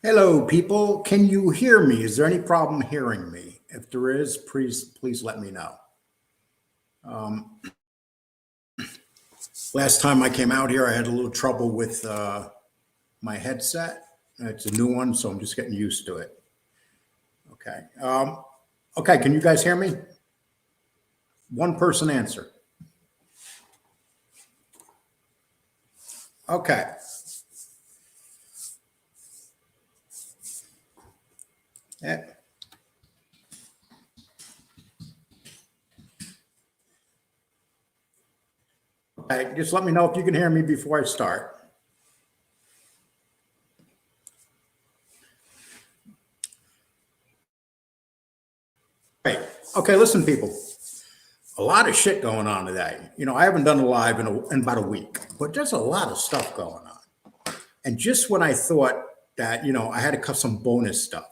Hello, people. Can you hear me? Is there any problem hearing me? If there is, please let me know. Um, Last time I came out here, I had a little trouble with my headset. It's a new one, so I'm just getting used to it. Okay. Okay. Can you guys hear me? One person answer. Okay. Yeah. Okay. Just let me know if you can hear me before I start. Right. Okay. Listen, people. A lot of shit going on today. I haven't done a live in about a week, but there's a lot of stuff going on. And just when I thought that, I had to cut some bonus stuff,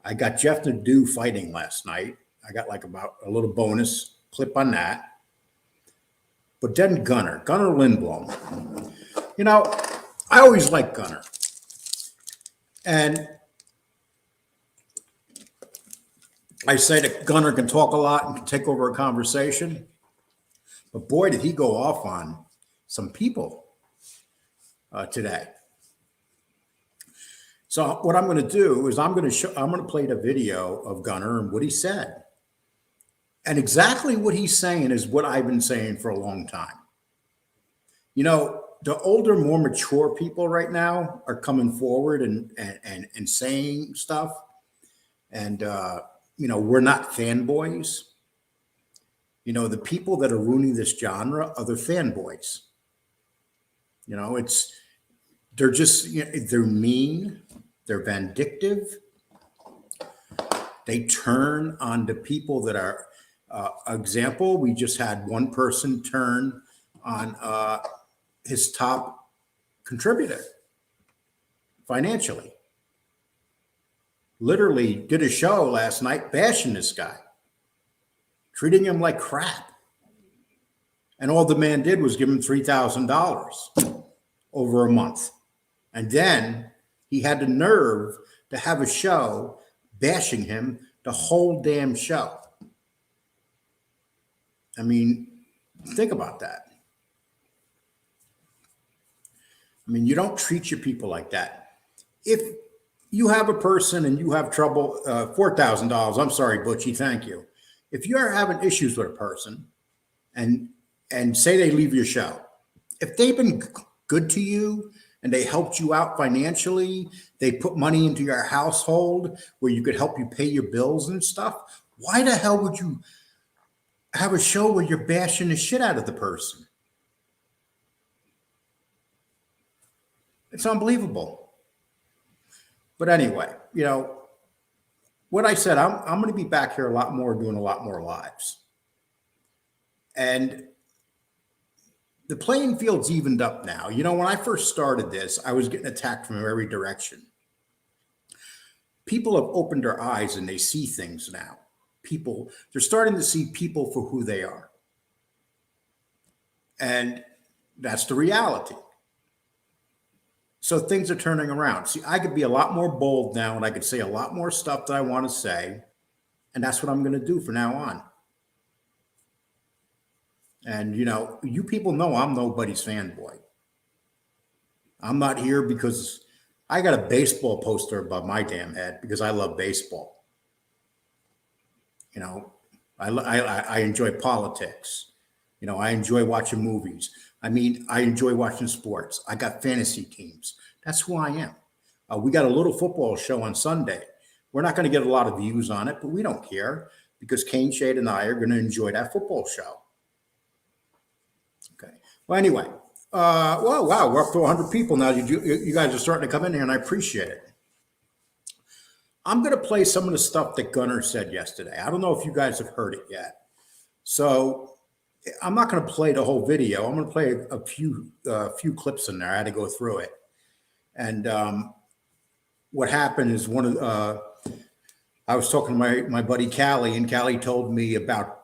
I got Jeff to do fighting last night. I got like about a little bonus clip on that. But then Gunner Lindblom. I always liked Gunner. And I say that Gunner can talk a lot and can take over a conversation. But boy, did he go off on some people today. So what I'm going to do is I'm going to play the video of Gunner and what he said. And exactly what he's saying is what I've been saying for a long time. The older, more mature people right now are coming forward and saying stuff. And, we're not fanboys. The people that are ruining this genre are the fanboys. They're just, they're mean. They're vindictive. They turn on the people that are, example, we just had one person turn on his top contributor financially. Literally did a show last night bashing this guy, treating him like crap. And all the man did was give him $3,000 over a month. And then he had the nerve to have a show bashing him the whole damn show. I mean, think about that. I mean, you don't treat your people like that. If you have a person and you have trouble, $4,000, I'm sorry, Butchie, thank you. If you're having issues with a person and say they leave your show, if they've been good to you and they helped you out financially, they put money into your household where you could help you pay your bills and stuff, why the hell would you have a show where you're bashing the shit out of the person? It's unbelievable. But anyway, what I said, I'm going to be back here a lot more, doing a lot more lives. And the playing field's evened up now. When I first started this, I was getting attacked from every direction. People have opened their eyes and they see things now. They're starting to see people for who they are. And that's the reality. So things are turning around. See, I could be a lot more bold now and I could say a lot more stuff that I want to say. And that's what I'm going to do from now on. And, you people know I'm nobody's fanboy. I'm not here because I got a baseball poster above my damn head because I love baseball. I enjoy politics. I enjoy watching movies. I enjoy watching sports. I got fantasy teams. That's who I am. We got a little football show on Sunday. We're not going to get a lot of views on it, but we don't care because Kane Shade and I are going to enjoy that football show. Okay. Well, anyway, wow, we're up to 100 people now. You guys are starting to come in here, and I appreciate it. I'm going to play some of the stuff that Gunner said yesterday. I don't know if you guys have heard it yet. So I'm not going to play the whole video. I'm going to play a few clips in there. I had to go through it. And what happened is I was talking to my buddy Callie, and Callie told me about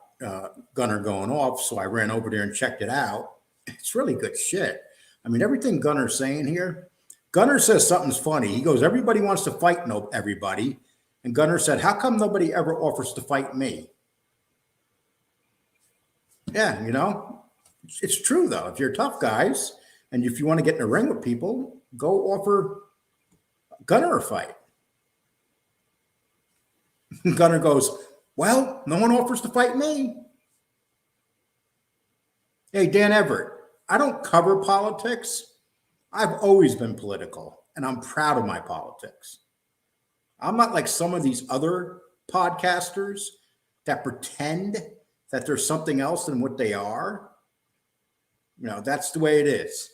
Gunner going off. So I ran over there and checked it out. It's really good shit. Everything Gunner's saying here, Gunner says something's funny. He goes, everybody wants to fight everybody. And Gunner said, how come nobody ever offers to fight me? Yeah, it's true, though. If you're tough guys and if you want to get in a ring with people, go offer Gunner a fight. Gunner goes, well, no one offers to fight me. Hey, Dan Everett, I don't cover politics. I've always been political, and I'm proud of my politics. I'm not like some of these other podcasters that pretend that there's something else than what they are. That's the way it is.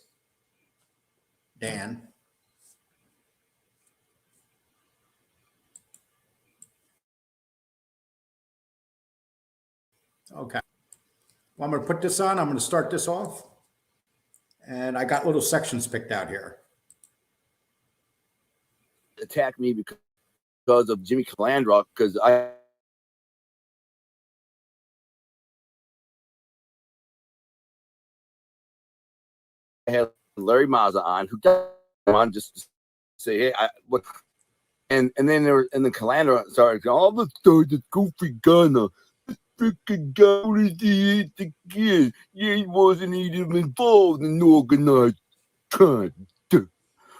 Dan. Okay. Well, I'm going to put this on. I'm going to start this off. And I got little sections picked out here. Attack me because of Jimmy Calandra, because I had Larry Mazza on, who got on just to say, hey, what? And then the Calandra started going, all the stories, the goofy Gunner, this freaking guy, what did he hit the kid? Yeah, he wasn't even involved in organized crime. I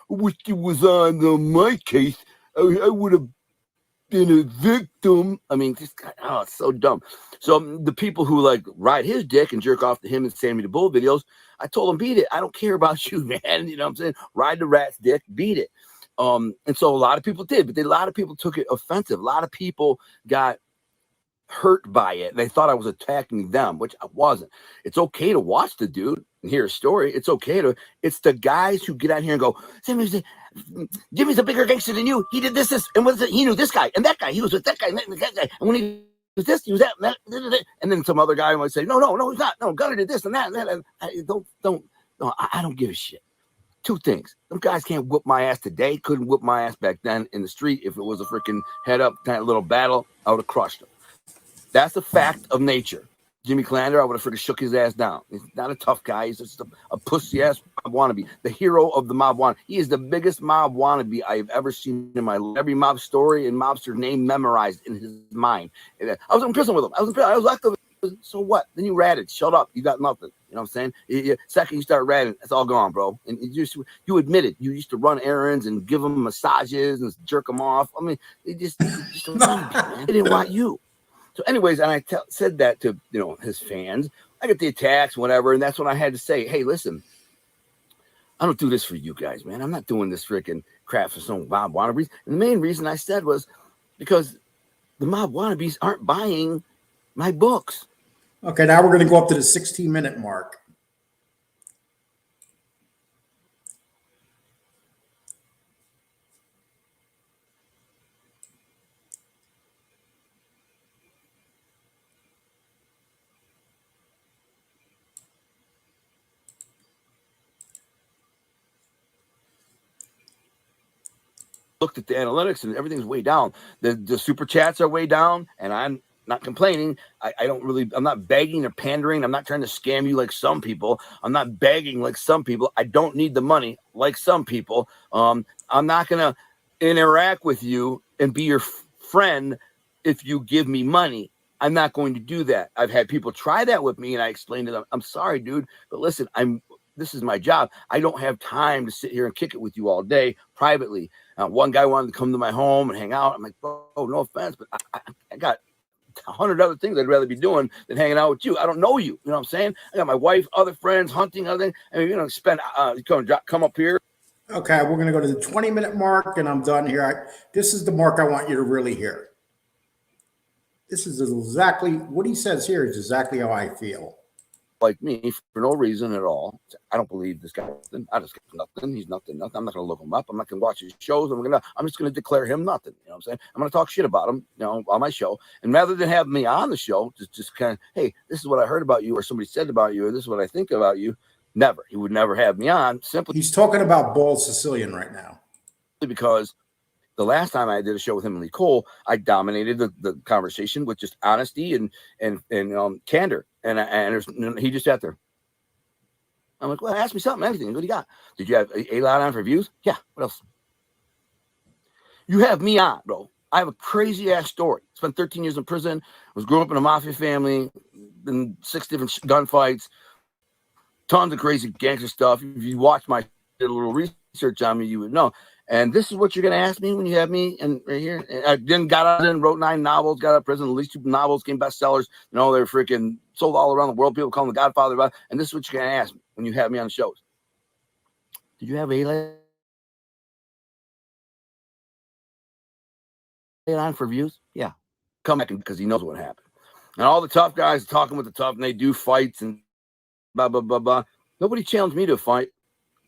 wish he was on my case. I would have been a victim. I mean, this guy, it's so dumb. So the people who like ride his dick and jerk off to him and Sammy the Bull videos, I told him, beat it. I don't care about you, man. You know what I'm saying? Ride the rat's dick, beat it. And so a lot of people did, but a lot of people took it offensive. A lot of people got hurt by it. They thought I was attacking them, which I wasn't. It's okay to watch the dude and hear a story. It's okay it's the guys who get out here and go, Jimmy's a bigger gangster than you. He did this, and what is it? He knew this guy and that guy. He was with that guy and that guy. And when he was this, he was that, and then some other guy might say, no, he's not. No, Gunner did this and that. And I don't give a shit. Two things. Them guys can't whoop my ass today. Couldn't whoop my ass back then in the street. If it was a freaking head up kind of little battle, I would have crushed him. That's a fact of nature. Jimmy Calandra, I would have freaking shook his ass down. He's not a tough guy. He's just a pussy ass mob wannabe. The hero of the mob wannabe. He is the biggest mob wannabe I've ever seen in my life. Every mob story and mobster name memorized in his mind. I was in prison with him. I was active. So what? Then you ratted. Shut up. You got nothing. You know what I'm saying? Second you start ratting, it's all gone, bro. And you admitted you used to run errands and give them massages and jerk them off. I mean, it just man. They didn't want you. So anyways, and I said that to, his fans. I get the attacks, whatever, and that's when I had to say, hey, listen, I don't do this for you guys, man. I'm not doing this freaking crap for some mob wannabes. And the main reason I said was because the mob wannabes aren't buying my books. Okay, now we're going to go up to the 16-minute mark. Looked at the analytics and everything's way down. The super chats are way down, and I'm not complaining. I'm not begging or pandering. I'm not trying to scam you like some people. I'm not begging like some people. I don't need the money like some people. I'm not going to interact with you and be your friend if you give me money. I'm not going to do that. I've had people try that with me, and I explained to them, I'm sorry, dude, but listen, this is my job. I don't have time to sit here and kick it with you all day privately. One guy wanted to come to my home and hang out. I'm like, oh, no offense, but I got 100 other things I'd rather be doing than hanging out with you. I don't know you. You know what I'm saying? I got my wife, other friends, hunting, other things. I mean, come up here. Okay, we're going to go to the 20-minute mark, and I'm done here. This is the mark I want you to really hear. This is exactly what he says here is exactly how I feel. Like me for no reason at all. I don't believe this guy. I just got nothing. He's nothing. I'm not going to look him up. I'm not going to watch his shows. I'm just going to declare him nothing. You know what I'm saying? I'm going to talk shit about him, on my show. And rather than have me on the show, just kind of, hey, this is what I heard about you, or somebody said about you, or this is what I think about you. Never. He would never have me on. Simply, he's talking about Bald Sicilian right now. Because the last time I did a show with him and Lee Cole, I dominated the conversation with just honesty and candor. And he just sat there. I'm like, well, ask me something, anything. What do you got? Did you have a lot on for views? Yeah. What else? You have me on, bro. I have a crazy ass story. Spent 13 years in prison. Was growing up in a mafia family, in 6 different gunfights, tons of crazy gangster stuff. If you watch my did a little research on me, you would know. And this is what you're gonna ask me when you have me and right here. And I then got out and wrote 9 novels, got out of prison. At least 2 novels became bestsellers. You know, they're freaking sold all around the world. People call them the Godfather. And this is what you're gonna ask me when you have me on the shows. Did you have Alite on for views? Yeah. Come back because he knows what happened. And all the tough guys talking with the tough, and they do fights and blah, blah, blah, blah. Nobody challenged me to a fight.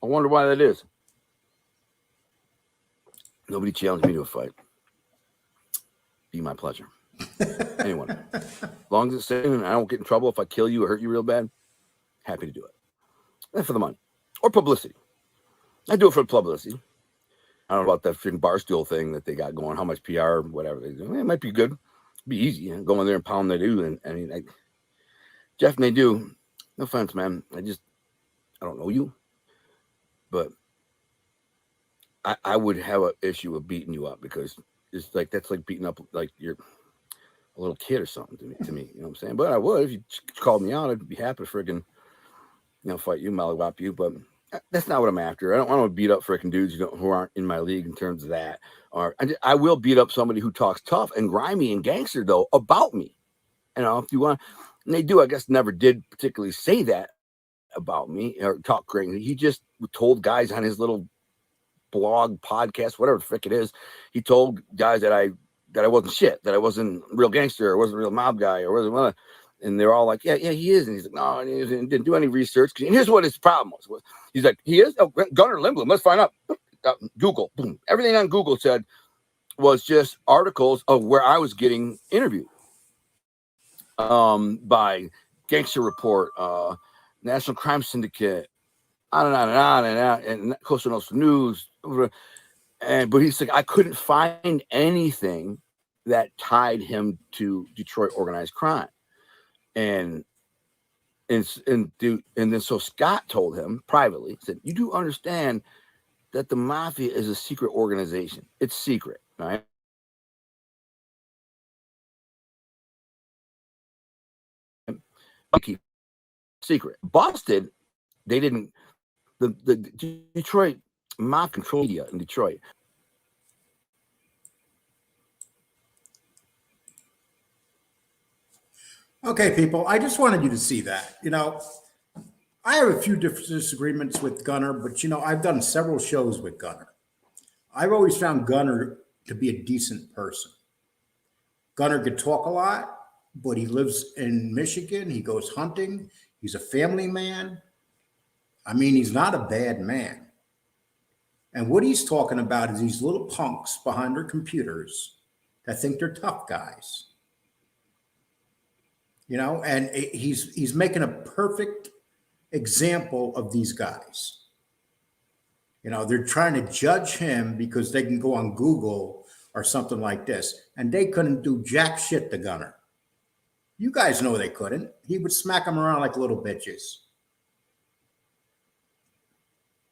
I wonder why that is. Nobody challenged me to a fight. Be my pleasure. Anyone. As long as it's safe and I don't get in trouble if I kill you or hurt you real bad, happy to do it. And for the money. Or publicity. I do it for publicity. I don't know about that freaking Barstool thing that they got going, how much PR or whatever they do. It might be good. It'd be easy. You know, go in there and pound they do. And I mean, Jeff and they do. No offense, man. I don't know you. But I would have an issue with beating you up because it's like that's like beating up like you're a little kid or something to me. You know what I'm saying? But I would if you called me out, I'd be happy to freaking fight you, mollywop you. But that's not what I'm after. I don't want to beat up freaking dudes who aren't in my league in terms of that. Or I will beat up somebody who talks tough and grimy and gangster though about me. You know, if you want, and they do. I guess never did particularly say that about me or talk crazy. He just told guys on his little blog, podcast, whatever the frick it is. He told guys that I wasn't shit, that I wasn't a real gangster, or wasn't a real mob guy, or wasn't. And they're all like, yeah, he is. And he's like, no, and he didn't do any research. And here's what his problem was. He's like, he is? Oh, Gunnar Lindblom, let's find out. Google, boom. Everything on Google said was just articles of where I was getting interviewed by Gangster Report, National Crime Syndicate, on and on and on and on, and Coastal Nostra News. But he's like, I couldn't find anything that tied him to Detroit organized crime. And then so Scott told him privately, said, you do understand that the mafia is a secret organization. It's secret, right? Keep secret. Busted, they didn't, the Detroit mafia control media in Detroit. Okay, people, I just wanted you to see that. You know, I have a few different disagreements with Gunnar, but, you know, I've done several shows with Gunnar. I've always found Gunnar to be a decent person. Gunnar could talk a lot, but he lives in Michigan. He goes hunting. He's a family man. I mean, he's not a bad man. And what he's talking about is these little punks behind their computers that think they're tough guys. You know, and he's making a perfect example of these guys. You know, they're trying to judge him because they can go on Google or something like this, and they couldn't do jack shit to Gunnar. You guys know they couldn't. He would smack them around like little bitches.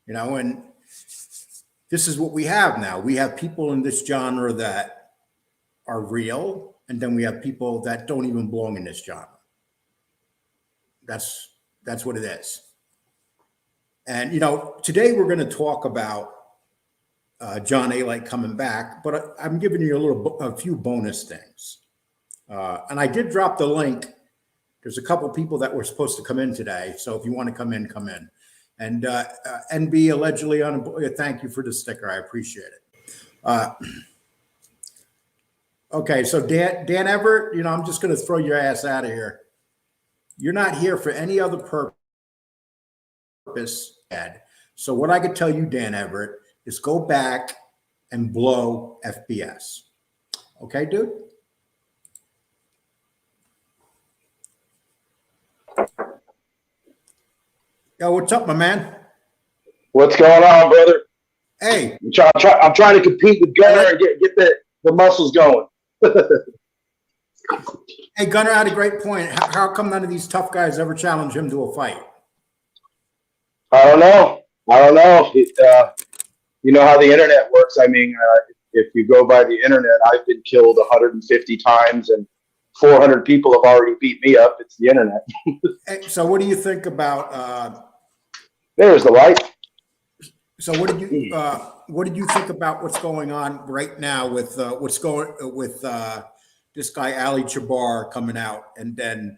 You know, and this is what we have now. We have people in this genre that are real, and then we have people that don't even belong in this genre. That's what it is. And, you know, today we're going to talk about John Alite coming back, but I'm giving you a few bonus things. And I did drop the link. There's a couple people that were supposed to come in today. So if you want to come in, come in. And NB allegedly unemployed. Thank you for the sticker. I appreciate it. Okay, so Dan Everett, you know, I'm just going to throw your ass out of here. You're not here for any other purpose, Ed. So what I could tell you, Dan Everett, is go back and blow FBS. Okay, dude? Yo, what's up, my man? What's going on, brother? Hey. I'm trying to compete with Gunnar and get the muscles going. Hey, Gunnar had a great point. How come none of these tough guys ever challenge him to a fight? I don't know. You know how the internet works. I mean, if you go by the internet, I've been killed 150 times and 400 people have already beat me up. It's the internet. So what do you think about, There's the light. so what did you think about what's going on right now with, this guy, Ali Chabar coming out and then,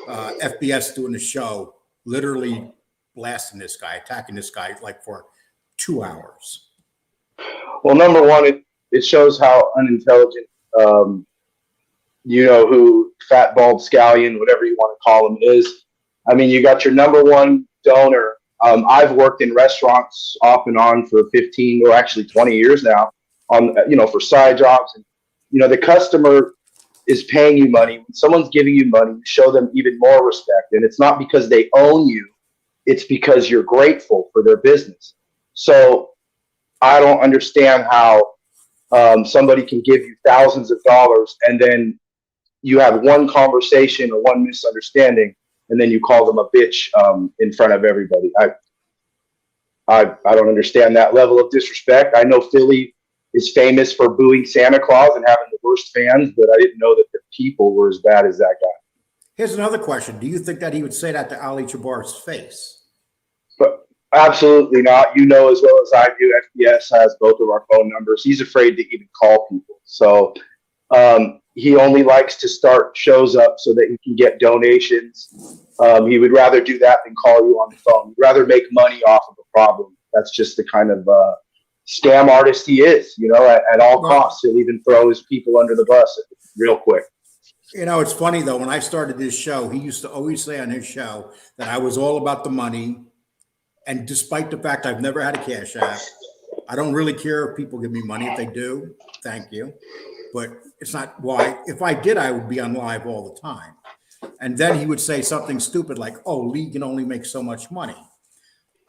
FBS doing a show, literally blasting this guy, attacking this guy like for 2 hours. Well, number one, it shows how unintelligent, who fat, bald scallion, whatever you want to call him, is. I mean, you got your number one donor. I've worked in restaurants off and on for 15 or actually 20 years now for side jobs. And, the customer is paying you money. When someone's giving you money, you show them even more respect. And it's not because they own you. It's because you're grateful for their business. So I don't understand how somebody can give you thousands of dollars and then you have one conversation or one misunderstanding and then you call them a bitch in front of everybody. I don't understand that level of disrespect. I know Philly is famous for booing Santa Claus and having the worst fans, but I didn't know that the people were as bad as that guy. Here's another question. Do you think that he would say that to Ali Chabar's face? But absolutely not. You know as well as I do, FBS has both of our phone numbers. He's afraid to even call people. So he only likes to start shows up so that he can get donations. He would rather do that than call you on the phone. He'd rather make money off of a problem. That's just the kind of scam artist he is, at all costs. He'll even throw his people under the bus real quick. It's funny though, when I started this show, he used to always say on his show that I was all about the money. And despite the fact I've never had a cash app, I don't really care if people give me money. If they do, thank you. But it's not why. If I did, I would be on live all the time. And then he would say something stupid like, oh, Lee can only make so much money.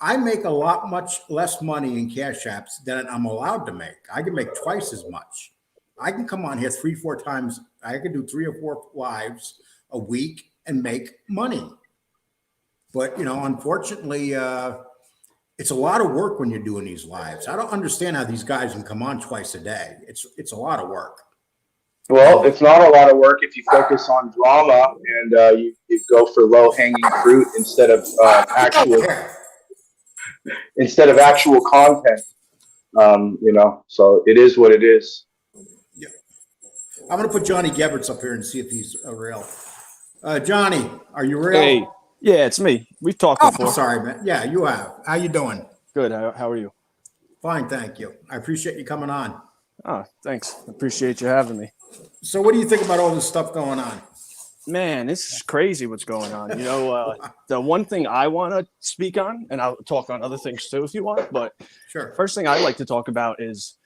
I make much less money in cash apps than I'm allowed to make. I can make twice as much. I can come on here 3-4 times. I can do 3 or 4 lives a week and make money. But, unfortunately, it's a lot of work when you're doing these lives. I don't understand how these guys can come on twice a day. It's a lot of work. Well, it's not a lot of work if you focus on drama and you go for low-hanging fruit instead of actual content. So it is what it is. Yeah. I'm going to put Johnny Gebberts up here and see if he's real. Johnny, are you real? Hey, yeah, it's me. We've talked before. Sorry, man. Yeah, you have. How you doing? Good. How are you? Fine, thank you. I appreciate you coming on. Oh, thanks. Appreciate you having me. So what do you think about all this stuff going on? Man, this is crazy what's going on. The one thing I want to speak on, and I'll talk on other things too if you want, but sure. First thing I'd like to talk about is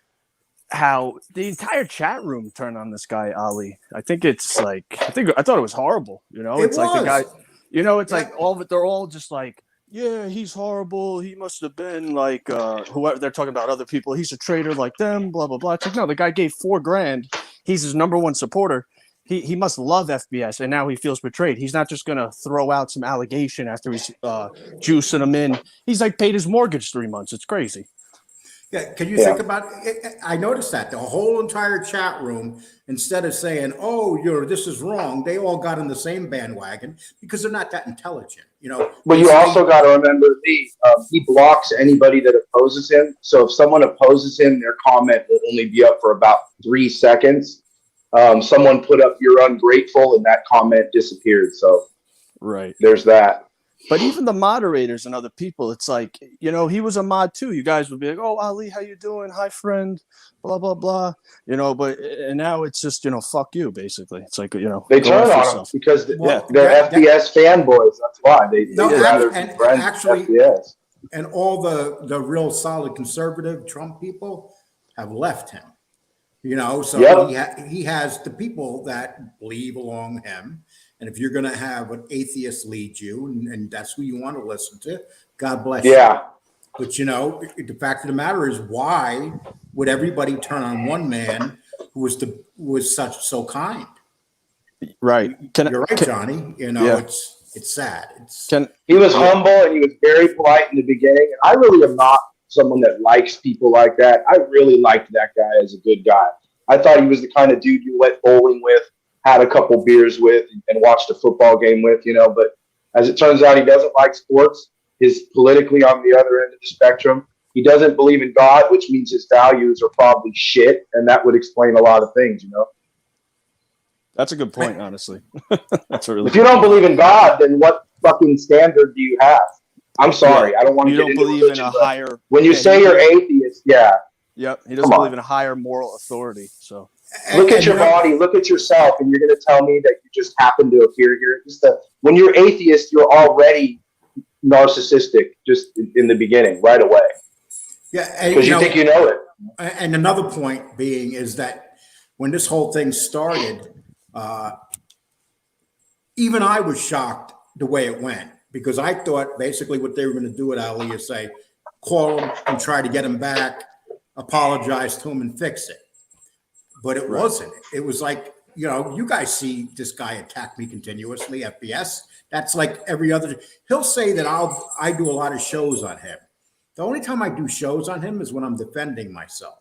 how the entire chat room turned on this guy, Ali. I thought it was horrible. It's like the guy, it's like they're all just like, yeah, he's horrible. He must have been like whoever they're talking about, other people. He's a traitor like them, blah, blah, blah. It's like, no, the guy gave $4,000. He's his number one supporter. He must love FBS, and now he feels betrayed. He's not just going to throw out some allegation after he's juicing him in. He's like paid his mortgage 3 months. It's crazy. Yeah, can you think about it? I noticed that the whole entire chat room, instead of saying, "Oh, this is wrong," they all got in the same bandwagon because they're not that intelligent, But you also got to remember, Lee, he blocks anybody that opposes him. So if someone opposes him, their comment will only be up for about 3 seconds. Someone put up "you're ungrateful" and that comment disappeared. So right, there's that. But even the moderators and other people, it's like, he was a mod too. You guys would be like, "Oh, Ali, how you doing? Hi, friend." Blah blah blah. And now it's just fuck you, basically. It's like they turn on him because they're FBS fanboys. That's why they rather be friends actually, with FBS. And all the real solid conservative Trump people have left him. So he has the people that believe along him. And if you're going to have an atheist lead you, and that's who you want to listen to, God bless you. But the fact of the matter is, why would everybody turn on one man who was so kind? Right. You're right, Johnny. It's sad. He was humble and he was very polite in the beginning. And I really am not someone that likes people like that. I really liked that guy as a good guy. I thought he was the kind of dude you went bowling with, had a couple beers with, and watched a football game with, But as it turns out, he doesn't like sports. He's politically on the other end of the spectrum. He doesn't believe in God, which means his values are probably shit. And that would explain a lot of things, That's a good point, honestly. That's a really. If you don't believe in God, then what fucking standard do you have? I'm sorry, I don't want to get into religion. You don't believe in a higher. When you say you're atheist, yeah. Yep, he doesn't believe in a higher moral authority. So look at your body, look at yourself, and you're going to tell me that you just happen to appear here. When you're atheist, you're already narcissistic, just in the beginning, right away. Yeah, because you think you know it. And another point being is that when this whole thing started, even I was shocked the way it went, because I thought basically what they were going to do with Ali is say, call him and try to get him back, apologize to him and fix it. But it wasn't. It was like, you guys see this guy attack me continuously, FBS. That's like every other. He'll say that I do a lot of shows on him. The only time I do shows on him is when I'm defending myself.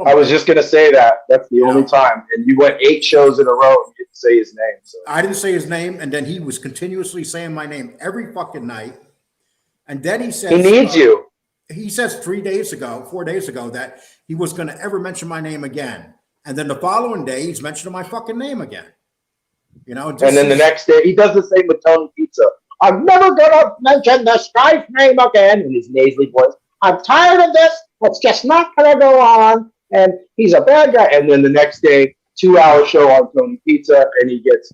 I was just going to say that. That's the only time. And you went 8 shows in a row and you didn't say his name. So. I didn't say his name. And then he was continuously saying my name every fucking night. And then he says. He needs you. He says 4 days ago, that he was going to ever mention my name again. And then the following day, he's mentioning my fucking name again. And then the next day, he does the same with Tony Pizza. I'm never going to mention this guy's name again in his nasally voice. I'm tired of this. It's just not going to go on. And he's a bad guy. And then the next day, 2-hour show on Tony Pizza, and he gets,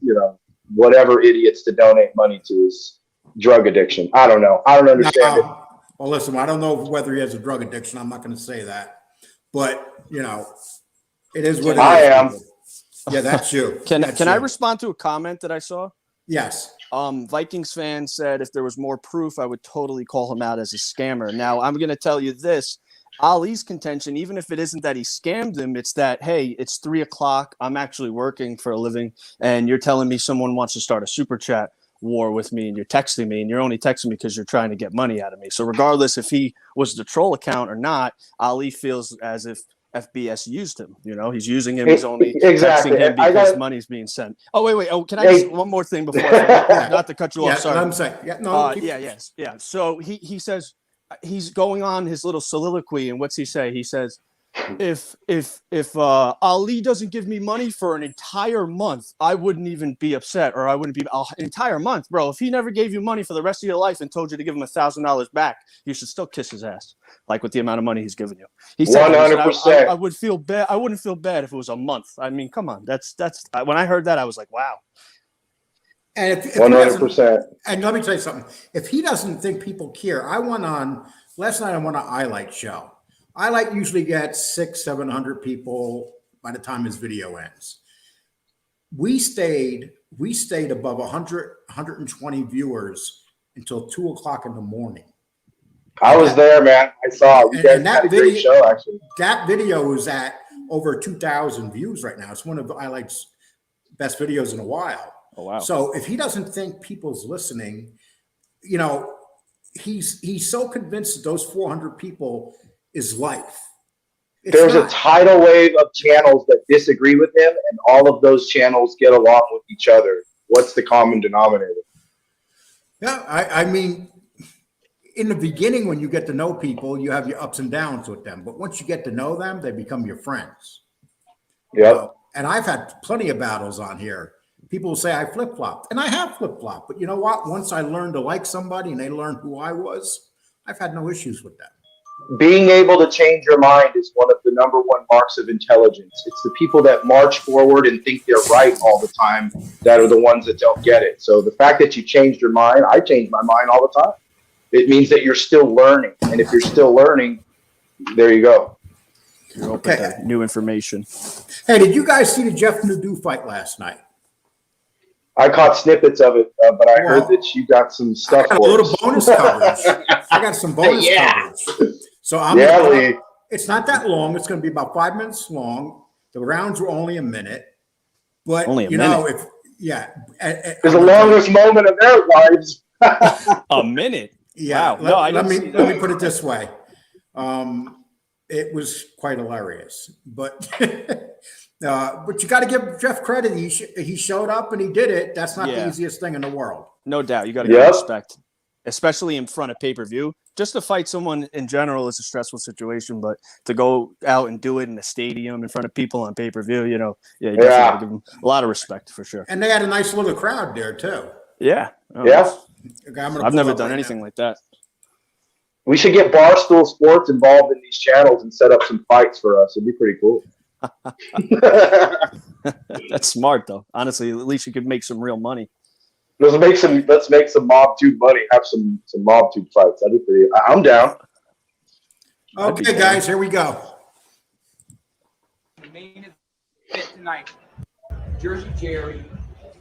whatever idiots to donate money to his drug addiction. I don't know. I don't understand it. Well, listen, I don't know whether he has a drug addiction. I'm not going to say that. But, it is what it is. I am. Yeah, that's you. Can I respond to a comment that I saw? Yes. Vikings fan said if there was more proof, I would totally call him out as a scammer. Now, I'm going to tell you this. Ali's contention, even if it isn't that he scammed him, it's that, hey, it's 3:00. I'm actually working for a living, and you're telling me someone wants to start a super chat war with me, and you're texting me, and you're only texting me because you're trying to get money out of me. So regardless if he was the troll account or not, Ali feels as if FBS used him. He's using him. He's only texting him because money's being sent. Oh, wait. Oh, can I just one more thing before not to cut you off? Sorry. I'm saying, yeah. So he says he's going on his little soliloquy, and what's he say? He says, if Ali doesn't give me money for an entire month, I wouldn't even be upset, or I wouldn't be an entire month, bro. If he never gave you money for the rest of your life and told you to give him $1,000 back, you should still kiss his ass, like with the amount of money he's given you. He said, 100%. I would feel bad. I wouldn't feel bad if it was a month. I mean, come on. That's when I heard that, I was like, wow. And if 100%. And let me tell you something. If he doesn't think people care, last night I went on Alite show. Alite usually gets 600-700 people by the time his video ends. We stayed above 120 viewers until 2:00 in the morning. I was there, man. I saw. You guys had a great show, actually. That video is at over 2,000 views right now. It's one of Alite's best videos in a while. Oh, wow. So if he doesn't think people's listening, he's so convinced that those 400 people is life. There's a tidal wave of channels that disagree with him, and all of those channels get along with each other. What's the common denominator? Yeah, I mean, in the beginning, when you get to know people, you have your ups and downs with them. But once you get to know them, they become your friends. Yep. And I've had plenty of battles on here. People will say I flip-flopped, and I have flip-flopped. But you know what? Once I learned to like somebody and they learned who I was, I've had no issues with them. Being able to change your mind is one of the number one marks of intelligence. It's the people that march forward and think they're right all the time that are the ones that don't get it. So the fact that you changed your mind, I change my mind all the time. It means that you're still learning. And if you're still learning, there you go. You're open to new information. Hey, did you guys see the Jeff Nadeau fight last night? I caught snippets of it, but I heard that you got some stuff I got a little bonus coverage. I got some bonus coverage. So it's not that long. It's going to be about 5 minutes long. The rounds were only a minute. But Yeah. It's the longest moment of their lives. A minute. Yeah. Wow. Let me put it this way. It was quite hilarious, but but you got to give Jeff credit. He showed up and he did it. That's not the easiest thing in the world. No doubt. You got to give respect, especially in front of pay-per-view. Just to fight someone in general is a stressful situation, but to go out and do it in a stadium in front of people on pay-per-view, you definitely got to give him a lot of respect for sure. And they had a nice little crowd there too. Yeah. I've never done anything like that. We should get Barstool Sports involved in these channels and set up some fights for us. It'd be pretty cool. That's smart, though. Honestly, at least you could make some real money. Let's make some mob tube money. Have some mob tube fights. That'd be pretty. I'm down. Okay, guys, here we go. The main event tonight, Jersey Jerry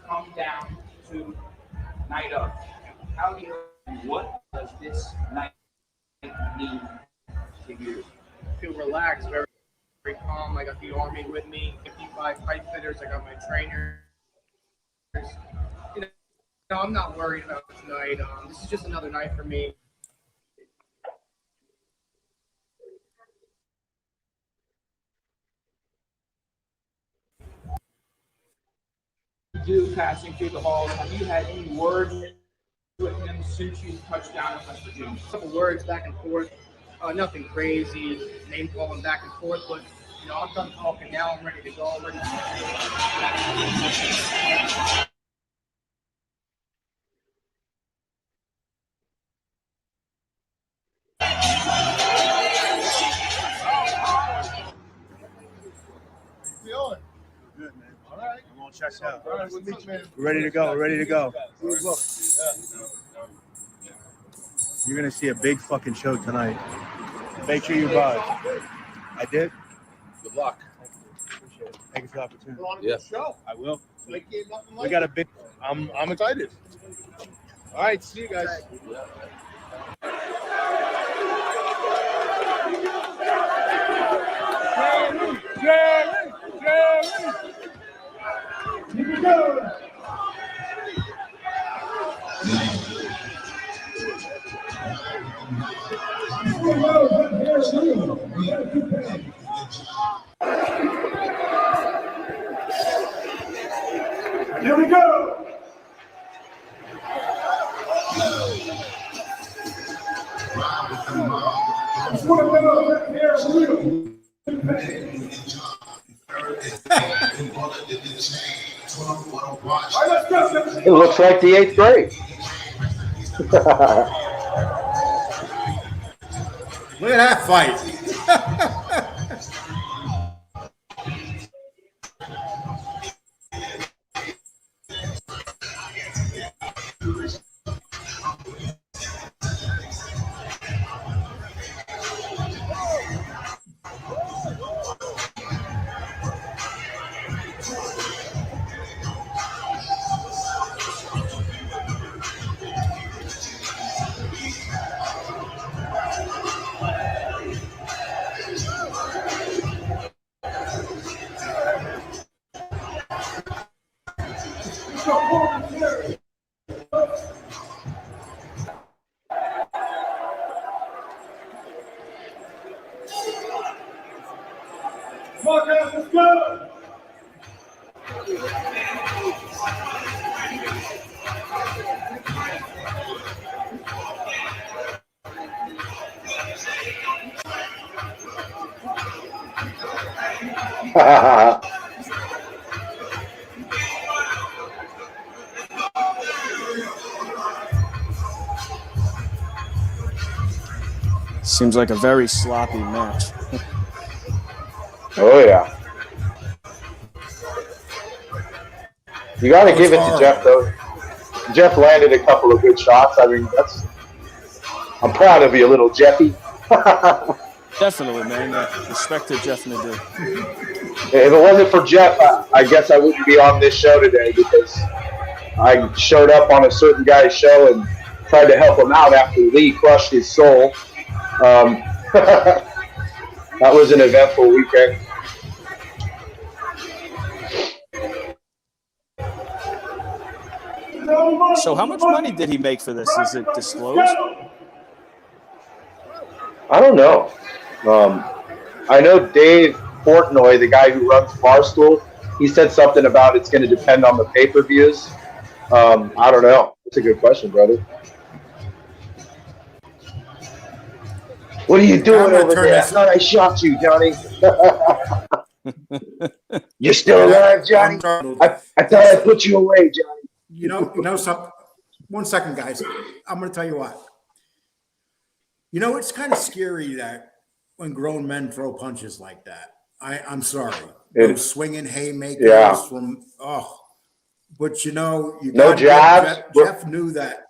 come down to night up. How do you? What does this night mean to you? I feel relaxed, very, very calm. I got the Army with me, 55 pipe fitters. I got my trainers. I'm not worried about tonight. This is just another night for me. You passing through the halls, have you had any words with him since you touched down in West Virginia? A couple words back and forth. Nothing crazy, name calling back and forth, but I'm done talking now. I'm ready to go. I'm ready to Good, man. All right. I'm all checked out. All right, we'll meet you, man. We're ready to go. We're ready to go. You're going to see a big fucking show tonight. Make sure you buy. I did? Good luck. Appreciate it. Thank you for the opportunity. Yeah. Show. I will. We got a big. I'm excited. All right. See you guys. Jerry! Here we go! Here we go! It looks like the 8th grade. Look at that fight. Come on, guys, let's go! Seems like a very sloppy match. Oh, yeah. You got to give it to Jeff, though. Jeff landed a couple of good shots. I mean, I'm proud of you, little Jeffy. Definitely, man. Respect to Jeff Nadeau. If it wasn't for Jeff, I guess I wouldn't be on this show today because I showed up on a certain guy's show and tried to help him out after Lee crushed his soul. That was an eventful weekend. So how much money did he make for this? Is it disclosed? I don't know. I know Dave Portnoy, the guy who runs Barstool, he said something about it's going to depend on the pay-per-views. I don't know. That's a good question, brother. What are you doing over there? I thought I shot you, Johnny. You're still alive, Johnny? I thought I put you away, Johnny. You know something. 1 second, guys. I'm going to tell you what. You know, it's kind of scary that when grown men throw punches like that. I'm sorry. Those swinging haymakers from but you know, you no jabs. Jeff knew that.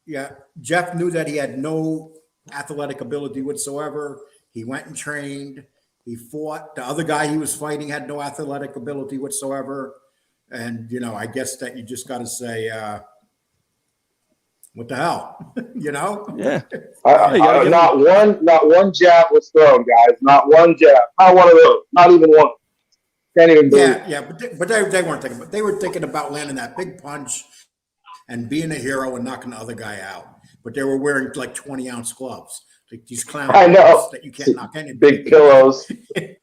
Yeah, Jeff knew that he had no athletic ability whatsoever. He went and trained. He fought. The other guy he was fighting had no athletic ability whatsoever. And you know, I guess that you just got to say, what the hell, you know? Yeah. Not one jab was thrown, guys. Not one jab. Not one of those. Not even one. Can't even believe it. Yeah, but they weren't thinking. But they were thinking about landing that big punch and being a hero and knocking the other guy out. But they were wearing like 20-ounce gloves, like these clown I know that you can't knock anybody. Big pillows. They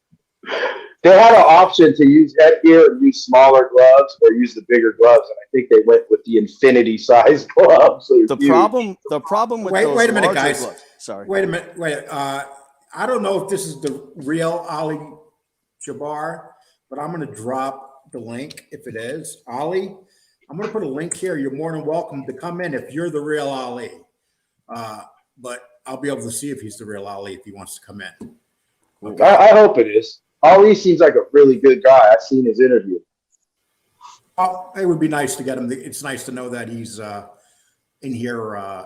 had an option to use headgear and use smaller gloves or use the bigger gloves, and I think they went with the infinity size gloves. The problem with those wait a minute, larger guys. gloves. Sorry. Wait a minute. I don't know if this is the real Ali Jabbar, but I'm going to drop the link if it is. Ali, I'm going to put a link here. You're more than welcome to come in if you're the real Ali. But I'll be able to see if he's the real Ali if he wants to come in. Okay. I hope it is. Ali seems like a really good guy. I've seen his interview. It would be nice to get him. It's nice to know that he's in here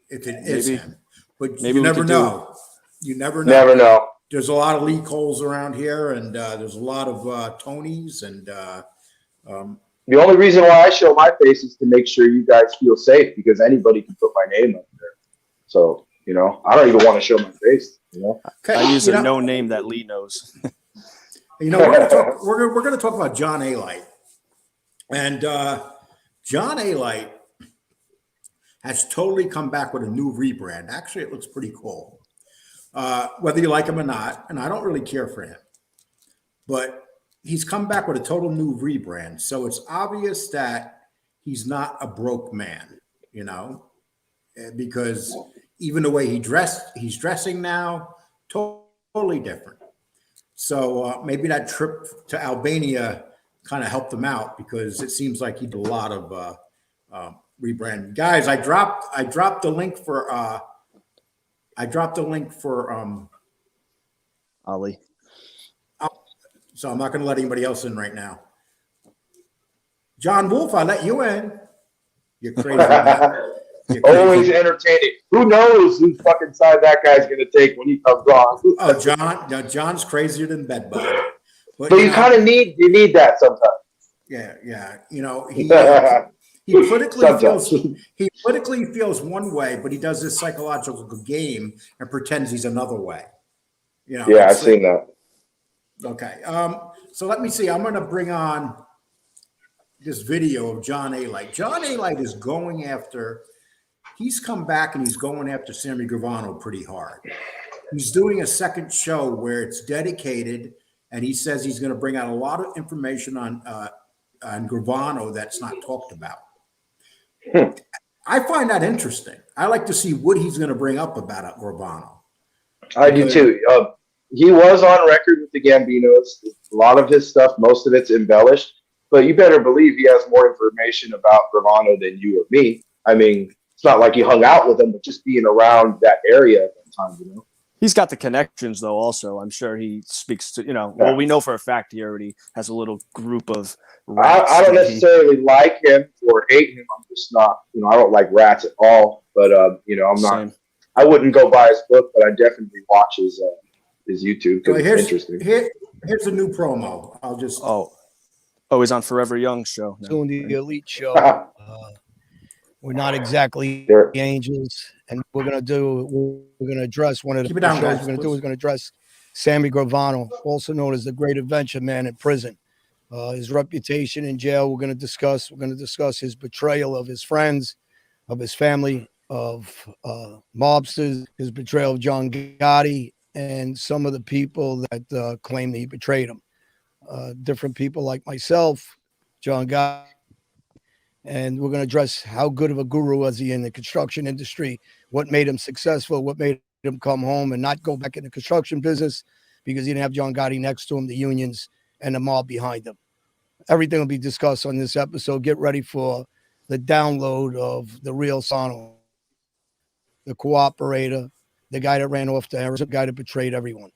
if it is him. But you never know. You never know. Never know. There's a lot of Lee Coles around here, and there's a lot of Tonys. And the only reason why I show my face is to make sure you guys feel safe, because anybody can put my name up there. So, you know, I don't even want to show my face. You know? Okay, I use a no name that Lee knows. You know, we're going to talk about John Alite. And John Alite has totally come back with a new rebrand. Actually, it looks pretty cool. Whether you like him or not, and I don't really care for him, but he's come back with a total new rebrand. So it's obvious that he's not a broke man, you know, because even the way he's dressing now, totally different. So maybe that trip to Albania kind of helped him out, because it seems like he did a lot of rebranding. Guys, I dropped the link for Ali. So I'm not going to let anybody else in right now. John Wolf, I let you in. You're crazy. Always entertaining. Who knows whose fucking side that guy's going to take when he comes on? Oh, John's crazier than bedbug. But you kind of need that sometimes. Yeah. You know, he politically feels one way, but he does this psychological game and pretends he's another way. You know. Yeah, I've seen that. Okay. So let me see. I'm going to bring on this video of John Alite. John Alite is going after. He's come back and he's going after Sammy Gravano pretty hard. He's doing a second show where it's dedicated, and he says he's going to bring out a lot of information on Gravano that's not talked about. I find that interesting. I like to see what he's going to bring up about Gravano. I do too. He was on record with the Gambinos. A lot of his stuff, most of it's embellished, but you better believe he has more information about Gravano than you or me. I mean, it's not like he hung out with him, but just being around that area at that time, you know. He's got the connections, though, also. I'm sure he speaks to, you know, well, we know for a fact he already has a little group of rats. I don't necessarily like him or hate him. I'm just not, you know, I don't like rats at all. But, you know, I'm not, I wouldn't go buy his book, but I definitely watch his YouTube. So it's interesting. Here's a new promo. I'll just. Oh, he's on Forever Young show. Doing the Elite show. We're not exactly the angels, and we're gonna address one of the shows we're gonna do is gonna address Sammy Gravano, also known as the Great Adventure Man in prison. his reputation in jail. We're going to discuss his betrayal of his friends, of his family, of mobsters, his betrayal of John Gotti, and some of the people that claim that he betrayed him. Different people like myself, John Gotti, and we're going to address how good of a guru was he in the construction industry, what made him successful, what made him come home and not go back in the construction business because he didn't have John Gotti next to him, the unions, and the mob behind him. Everything will be discussed on this episode. Get ready for the download of the real Sano, the cooperator, the guy that ran off to Harrison, the guy that betrayed everyone.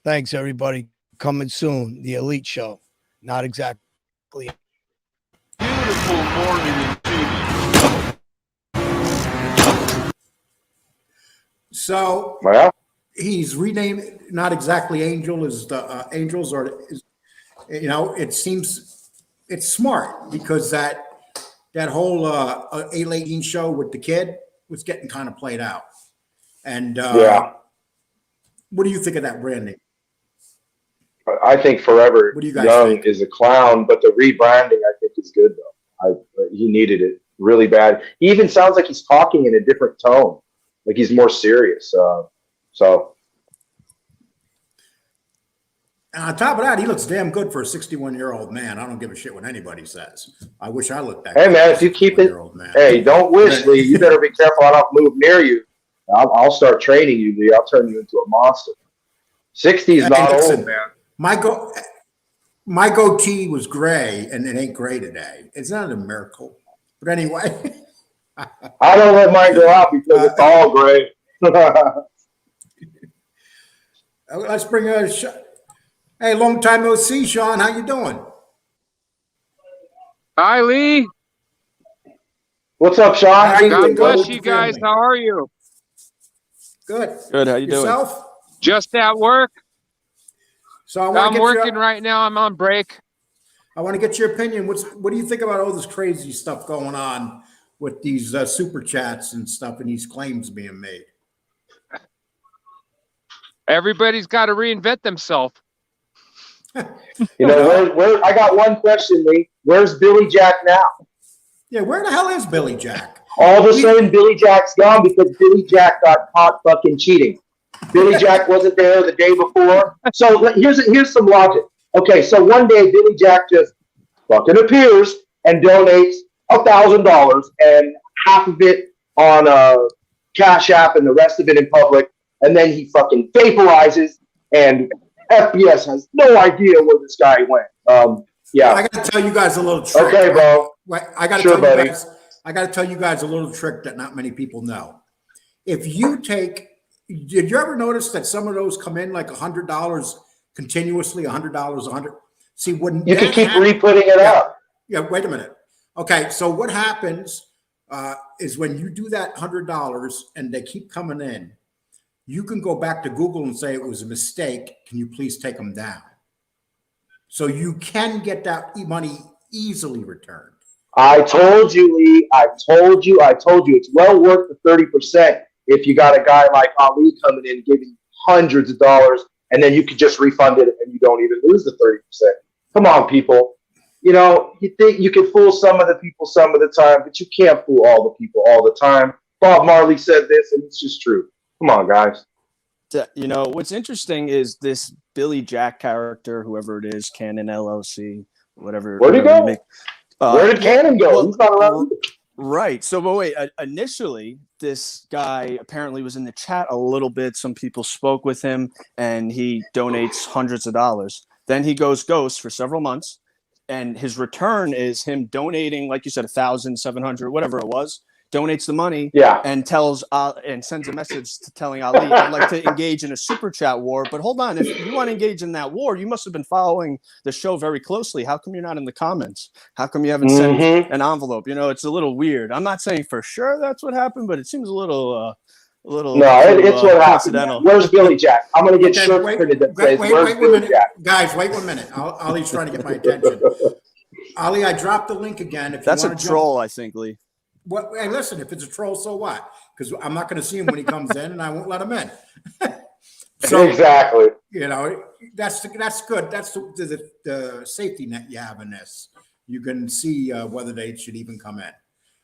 Thanks, everybody. Coming soon, the Elite Show. Not exactly. Beautiful morning in Phoenix. So Well, he's renamed, not exactly Angel, is the Angels, or is, you know, it seems it's smart because that whole A18 show with the kid was getting kind of played out. And yeah, what do you think of that branding? I think Forever What do you guys Young think? is a clown, but the rebranding I think is good though. He needed it really bad. He even sounds like he's talking in a different tone, like he's more serious. So. And on top of that, he looks damn good for a 61-year-old man. I don't give a shit what anybody says. I wish I looked that Hey good man, for a if you keep it, 61-year-old man. hey, don't wish, Lee. You better be careful. I don't move near you. I'll start training you, Lee. I'll turn you into a monster. 60 is Hey, not listen, old, man. My goatee was gray, and it ain't gray today. It's not a miracle, but anyway. I don't let mine go out because it's all gray. Let's bring a shot. Hey, long time no see, Sean. How you doing? Hi, Lee. What's up, Sean? How you doing, God bless brother? you guys. How are you? Good. Good. How you doing? Yourself? Just at work. So I want to I'm get working your, right now. I'm on break. I want to get your opinion. What do you think about all this crazy stuff going on with these super chats and stuff and these claims being made? Everybody's got to reinvent themselves. You know, where I got one question, Lee. Where's Billy Jack now? Yeah, where the hell is Billy Jack? All of a sudden, Billy Jack's gone because Billy Jack got caught fucking cheating. Billy Jack wasn't there the day before. So here's some logic. Okay, so one day Billy Jack just fucking appears and donates $1,000 and half of it on a Cash App and the rest of it in public, and then he fucking vaporizes, and FBS has no idea where this guy went. Yeah. I got to tell you guys a little trick. Okay, bro. I got to Sure, tell you buddy. guys. I got to tell you guys a little trick that not many people know. If you take, did you ever notice that some of those come in like $100 continuously, $100, $100? See, when You can that keep happens- re-putting it up. Yeah, wait a minute. Okay, so what happens is when you do that $100 and they keep coming in, you can go back to Google and say it was a mistake. Can you please take them down? So you can get that money easily returned. I told you, Lee. I told you. It's well worth the 30% if you got a guy like Ali coming in giving hundreds of dollars, and then you could just refund it and you don't even lose the 30%. Come on, people. You know, you think you can fool some of the people some of the time, but you can't fool all the people all the time. Bob Marley said this, and it's just true. Come on, guys. You know, what's interesting is this Billy Jack character, whoever it is, Canon LLC, whatever. Where'd he whatever you go? make. Where did Cannon go? well, He's not around. Right. So, but wait, initially, this guy apparently was in the chat a little bit. Some people spoke with him and he donates hundreds of dollars. Then he goes ghost for several months. And his return is him donating, like you said, 1,700, whatever it was, donates the money, Yeah. and tells and sends a message to telling Ali, I'd like to engage in a super chat war. But hold on, if you want to engage in that war, you must have been following the show very closely. How come you're not in the comments? How come you haven't sent an envelope? You know, it's a little weird. I'm not saying for sure that's what happened, but it seems a little it's what happened. coincidental. Where's Billy Jack? I'm going to get Okay, shirts wait, printed that wait, says, wait, where's wait 1 Billy minute. Jack? Guys, wait 1 minute. Ali's trying to get my attention. Ali, I dropped the link again. If That's you a want to troll, I think, Lee. What? Hey, listen, if it's a troll, so what? Because I'm not going to see him when he comes in, and I won't let him in. So Exactly. you know, that's good. That's the safety net you have in this. You can see whether they should even come in.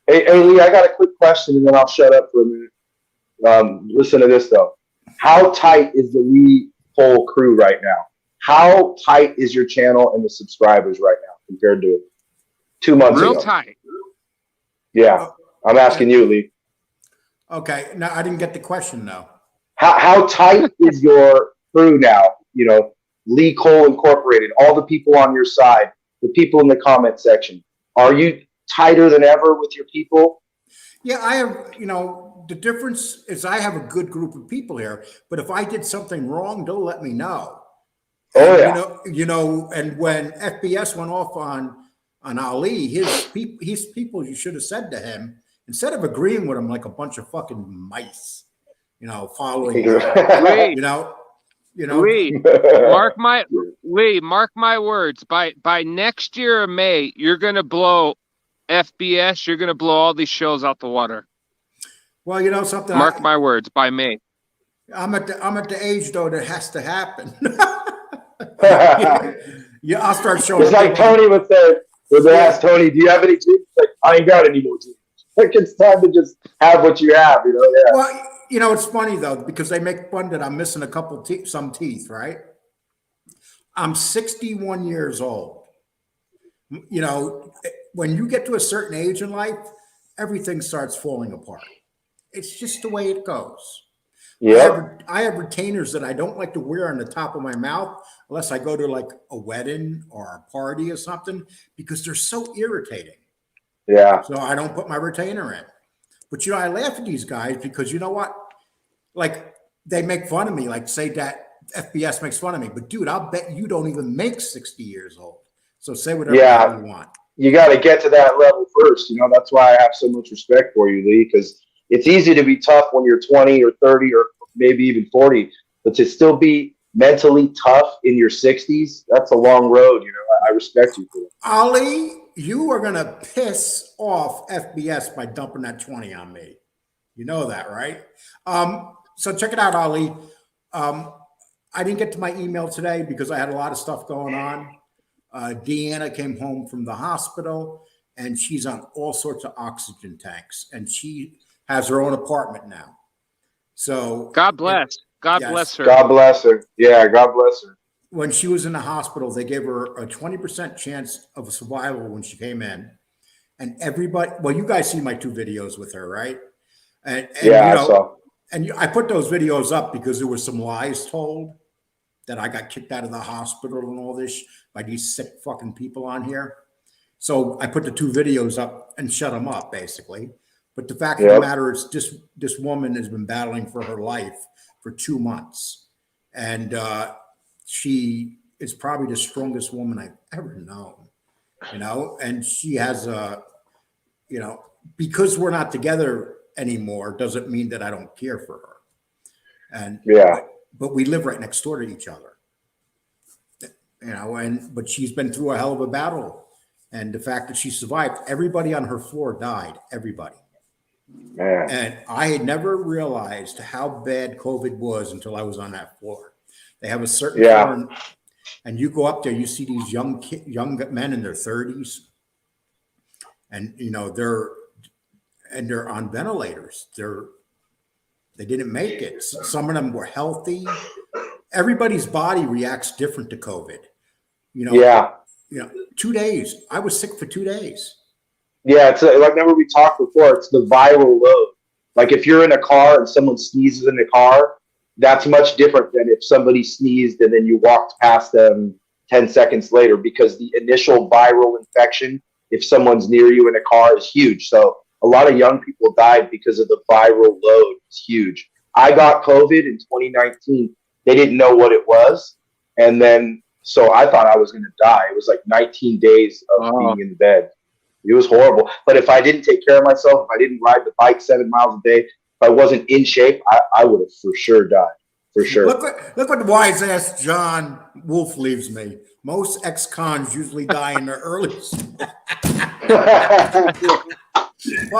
Hey, Lee, I got a quick question, and then I'll shut up for a minute. Listen to this though. How tight is the Lee whole crew right now? How tight is your channel and the subscribers right now compared to 2 months Real ago? tight. Yeah, I'm asking you, Lee. Okay, no, I didn't get the question though. How tight is your crew now? You know, Lee Cole Incorporated, all the people on your side, the people in the comment section. Are you tighter than ever with your people? Yeah, I have, you know, the difference is I have a good group of people here, but if I did something wrong, they'll let me know. Oh, And, yeah. you know, and when FBS went off on Ali, his people, you should have said to him, instead of agreeing with him like a bunch of fucking mice, you know, following, Lee, Lee, mark my words. By next year of May, you're gonna blow FBS. You're gonna blow all these shows out the water. Well, you know something. Mark my words. By May. I'm at the age though that has to happen. Yeah, I'll start showing. It's like Tony would say, when they ask Tony, do you have any dreams? Like, I ain't got any more dreams. Like, it's time to just have what you have, you know? Yeah. Well, you know, it's funny though, because they make fun that I'm missing a couple some teeth, right? I'm 61 years old. You know, when you get to a certain age in life, everything starts falling apart. It's just the way it goes. Yeah. I have retainers that I don't like to wear on the top of my mouth unless I go to like a wedding or a party or something, because they're so irritating. Yeah. So I don't put my retainer in. But, you know, I laugh at these guys because, you know what? Like, they make fun of me, like say that FBS makes fun of me. But, dude, I'll bet you don't even make 60 years old. So say whatever you want. You got to get to that level first. You know, that's why I have so much respect for you, Lee, because it's easy to be tough when you're 20 or 30 or maybe even 40. But to still be mentally tough in your 60s, that's a long road. You know, I respect you for that. Ali, you are going to piss off FBS by dumping that 20 on me. You know that, right? So check it out, Ali. I didn't get to my email today because I had a lot of stuff going on. Deanna came home from the hospital and she's on all sorts of oxygen tanks and she has her own apartment now. So God bless. God bless her. God bless her. Yeah, God bless her. When she was in the hospital, they gave her a 20% chance of survival when she came in. And everybody, well, you guys see my 2 videos with her, right? And yeah, you know, I saw. And I put those videos up because there was some lies told that I got kicked out of the hospital and all this by these sick fucking people on here. So I put the 2 videos up and shut them up, basically. But the fact of the matter is this woman has been battling for her life for 2 months. And she is probably the strongest woman I've ever known, you know, and she has you know, because we're not together anymore doesn't mean that I don't care for her. And but we live right next door to each other, you know, but she's been through a hell of a battle. And the fact that she survived, everybody on her floor died, everybody. Man. And I had never realized how bad COVID was until I was on that floor. They have a certain floor, and you go up there, you see these young men in their 30s, and you know they're on ventilators. They didn't make it. Some of them were healthy. Everybody's body reacts different to COVID. You know. Yeah. You know, 2 days. I was sick for 2 days. Yeah, it's like, remember we talked before, it's the viral load. Like if you're in a car and someone sneezes in the car, that's much different than if somebody sneezed and then you walked past them 10 seconds later, because the initial viral infection, if someone's near you in a car, is huge. So a lot of young people died because of the viral load. It's huge. I got COVID in 2019. They didn't know what it was. And then, so I thought I was going to die. It was like 19 days of being in bed. It was horrible. But if I didn't take care of myself, if I didn't ride the bike 7 miles a day, if I wasn't in shape, I would have for sure died. For sure. Look what wise ass John Wolf leaves me. Most ex-cons usually die in their early.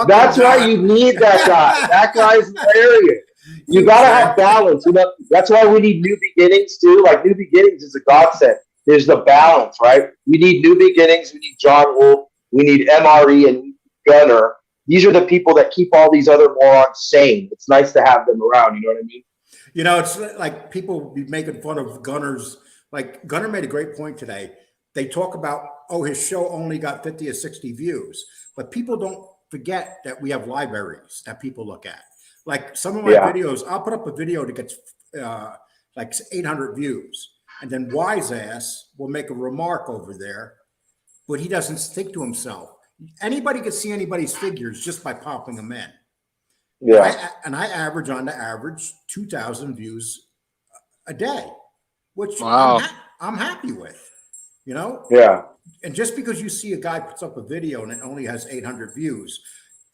That's why you need that guy. That guy's hilarious. You gotta have balance. You know, that's why we need New Beginnings too. Like New Beginnings is a godsend. There's the balance, right? We need New Beginnings. We need John Wolf. We need MRE and Gunner. These are the people that keep all these other morons sane. It's nice to have them around. You know what I mean? You know, it's like people be making fun of Gunner's. Like Gunner made a great point today. They talk about, oh, his show only got 50 or 60 views, but people don't forget that we have libraries that people look at. Like some of my videos, I'll put up a video that gets like 800 views, and then Wise Ass will make a remark over there, but he doesn't think to himself. Anybody can see anybody's figures just by popping them in. Yeah. And I average on the average 2,000 views a day, which I'm happy with, you know? Yeah. And just because you see a guy puts up a video and it only has 800 views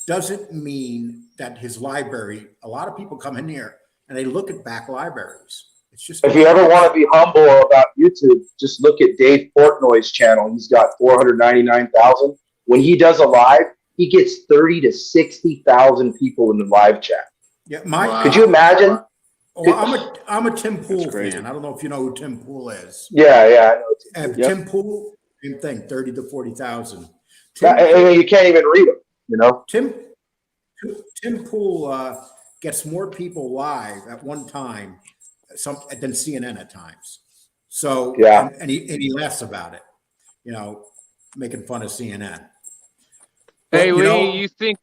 doesn't mean that his library, a lot of people come in here and they look at back libraries. It's just, if you ever want to be humble about YouTube, just look at Dave Portnoy's channel. He's got 499,000. When he does a live, he gets 30 to 60,000 people in the live chat. Yeah, could you imagine? Well, I'm a Tim Pool fan. I don't know if you know who Tim Pool is. Yeah, I know. Tim Pool, same thing, 30 to 40,000. You can't even read them, you know? Tim Pool gets more people live at one time than CNN at times. So, and he laughs about it, you know, making fun of CNN. Hey, Lee, you think,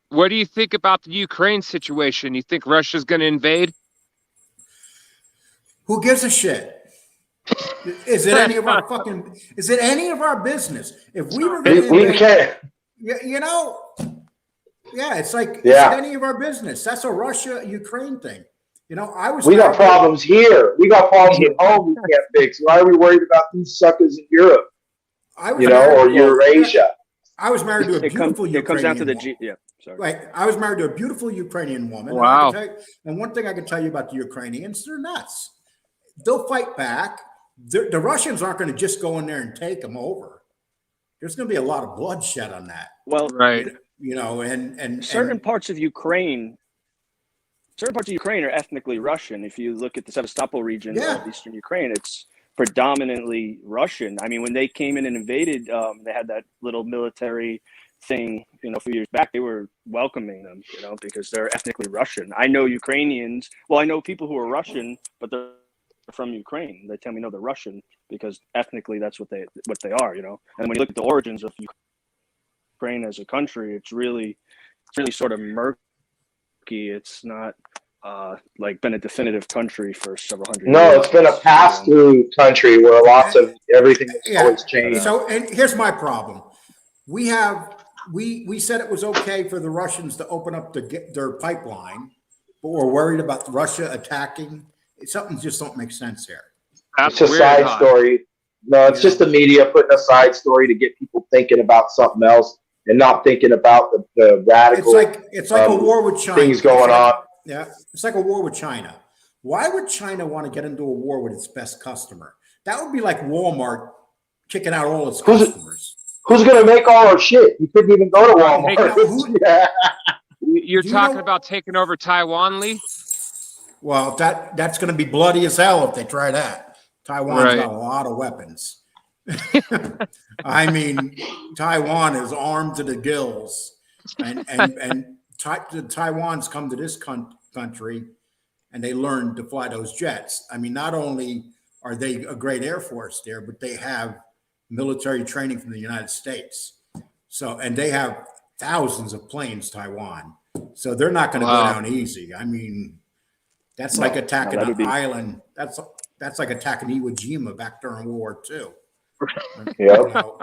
what do you think about the Ukraine situation? You think Russia's going to invade? Who gives a shit? Is it any of our is it any of our business? If we were going to invade, you know, it's like, is it any of our business? That's a Russia-Ukraine thing. You know, we got problems here. We got problems at home we can't fix. Why are we worried about these suckers in Europe? Or Eurasia? I was married to a beautiful Ukrainian woman. It comes down to the Right. I was married to a beautiful Ukrainian woman. Wow. And one thing I can tell you about the Ukrainians, they're nuts. They'll fight back. The Russians aren't going to just go in there and take them over. There's going to be a lot of bloodshed on that. Well, right. You know, and certain parts of Ukraine are ethnically Russian. If you look at the Sevastopol region of eastern Ukraine, it's predominantly Russian. I mean, when they came in and invaded, they had that little military thing, you know, a few years back. They were welcoming them, you know, because they're ethnically Russian. I know Ukrainians. Well, I know people who are Russian, but they're from Ukraine. They tell me no, they're Russian because ethnically that's what they are, you know. And when you look at the origins of Ukraine as a country, it's really sort of murky. It's not like been a definitive country for several hundred years. No, it's been a pass-through country where lots of everything has always changed. So, and here's my problem. We said it was okay for the Russians to open up their pipeline, but we're worried about Russia attacking. Something just don't make sense here. It's a side story. No, it's just the media putting a side story to get people thinking about something else and not thinking about the radical. It's like a war with China. Things going on. Yeah, it's like a war with China. Why would China want to get into a war with its best customer? That would be like Walmart kicking out all its customers. Who's going to make all our shit? You couldn't even go to Walmart. You're talking about taking over Taiwan, Lee? Well, that's going to be bloody as hell if they try that. Taiwan's got a lot of weapons. I mean, Taiwan is armed to the gills, and Taiwan's come to this country, and they learned to fly those jets. I mean, not only are they a great Air Force there, but they have military training from the United States. So, and they have thousands of planes, Taiwan. So they're not going to go down easy. I mean, that's like attacking an island. That's like attacking Iwo Jima back during World War II. Well,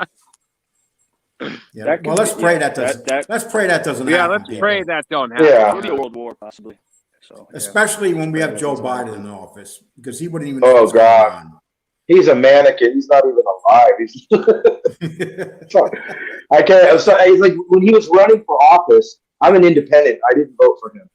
let's pray that doesn't. Let's pray that doesn't happen. Yeah, let's pray that don't happen. Yeah, maybe a world war possibly. So, especially when we have Joe Biden in office, because he wouldn't even know what's going on. He's a mannequin. He's not even alive. He's I can't. So, like when he was running for office, I'm an independent. I didn't vote for him.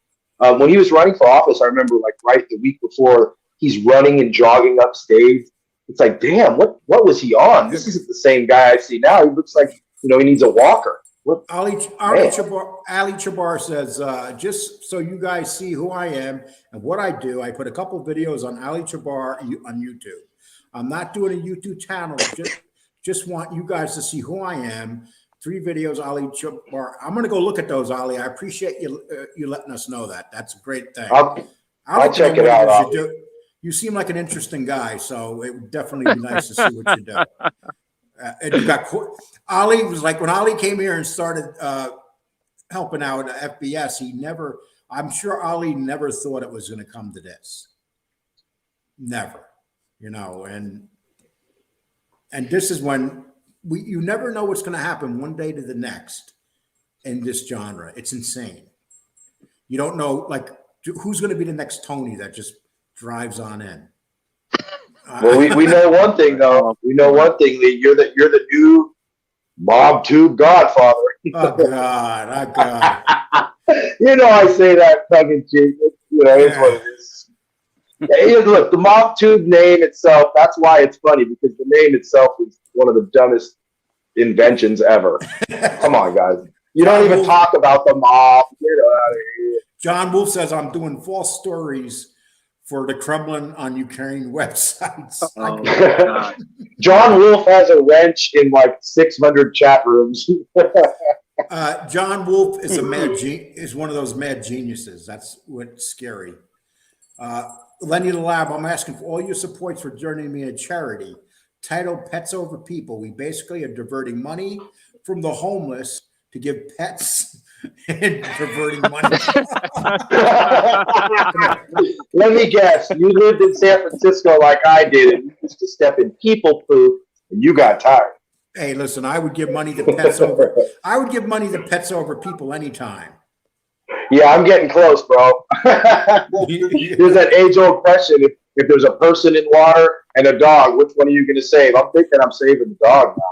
When he was running for office, I remember like right the week before he's running and jogging upstage. It's like, damn, what was he on? This isn't the same guy I see now. He looks like, you know, he needs a walker. Ali Chabar says, just so you guys see who I am and what I do, I put a couple videos on Ali Chabar on YouTube. I'm not doing a YouTube channel. Just want you guys to see who I am. 3 videos, Ali Chabar. I'm going to go look at those, Ali. I appreciate you letting us know that. That's a great thing. I'll check it out. You seem like an interesting guy, so it would definitely be nice to see what you do. And you got Ali was like when Ali came here and started helping out at FBS. I'm sure Ali never thought it was going to come to this. Never, and this is when you never know what's going to happen one day to the next in this genre. It's insane. You don't know who's going to be the next Tony that just drives on in. Well, we know one thing though. We know one thing, Lee. You're the new mob tube godfather. Oh God! Oh God! I say that tongue in cheek. It's what it is. Hey, look, the mob tube name itself. That's why it's funny, because the name itself is one of the dumbest inventions ever. Come on, guys. You don't even talk about the mob. Get out of here. John Wolf says I'm doing false stories for the Kremlin on Ukraine websites. Oh my God. John Wolf has a wrench in like 600 chat rooms. John Wolf is is one of those mad geniuses. That's what's scary. Lenny the Lab, I'm asking for all your supports for joining me in a charity titled Pets Over People. We basically are diverting money from the homeless to give pets and diverting money. Let me guess. You lived in San Francisco like I did, and you used to step in people poop, and you got tired. Hey, listen, I would give money to pets over. I would give money to pets over people anytime. Yeah, I'm getting close, bro. There's that age-old question: if there's a person in water and a dog, which one are you going to save? I'm thinking I'm saving the dog now.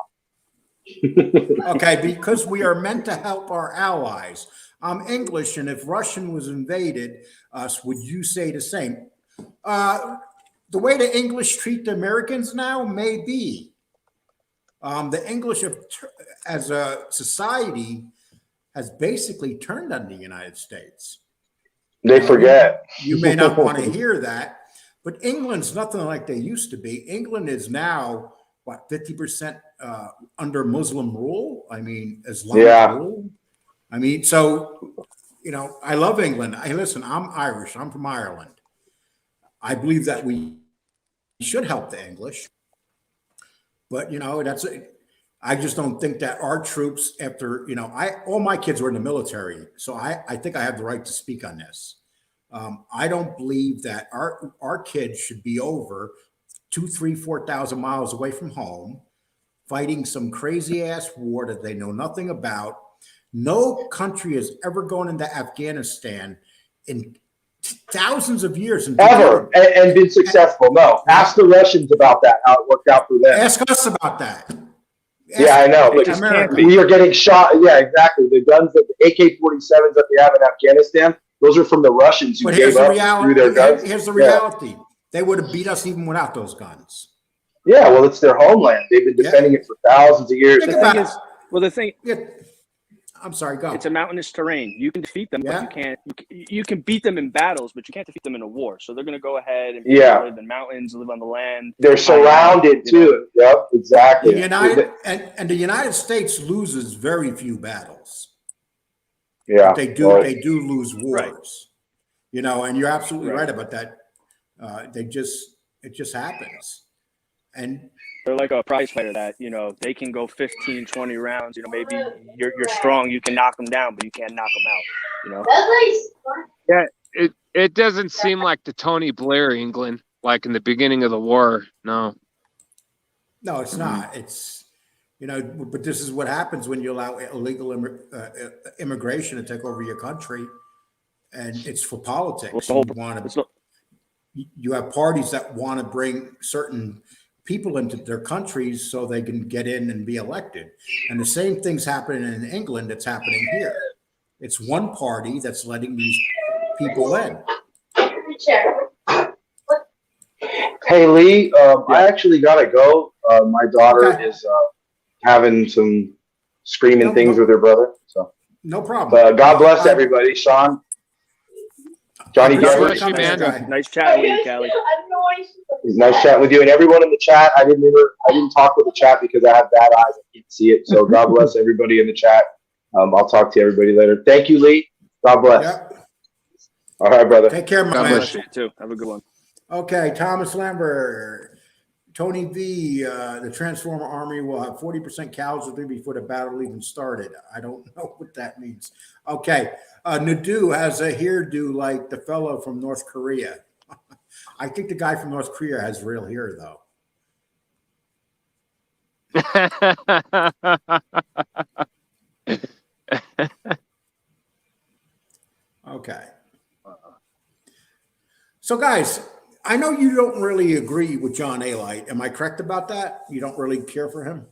Okay, because we are meant to help our allies. I'm English, and if Russian was invaded us, would you say the same? The way the English treat the Americans now may be. The English as a society has basically turned on the United States. They forget. You may not want to hear that, but England's nothing like they used to be. England is now, 50% under Muslim rule? I mean, Islamic rule? I mean, so, I love England. Listen, I'm Irish. I'm from Ireland. I believe that we should help the English. But, I just don't think that our troops, after, all my kids were in the military. So I think I have the right to speak on this. I don't believe that our kids should be over 2,000, 3,000, 4,000 miles away from home, fighting some crazy ass war that they know nothing about. No country has ever gone into Afghanistan in thousands of years and been successful. No, ask the Russians about that, how it worked out for them. Ask us about that. I know. You're getting shot. Yeah, exactly. The guns, the AK-47s that they have in Afghanistan, those are from the Russians who gave up through their guns. Here's the reality. Yeah. They would have beat us even without those guns. Yeah, well, it's their homeland. They've been defending it for thousands of years. I'm sorry, go. It's a mountainous terrain. You can defeat them, but you can't. You can beat them in battles, but you can't defeat them in a war. So they're going to go ahead and live in mountains, live on the land. They're surrounded too. Yep, exactly. The United States loses very few battles. Yeah, but they do. They do lose wars. Right. And you're absolutely right about that. It just happens, and. They're like a prize fighter that, they can go 15, 20 rounds. Maybe you're strong, you can knock them down, but you can't knock them out, Yeah, it doesn't seem like the Tony Blair England, like in the beginning of the war. No, it's not. It's, but this is what happens when you allow illegal immigration to take over your country, and it's for politics. You have parties that want to bring certain people into their countries so they can get in and be elected. And the same thing's happening in England that's happening here. It's one party that's letting these people in. Hey, Lee, I actually got to go. My daughter is having some screaming things with her brother. So no problem. But God bless everybody, Sean. Johnny God Gebert. bless you, man. Nice chatting with you, Kelly. Nice chatting with you and everyone in the chat. I didn't talk with the chat because I have bad eyes. I can't see it. So God bless everybody in the chat. I'll talk to everybody later. Thank you, Lee. God bless. Yep. All right, brother. Take care, my God man. bless You too. Have a good one. Okay, Thomas Lambert, Tony V. The Transformer Army will have 40% casualty before the battle even started. I don't know what that means. Okay, Nadu has a hairdo like the fellow from North Korea. I think the guy from North Korea has real hair, though. Okay. So, guys, I know you don't really agree with John Alite. Am I correct about that? You don't really care for him?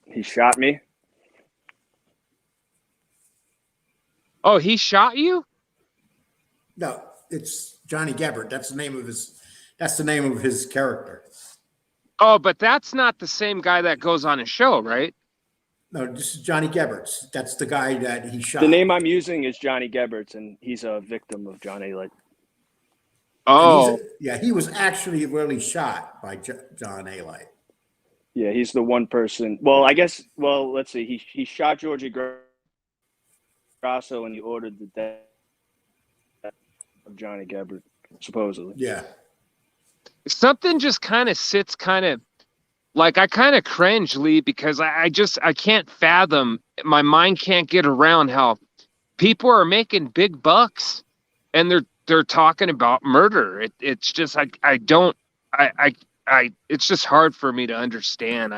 He shot me. Oh, he shot you? No, it's Johnny Gebert. That's the name of his. That's the name of his character. Oh, but that's not the same guy that goes on his show, right? No, this is Johnny Gebert's. That's the guy that he shot. The name I'm using is Johnny Geberts, and he's a victim of John Alite. Oh, Yeah, he was actually really shot by John Alite. Yeah, he's the one person. Well, I guess. Well, let's see. He shot Georgie Grasso, and he ordered the death of Johnny Gebert, supposedly. Yeah. something just kind of sits kind of like I kind of cringe, Lee, because I can't fathom, my mind can't get around how people are making big bucks and they're talking about murder. It's just it's just hard for me to understand.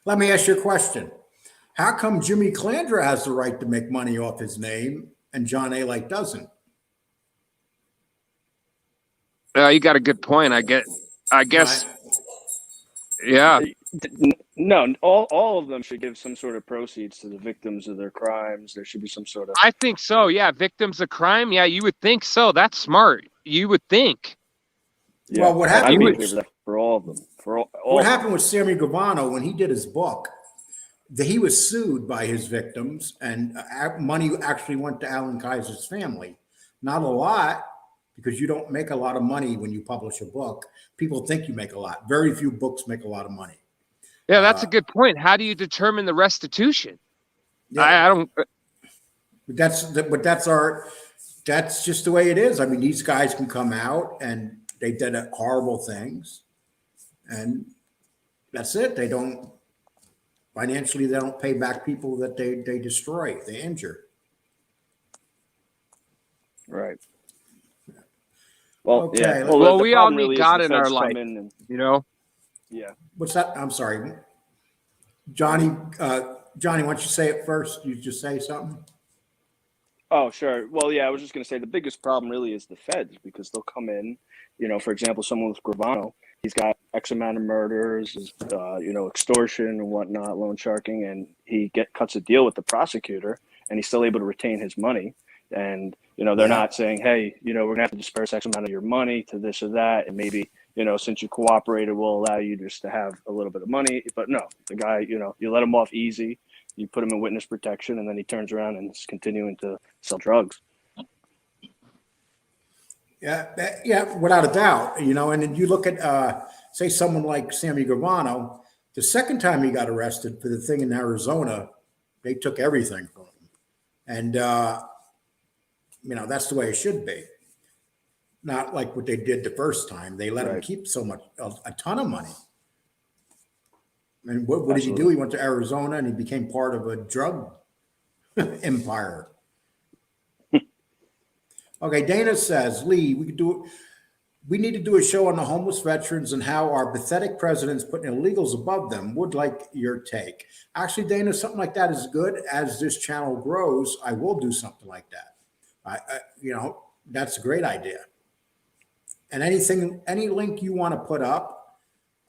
Let me ask you a question. How come Jimmy Calandra has the right to make money off his name and John Alite doesn't? You got a good point. I guess. Right. Yeah. No, all of them should give some sort of proceeds to the victims of their crimes. There should be some sort of. I think so. Yeah. Victims of crime. Yeah. You would think so. That's smart. You would think. Yeah, Well, what happened? For all of them. What happened with Sammy Gravano when he did his book? He was sued by his victims, and money actually went to Alan Kaiser's family. Not a lot, because you don't make a lot of money when you publish a book. People think you make a lot. Very few books make a lot of money. Yeah, that's a good point. How do you determine the restitution? Yeah. I don't. But that's just the way it is. I mean, these guys can come out and they did horrible things, and that's it. They don't financially. They don't pay back people that they destroy, they injure. Right. Well, Okay. yeah. Well, the we all problem really need is God the in our feds life, come in and, you know. yeah. What's that? I'm sorry, Johnny. Johnny, why don't you say it first? You just say something. Oh, sure. Well, yeah, I was just going to say the biggest problem really is the feds, because they'll come in, for example, someone with Gravano, he's got X amount of murders, extortion and whatnot, loan sharking, and he cuts a deal with the prosecutor, and he's still able to retain his money. And, they're not saying, hey, we're going to have to disperse X amount of your money to this or that. And maybe, since you cooperated, we'll allow you just to have a little bit of money. But no, the guy, you let him off easy. You put him in witness protection, and then he turns around and is continuing to sell drugs. Yeah, without a doubt. And then you look at, say, someone like Sammy Gravano. The second time he got arrested for the thing in Arizona, they took everything from him, and that's the way it should be. Not like what they did the first time. They let him keep a ton of money. And what did he do? He went to Arizona and he became part of a drug empire. Okay, Dana says, Lee, we need to do a show on the homeless veterans and how our pathetic president's putting illegals above them. Would like your take. Actually, Dana, something like that is good. As this channel grows, I will do something like that. That's a great idea. And any link you want to put up,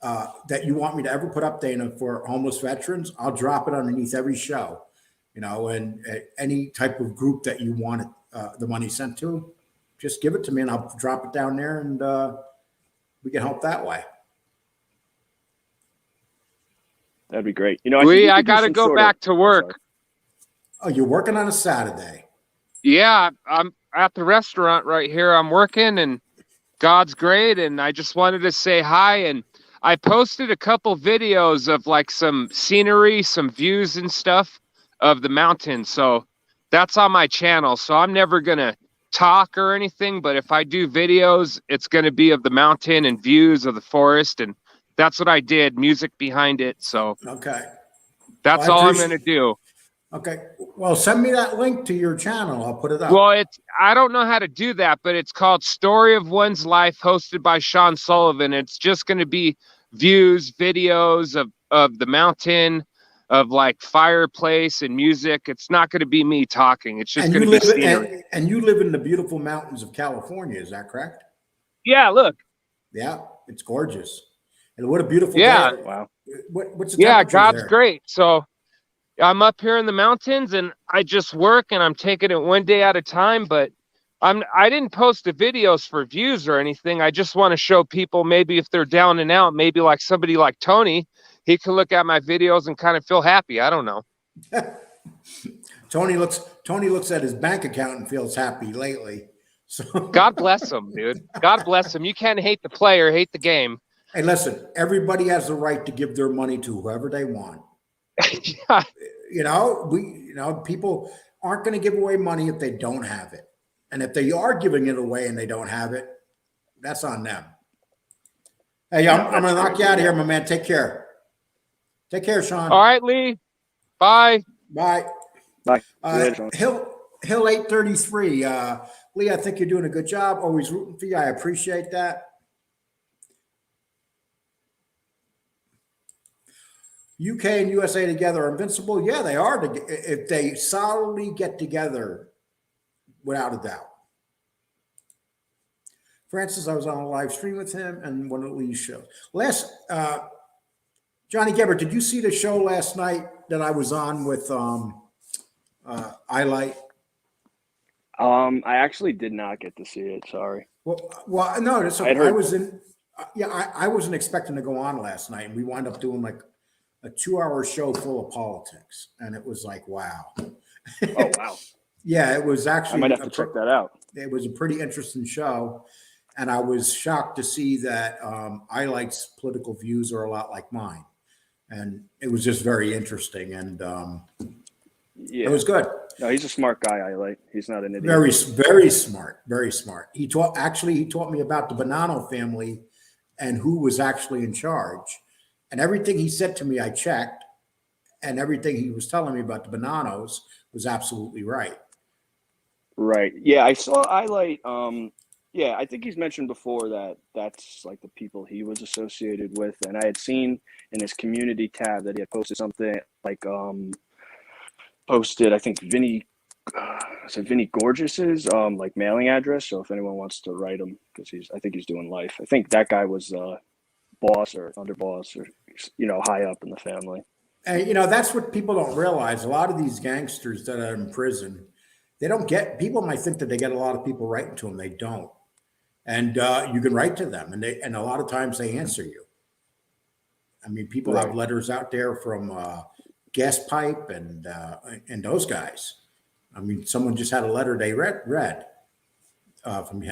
that you want me to ever put up, Dana, for homeless veterans, I'll drop it underneath every show, and any type of group that you want the money sent to, just give it to me and I'll drop it down there, and we can help that way. That'd be great. You know, I got to go back to work. Oh, you're working on a Saturday. Yeah, I'm at the restaurant right here. I'm working, and God's great. And I just wanted to say hi. And I posted a couple videos of like some scenery, some views and stuff of the mountain. So that's on my channel. So I'm never going to talk or anything, but if I do videos, it's going to be of the mountain and views of the forest. And that's what I did, music behind it. So Okay. that's Well, all I'm going to do. Okay. Well, send me that link to your channel. I'll put it up. Well, I don't know how to do that, but it's called Story of One's Life, hosted by Sean Sullivan. It's just going to be views, videos of the mountain, of like fireplace and music. It's not going to be me talking. It's just going to be scenery. And you live in the beautiful mountains of California. Is that correct? Yeah, look. Yeah, it's gorgeous. And what a beautiful Yeah. day. Wow. What's the Yeah, temperature God's there? great. So I'm up here in the mountains and I just work and I'm taking it one day at a time, but I didn't post the videos for views or anything. I just want to show people, maybe if they're down and out, maybe like somebody like Tony, he can look at my videos and kind of feel happy. I don't know. Tony looks at his bank account and feels happy lately. So God bless him, dude. God bless him. You can't hate the player, hate the game. Hey, listen, everybody has the right to give their money to whoever they want. Yeah. People aren't going to give away money if they don't have it. And if they are giving it away and they don't have it, that's on them. Hey, I'm going to knock you out of here, my man. Take care. Take care, Sean. All right, Lee. Bye. Bye. Bye. Hill 833. Lee, I think you're doing a good job. Always rooting for you. I appreciate that. UK and USA together are invincible. Yeah, they are. If they solidly get together, without a doubt. Francis, I was on a live stream with him and one of Lee's shows. Johnny Gebert, did you see the show last night that I was on with Alite? I actually did not get to see it. Sorry. Well, no, that's okay. I wasn't expecting to go on last night, and we wound up doing like a 2-hour show full of politics, and it was like, wow. Oh, wow. Yeah, it was actually. I might have to check that out. It was a pretty interesting show, and I was shocked to see that Alite's political views are a lot like mine, and it was just very interesting, and yeah, it was good. No, he's a smart guy. He's not an idiot. Very, very smart. Very smart. He taught me about the Bonanno family and who was actually in charge. And everything he said to me, I checked, and everything he was telling me about the Bonannos was absolutely right. Right. Yeah, I saw Alite. Yeah, I think he's mentioned before that that's like the people he was associated with, and I had seen in his community tab that he had posted something like I think Vinny Gorgeous's like mailing address. So if anyone wants to write him, because I think he's doing life. I think that guy was boss or underboss or high up in the family. And that's what people don't realize. A lot of these gangsters that are in prison, they don't get. People might think that they get a lot of people writing to them. They don't. And you can write to them, and a lot of times they answer you. I mean, people have letters out there from Gas Pipe and those guys. I mean, someone just had a letter they read from me.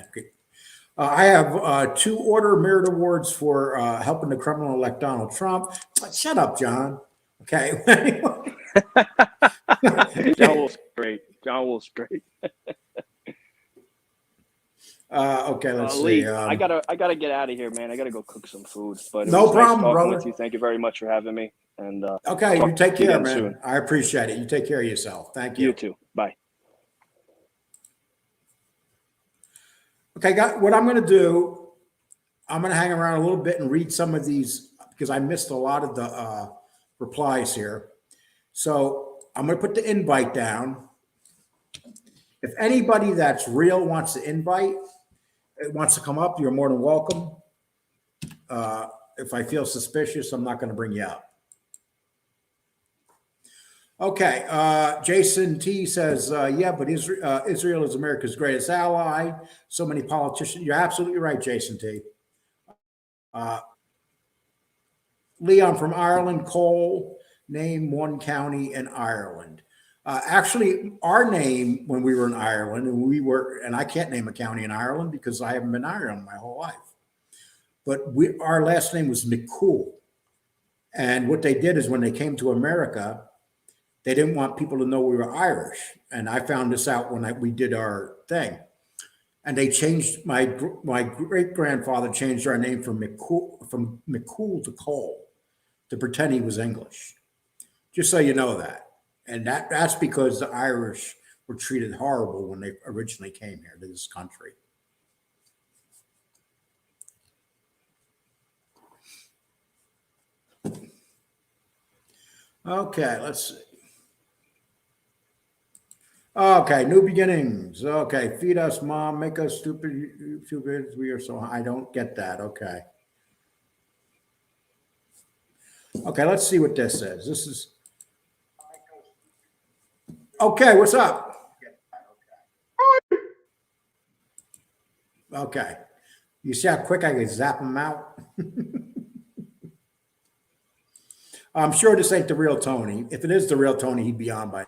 I have 2 Order Merit Awards for helping the criminal elect Donald Trump. Shut up, John. Okay. John Wolf's great. Okay, let's see. Lee, I gotta get out of here, man. I gotta go cook some food. But no problem, brother. With you. Thank you very much for having me. And okay, you take care, man. Soon. I appreciate it. You take care of yourself. Thank you. You too. Bye. Okay, what I'm going to do, I'm going to hang around a little bit and read some of these because I missed a lot of the replies here. So I'm going to put the invite down. If anybody that's real wants to wants to come up, you're more than welcome. If I feel suspicious, I'm not going to bring you up. Okay, Jason T says, yeah, but Israel is America's greatest ally. So many politicians. You're absolutely right, Jason T. Leon from Ireland, Cole, name one county in Ireland. Actually, our name when we were in Ireland, and I can't name a county in Ireland because I haven't been in Ireland my whole life. But our last name was McCool. And what they did is when they came to America, they didn't want people to know we were Irish. And I found this out when we did our thing. And they changed my great grandfather changed our name from McCool to Cole to pretend he was English. Just so you know that. And that's because the Irish were treated horrible when they originally came here to this country. Okay, let's see. Okay, new beginnings. Okay, feed us, mom, make us stupid. We are so high. I don't get that. Okay. Okay, let's see what this says. This is. Okay, what's up? Okay. You see how quick I can zap them out? I'm sure this ain't the real Tony. If it is the real Tony, he'd be on by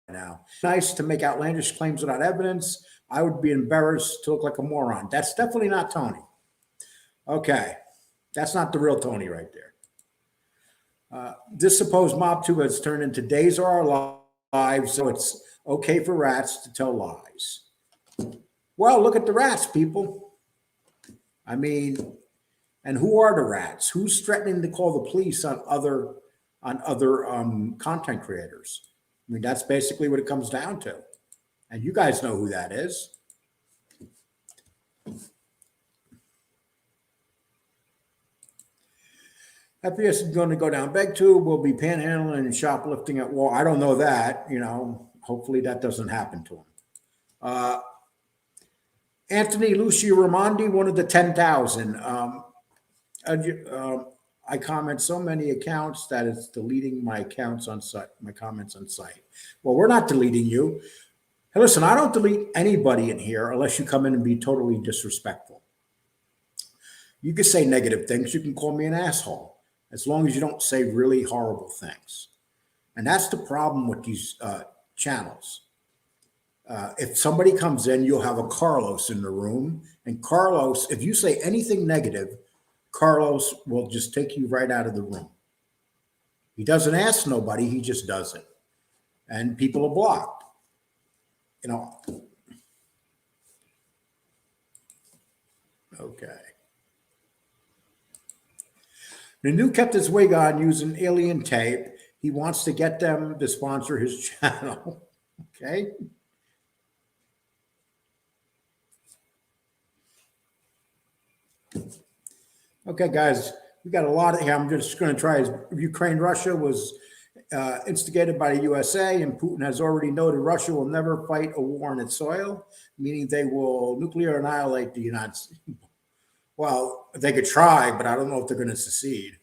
now. Nice to make outlandish claims without evidence. I would be embarrassed to look like a moron. That's definitely not Tony. Okay. That's not the real Tony right there. This supposed mob 2 has turned into Days of Our Lives, so it's okay for rats to tell lies. Well, look at the rats, people. I mean, and who are the rats? Who's threatening to call the police on other content creators? I mean, that's basically what it comes down to. And you guys know who that is. FPS is going to go down beg tube. We'll be panhandling and shoplifting at Wall. I don't know that. Hopefully that doesn't happen to him. Anthony Lucio Ramondi, one of the 10,000. I comment so many accounts that it's deleting my accounts on site, my comments on site. Well, we're not deleting you. Hey, listen, I don't delete anybody in here unless you come in and be totally disrespectful. You can say negative things. You can call me an asshole as long as you don't say really horrible things. And that's the problem with these channels. If somebody comes in, you'll have a Carlos in the room. And Carlos, if you say anything negative, Carlos will just take you right out of the room. He doesn't ask nobody. He just does it. And people are blocked. Okay. The new kept his wig on using alien tape. He wants to get them to sponsor his channel. Okay. Okay, guys, we got a lot of here. I'm just going to try. Ukraine, Russia was instigated by the USA, and Putin has already noted Russia will never fight a war on its soil, meaning they will nuclear annihilate the United States. Well, they could try, but I don't know if they're going to succeed.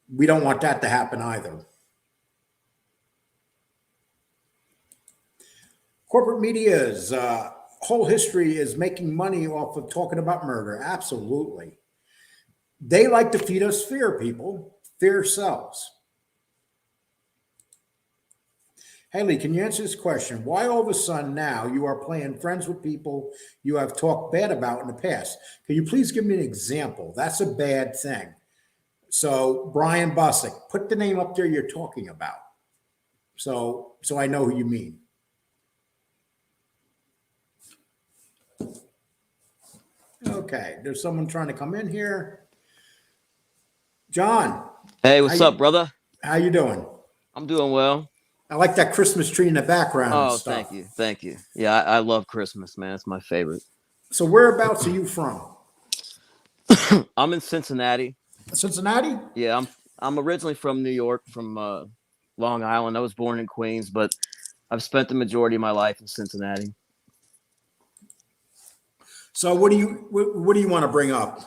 We don't want that to happen either. Corporate media's whole history is making money off of talking about murder. Absolutely. They like to feed us fear, people. Fear sells. Haley, can you answer this question? Why all of a sudden now you are playing friends with people you have talked bad about in the past? Can you please give me an example? That's a bad thing. So Brian Busick, put the name up there you're talking about. So I know who you mean. Okay, there's someone trying to come in here. John. Hey, what's up, brother? How you doing? I'm doing well. I like that Christmas tree in the background. Oh, and stuff. thank you. Thank you. Yeah, I love Christmas, man. It's my favorite. So whereabouts are you from? I'm in Cincinnati. Cincinnati? Yeah, I'm originally from New York, from Long Island. I was born in Queens, but I've spent the majority of my life in Cincinnati. So what do you want to bring up?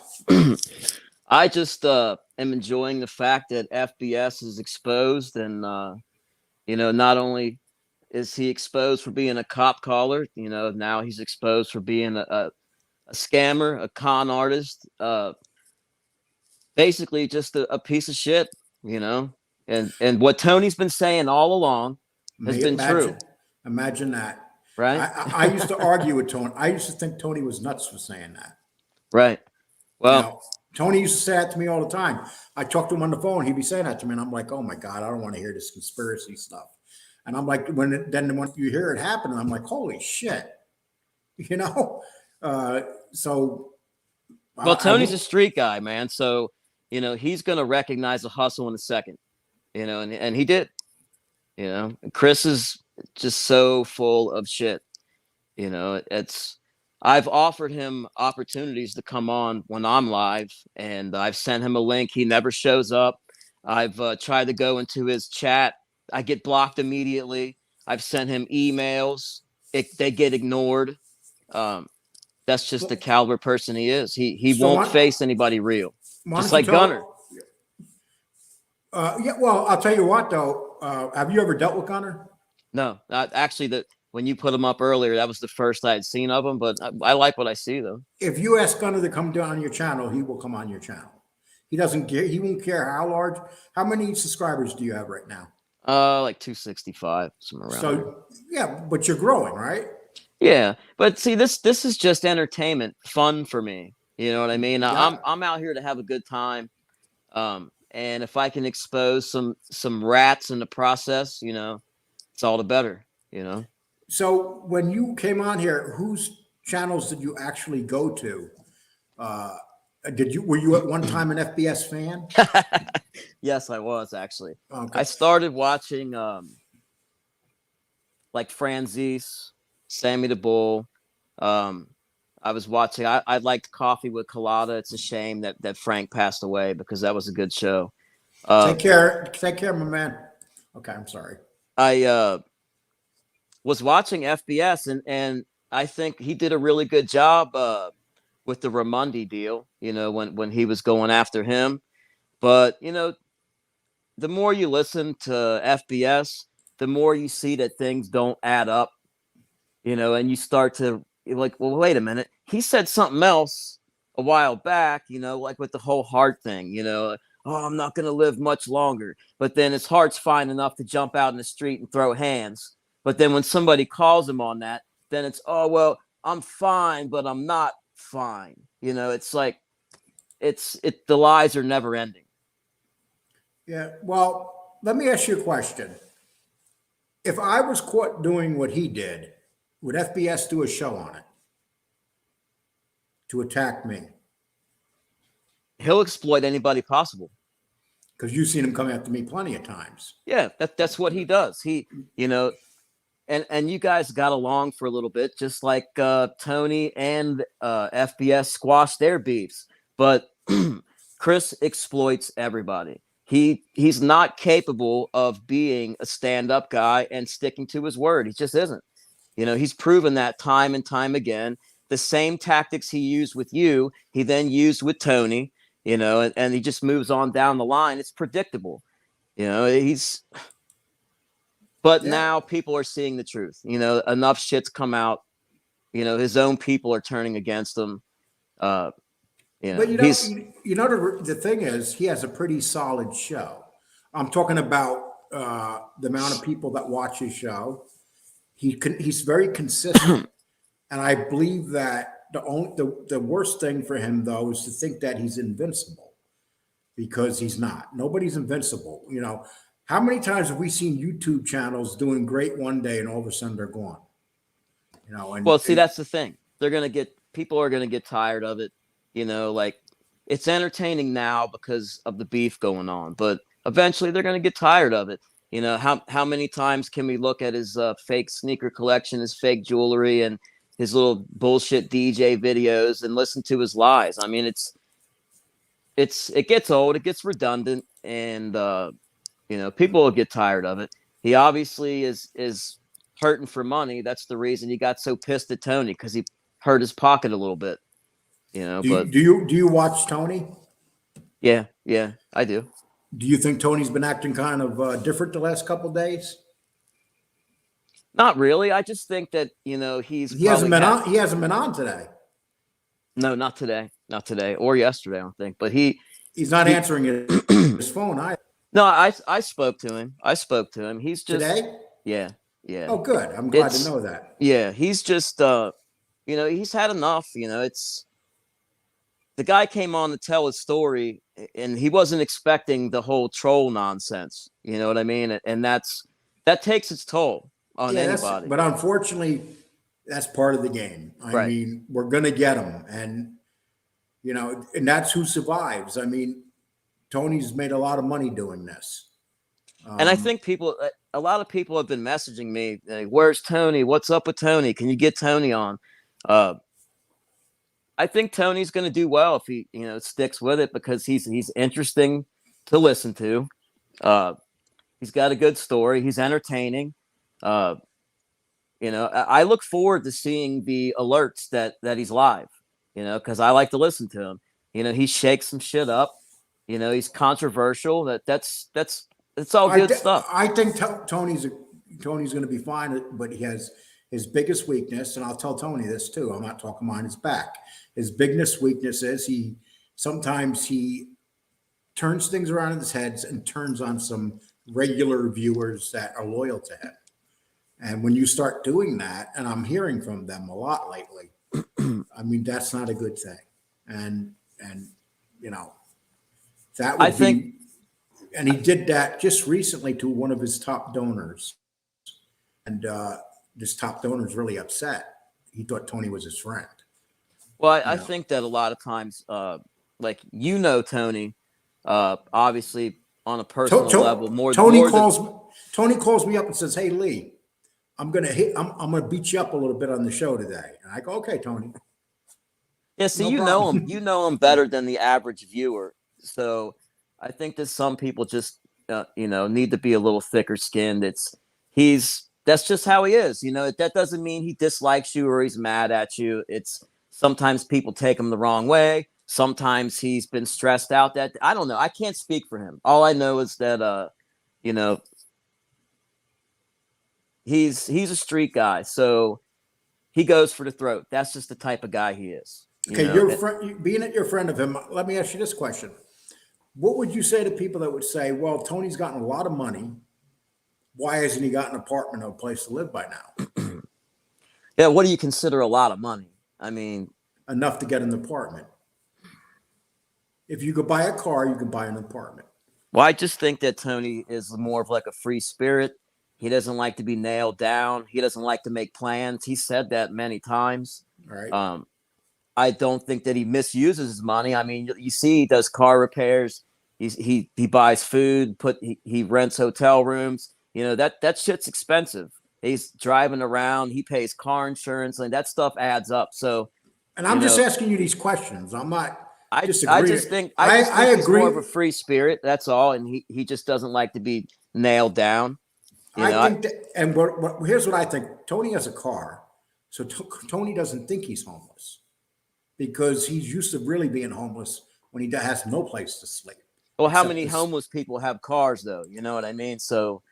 I just am enjoying the fact that FBS is exposed, and not only is he exposed for being a cop caller, now he's exposed for being a scammer, a con artist. basically just a piece of shit, you know. And what Tony's been saying all along has been true, Imagine that. right? I used to argue with Tony. I used to think Tony was nuts for saying that. Right. You Well, know, Tony used to say that to me all the time. I talked to him on the phone. He'd be saying that to me, and I'm like, "Oh my God, I don't want to hear this conspiracy stuff." And I'm like, when you hear it happen, I'm like, "Holy shit," you know. So, well, Tony's a street guy, man. So, you know, he's gonna recognize a hustle in a second, you know, and he did, you know. Chris is just so full of shit. You know, I've offered him opportunities to come on when I'm live, and I've sent him a link. He never shows up. I've tried to go into his chat. I get blocked immediately. I've sent him emails. They get ignored. Um, that's just the caliber person he is. He so won't face anybody real, just like Gunner. Yeah, well, I'll tell you what though. Have you ever dealt with Gunner? No, not actually. When you put him up earlier, that was the first I had seen of him. But I like what I see, though. If you ask Gunner to come down on your channel, he will come on your channel. He doesn't care. He won't care how large. How many subscribers do you have right now? Like 265, somewhere around there. Yeah, but you're growing, right? Yeah, but see, this is just entertainment, fun for me. You know what I mean? Yeah. I'm out here to have a good time. And if I can expose some rats in the process, you know, it's all the better. You know. So when you came on here, whose channels did you actually go to? Were you at one time an FBS fan? Yes, I was actually. Okay. I started watching like Franzese, Sammy the Bull. I was watching. I liked Coffee with Colada. It's a shame that Frank passed away because that was a good show. Take care, my man. Okay, I'm sorry. I was watching FBS and I think he did a really good job with the Ramundi deal, you know, when he was going after him. But, you know, the more you listen to FBS, the more you see that things don't add up, you know, and you start to like, well, wait a minute. He said something else a while back, you know, like with the whole heart thing, you know, oh, I'm not going to live much longer. But then his heart's fine enough to jump out in the street and throw hands. But then when somebody calls him on that, then it's, oh, well, I'm fine, but I'm not fine. You know, it's like, the lies are never ending. Yeah. Well, let me ask you a question. If I was caught doing what he did, would FBS do a show on it to attack me? He'll exploit anybody possible. Because you've seen him come after me plenty of times. Yeah, that's what he does. He, you know, and you guys got along for a little bit, just like Tony and FBS squashed their beefs. But Chris exploits everybody. He's not capable of being a stand-up guy and sticking to his word. He just isn't. You know, he's proven that time and time again. The same tactics he used with you, he then used with Tony, you know, and he just moves on down the line. It's predictable. You know, but now people are seeing the truth. You know, enough shit's come out. You know, his own people are turning against him. You know, but the thing is, he has a pretty solid show. I'm talking about the amount of people that watch his show. He's very consistent, and I believe that the worst thing for him though is to think that he's invincible, because he's not. Nobody's invincible. You know, how many times have we seen YouTube channels doing great one day and all of a sudden they're gone? You know, and well, see, that's the thing. People are gonna get tired of it. You know, like it's entertaining now because of the beef going on, but eventually they're gonna get tired of it. You know, how many times can we look at his fake sneaker collection, his fake jewelry, and his little bullshit DJ videos and listen to his lies? I mean, it gets old, it gets redundant, and you know, people will get tired of it. He obviously is hurting for money. That's the reason he got so pissed at Tony, because he hurt his pocket a little bit. You know, do you watch Tony? Yeah, I do. Do you think Tony's been acting kind of different the last couple of days? Not really. I just think that, you know, he hasn't been on today. No, not today or yesterday, I don't think. But he He's not answering his phone either. No, I spoke to him. He's just Today? yeah, yeah. Oh, good. I'm glad to It's know that. yeah, he's just he's had enough, it's the guy came on to tell his story and he wasn't expecting the whole troll nonsense. You know what I mean? And that takes its toll on anybody. But unfortunately, that's part of the game. I Right. mean, we're going to get them. And, and that's who survives. I mean, Tony's made a lot of money doing this. And I think a lot of people have been messaging me, like, where's Tony? What's up with Tony? Can you get Tony on? I think Tony's going to do well if he, sticks with it because he's interesting to listen to. He's got a good story. He's entertaining. I look forward to seeing the alerts that he's live, because I like to listen to him. He shakes some shit up. He's controversial. That's all good stuff. I think Tony's going to be fine, but he has his biggest weakness, and I'll tell Tony this too. I'm not talking behind his back. His biggest weakness is sometimes he turns things around in his head and turns on some regular viewers that are loyal to him. And when you start doing that, and I'm hearing from them a lot lately, I mean, that's not a good thing. And that would be, and he did that just recently to one of his top donors. And this top donor is really upset. He thought Tony was his friend. Well, I think that a lot of times, Tony, obviously on a personal level, Tony calls me up and says, "Hey, Lee, I'm gonna beat you up a little bit on the show today." And I go, "Okay, Tony." Yeah, see, No you know him better than the average viewer. So I think that some people just, need to be a little thicker skinned. That's just how he is. That doesn't mean he dislikes you or he's mad at you. It's sometimes people take him the wrong way. Sometimes he's been stressed out. That I don't know. I can't speak for him. All I know is that, he's a street guy. So he goes for the throat. That's just the type of guy he is. Okay, being that you're a friend of him, let me ask you this question. What would you say to people that would say, well, Tony's gotten a lot of money. Why hasn't he got an apartment or a place to live by now? Yeah, what do you consider a lot of money? I mean, enough to get an apartment. If you could buy a car, you could buy an apartment. Well, I just think that Tony is more of like a free spirit. He doesn't like to be nailed down. He doesn't like to make plans. He said that many times. All right. I don't think that he misuses his money. I mean, you see, he does car repairs. He buys food. He rents hotel rooms. That shit's expensive. He's driving around. He pays car insurance, and that stuff adds up. So, and I'm just asking you these questions. I'm not. I just think he's more of a free spirit. That's all, and he just doesn't like to be nailed down. Here's what I think. Tony has a car, so Tony doesn't think he's homeless because he's used to really being homeless when he has no place to sleep. Well, how many homeless people have cars, though? You know what I mean? So,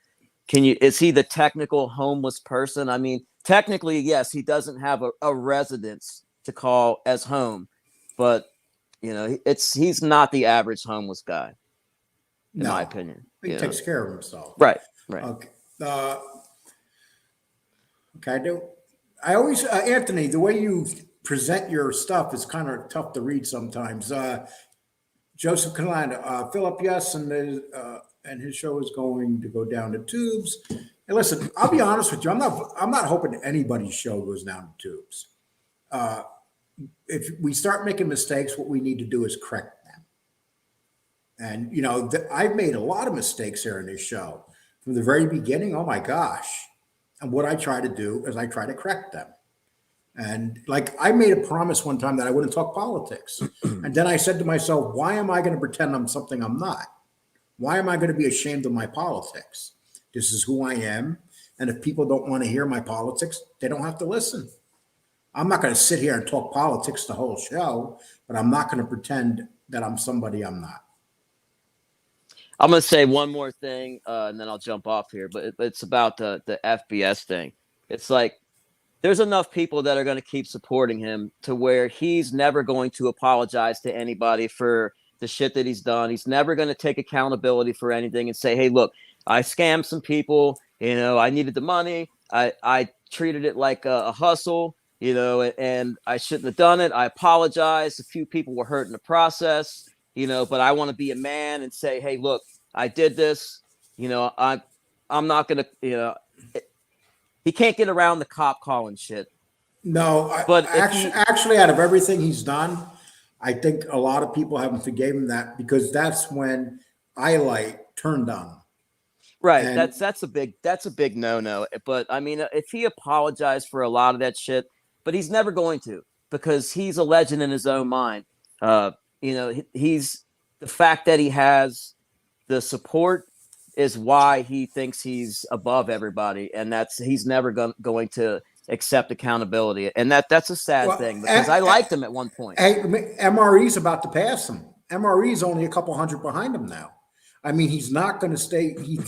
is he the technical homeless person? I mean, technically, yes, he doesn't have a residence to call as home, but he's not the average homeless guy, in my opinion. He takes care of himself. Right. Okay. I always, Anthony, the way you present your stuff is kind of tough to read sometimes. Joseph Kalanda, Philip, yes, and his show is going to go down to tubes. And listen, I'll be honest with you. I'm not hoping anybody's show goes down to tubes. If we start making mistakes, what we need to do is correct them. And I've made a lot of mistakes here in this show from the very beginning. Oh my gosh! And what I try to do is I try to correct them. And I made a promise one time that I wouldn't talk politics, and then I said to myself, "Why am I going to pretend I'm something I'm not? Why am I going to be ashamed of my politics? This is who I am. And if people don't want to hear my politics, they don't have to listen. I'm not going to sit here and talk politics the whole show, but I'm not going to pretend that I'm somebody I'm not." I'm going to say one more thing, and then I'll jump off here, but it's about the FBS thing. It's like, there's enough people that are going to keep supporting him to where he's never going to apologize to anybody for the shit that he's done. He's never going to take accountability for anything and say, hey, look, I scammed some people. I needed the money. I treated it like a hustle, and I shouldn't have done it. I apologize. A few people were hurt in the process, but I want to be a man and say, hey, look, I did this. I'm not going to, he can't get around the cop calling shit. No, But actually, out of everything he's done, I think a lot of people haven't forgiven him that because that's when Alite turned on him. Right. And That's a big no. But I mean, if he apologized for a lot of that shit, but he's never going to because he's a legend in his own mind. He's the fact that he has the support is why he thinks he's above everybody, and he's never going to accept accountability, and that's a sad thing because I liked him at one point. Hey, MRE's about to pass him. MRE's only a couple hundred behind him now. I mean, he's not going to stay. He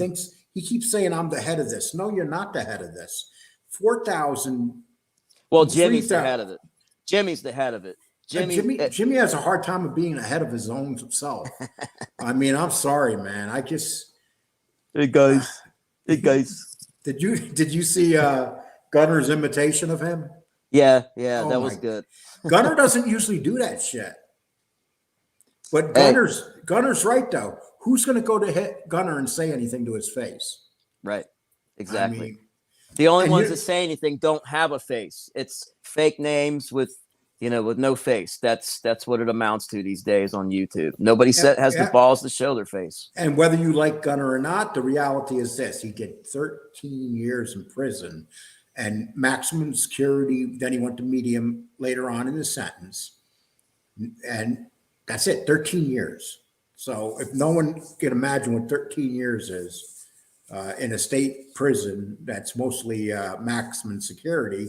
keeps saying, I'm the head of this. No, you're not the head of this. 4,000. Well, Jimmy's the head of it. Jimmy's the head of it. Jimmy has a hard time of being ahead of his own self. I mean, I'm sorry, man. Hey guys. Did you see Gunner's imitation of him? Yeah, that was good. Gunner doesn't usually do that shit. But Gunner's right though. Who's going to go to hit Gunner and say anything to his face? Right. Exactly. I mean, the only ones that say anything don't have a face. It's fake names with no face. That's what it amounts to these days on YouTube. Nobody has the balls to show their face. And whether you like Gunner or not, the reality is this: he get 13 years in prison and maximum security. Then he went to medium later on in the sentence, and that's it. 13 years. So if no one can imagine what 13 years is in a state prison, that's mostly maximum security.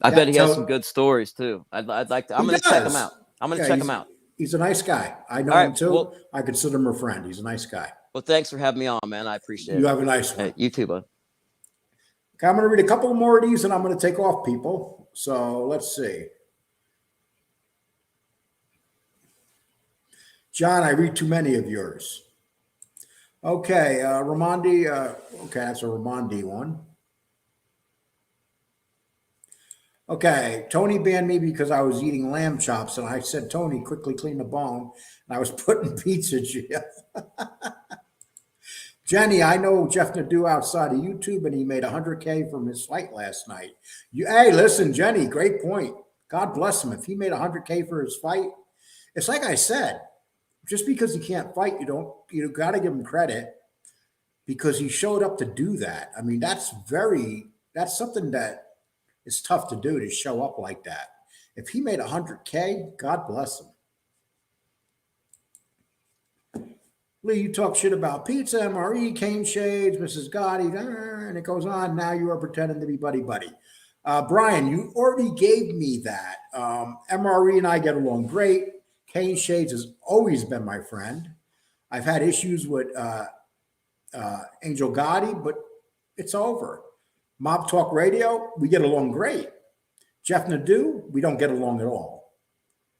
I bet he has some good stories too. I'd like to. I'm going to check him out. Check him out. He's a nice guy. I know him too. Well, I consider him a friend. He's a nice guy. Well, thanks for having me on, man. I appreciate it. You have a nice one. Hey, you too, bud. Okay, I'm going to read a couple more of these and I'm going to take off, people. So let's see. John, I read too many of yours. Okay, Ramondi. Okay, that's a Ramondi one. Okay, Tony banned me because I was eating lamb chops, and I said, Tony, quickly clean the bone. And I was put in pizza jail. Jenny, I know Jeff Nadeau outside of YouTube, and he made 100K from his fight last night. Hey, listen, Jenny, great point. God bless him. If he made 100K for his fight, it's like I said, just because he can't fight, you got to give him credit because he showed up to do that. I mean, that's something that is tough to do, to show up like that. If he made 100K, God bless him. Lee, you talk shit about pizza, MRE, cane shades, Mrs. Gotti, and it goes on. Now you are pretending to be buddy. Brian, you already gave me that. MRE and I get along great. Cane Shades has always been my friend. I've had issues with Angel Gotti, but it's over. Mob Talk Radio, we get along great. Jeff Nadeau, we don't get along at all.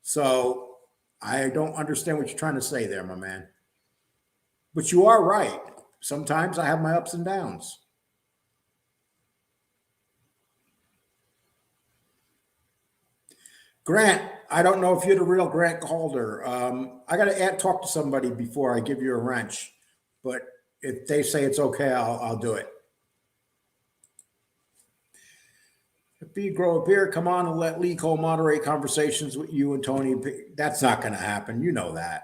So I don't understand what you're trying to say there, my man. But you are right. Sometimes I have my ups and downs. Grant, I don't know if you're the real Grant Calder. I got to talk to somebody before I give you a wrench. But if they say it's okay, I'll do it. If you grow a beard, come on and let Lee Cole moderate conversations with you and Tony. That's not going to happen. You know that.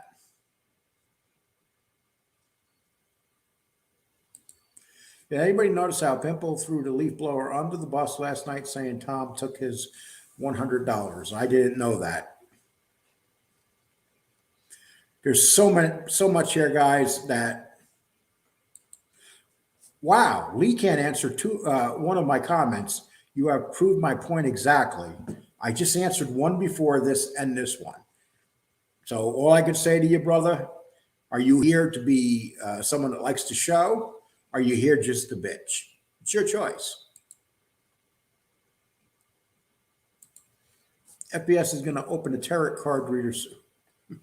Did anybody notice how Pimple threw the leaf blower under the bus last night saying Tom took his $100? I didn't know that. There's so much here, guys, that wow, Lee can't answer one of my comments. You have proved my point exactly. I just answered one before this and this one. So all I can say to you, brother, are you here to be someone that likes to show? Are you here just to bitch? It's your choice. FBS is going to open a tarot card reader soon.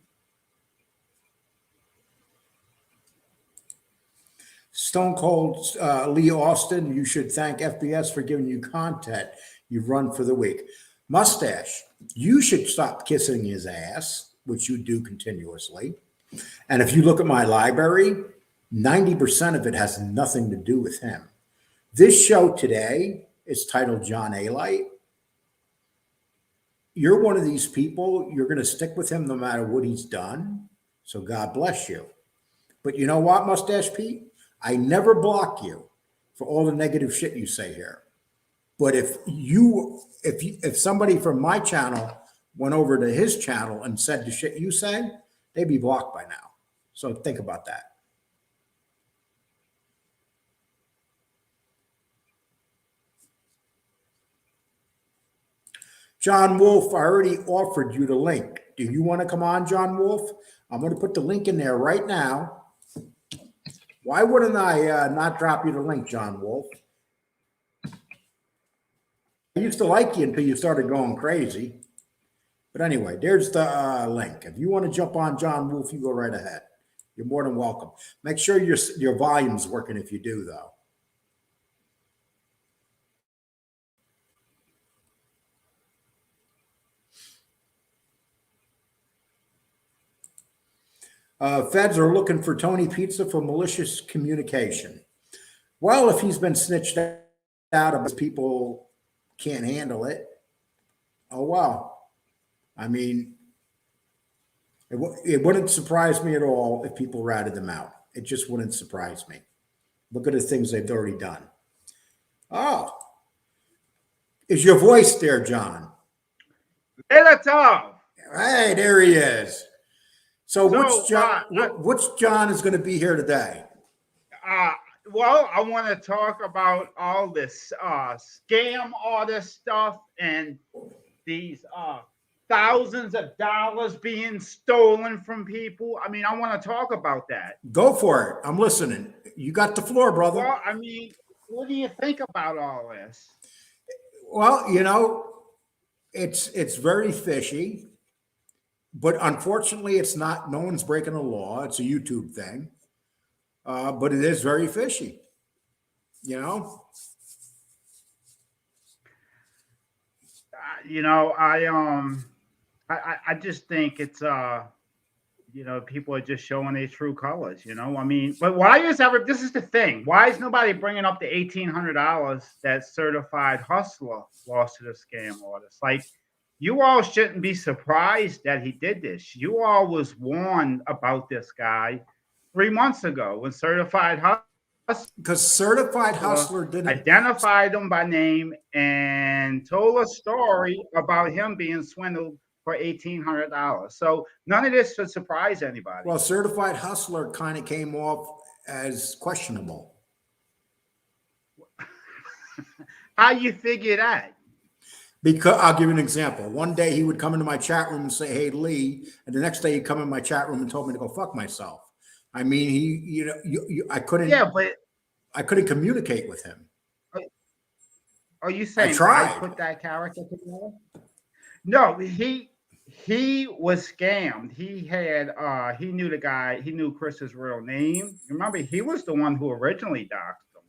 Stone Cold Lee Austin, you should thank FBS for giving you content you've run for the week. Mustache, you should stop kissing his ass, which you do continuously. And if you look at my library, 90% of it has nothing to do with him. This show today is titled John Alite. You're one of these people, you're going to stick with him no matter what he's done. So God bless you. But you know what, Mustache Pete? I never block you for all the negative shit you say here. But if somebody from my channel went over to his channel and said the shit you say, they'd be blocked by now. So think about that. John Wolf, I already offered you the link. Do you want to come on, John Wolf? I'm going to put the link in there right now. Why wouldn't I not drop you the link, John Wolf? I used to like you until you started going crazy. But anyway, there's the link. If you want to jump on John Wolf, you go right ahead. You're more than welcome. Make sure your volume's working if you do, though. Feds are looking for Tony Pizza for malicious communication. Well, if he's been snitched out of, people can't handle it. Oh, wow. I mean, it wouldn't surprise me at all if people ratted them out. It just wouldn't surprise me. Look at the things they've already done. Oh, is your voice there, John? Hey, there he is. So which John is going to be here today? Well, I want to talk about all this scam artist stuff and these thousands of dollars being stolen from people. I mean, I want to talk about that. Go for it. I'm listening. You got the floor, brother. Well, I mean, what do you think about all this? Well, you know, it's very fishy. But unfortunately, it's not. No one's breaking the law. It's a YouTube thing, but it is very fishy. You know. I just think it's people are just showing their true colors. I mean, but why is this is the thing? Why is nobody bringing up the $1,800 that Certified Hustler lost to the scam artist? Like, you all shouldn't be surprised that he did this. You all was warned about this guy 3 months ago when Certified Hustler, because Certified Hustler didn't identified him by name and told a story about him being swindled for $1,800. So none of this should surprise anybody. Well, Certified Hustler kind of came off as questionable. How you figure that? Because I'll give you an example. One day he would come into my chat room and say, "Hey, Lee," and the next day he'd come in my chat room and told me to go fuck myself. I mean, I couldn't. Yeah, but I couldn't communicate with him. Are you saying I put that character together? No, he was scammed. He knew the guy. He knew Chris's real name. Remember, he was the one who originally doxed him.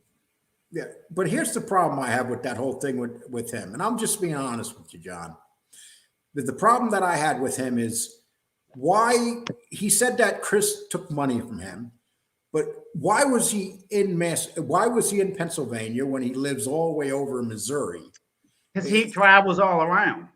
Yeah, but here's the problem I have with that whole thing with him, and I'm just being honest with you, John. But the problem that I had with him is why he said that Chris took money from him, but why was he in Pennsylvania when he lives all the way over in Missouri? Because he travels all around.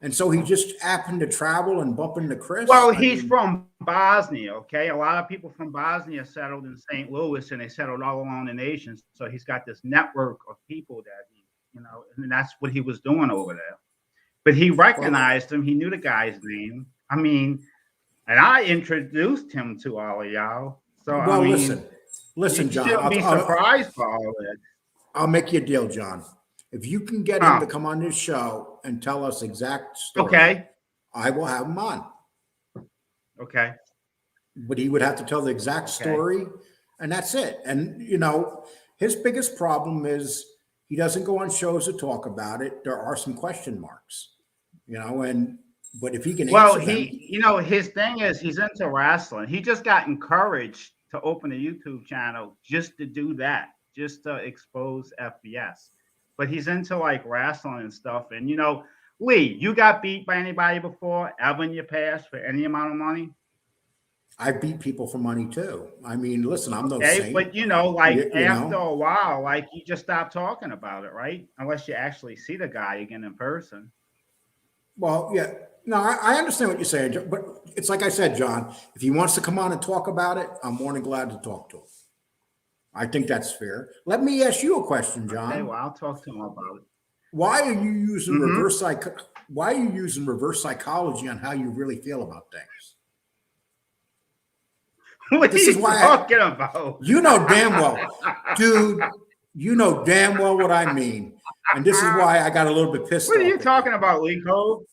And so he just happened to travel and bump into Chris? Well, he's from Bosnia, okay? A lot of people from Bosnia settled in St. Louis, and they settled all along the nation. So he's got this network of people that and that's what he was doing over there. But he recognized him. He knew the guy's name. I mean, and I introduced him to all of y'all. So, well, listen, John. You shouldn't be surprised by all that. I'll make you a deal, John. If you can get him to come on this show and tell us exact story, okay, I will have him on. Okay. But he would have to tell the exact story, and that's it. And, his biggest problem is he doesn't go on shows to talk about it. There are some question marks, but if he can answer them, his thing is he's into wrestling. He just got encouraged to open a YouTube channel just to do that, just to expose FBS. But he's into like wrestling and stuff. And you know, Lee, you got beat by anybody before ever in your past for any amount of money? I beat people for money too. I mean, listen, I'm no Okay, saint. but you know, like You after know? a while, like you just stop talking about it, right? Unless you actually see the guy again in person. Well, yeah. No, I understand what you're saying, but it's like I said, John, if he wants to come on and talk about it, I'm more than glad to talk to him. I think that's fair. Let me ask you a question, John. Okay, well, I'll talk to him about it. Why are you using Mhm. why are you using reverse psychology on how you really feel about things? What This are is you why talking about? you know damn well, dude, you know damn well what I mean. And this is why I got a little bit pissed What are you off at you. talking about, Lee Cole?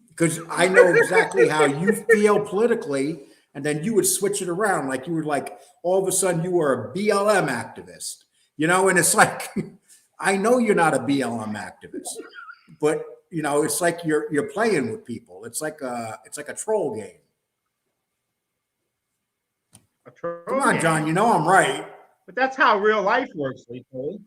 Because I know exactly how you feel politically, and then you would switch it around. Like you were like, all of a sudden you were a BLM activist, you know, and it's like, I know you're not a BLM activist, but you know, it's like you're playing with people. It's like a troll game. A troll Come on, John, game. you know I'm right. But that's how real life works, Lee Cole.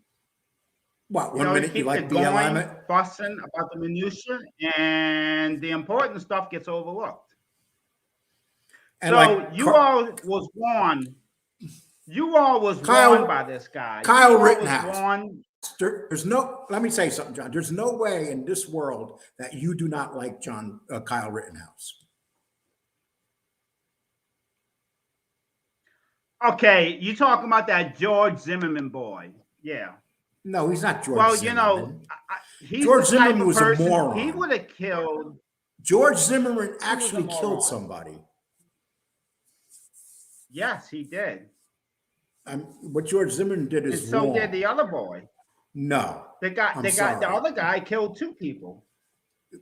What, You one know, you minute you keep like it going, BLM? fussing about the minutia, and the important stuff gets overlooked. And So like you all was warned. You all was warned by this guy. Kyle You all was Rittenhouse. warned. There's no, let me say something, John. There's no way in this world that you do not like Kyle Rittenhouse. Okay, you talking about that George Zimmerman boy? Yeah. No, he's not George Well, Zimmerman. you know, he's George the type Zimmerman of was a person moron. he would have killed. George Zimmerman He was a actually moron. killed somebody. Yes, he did. What George Zimmerman did And is so wrong. did the other boy. No, The other guy killed two people.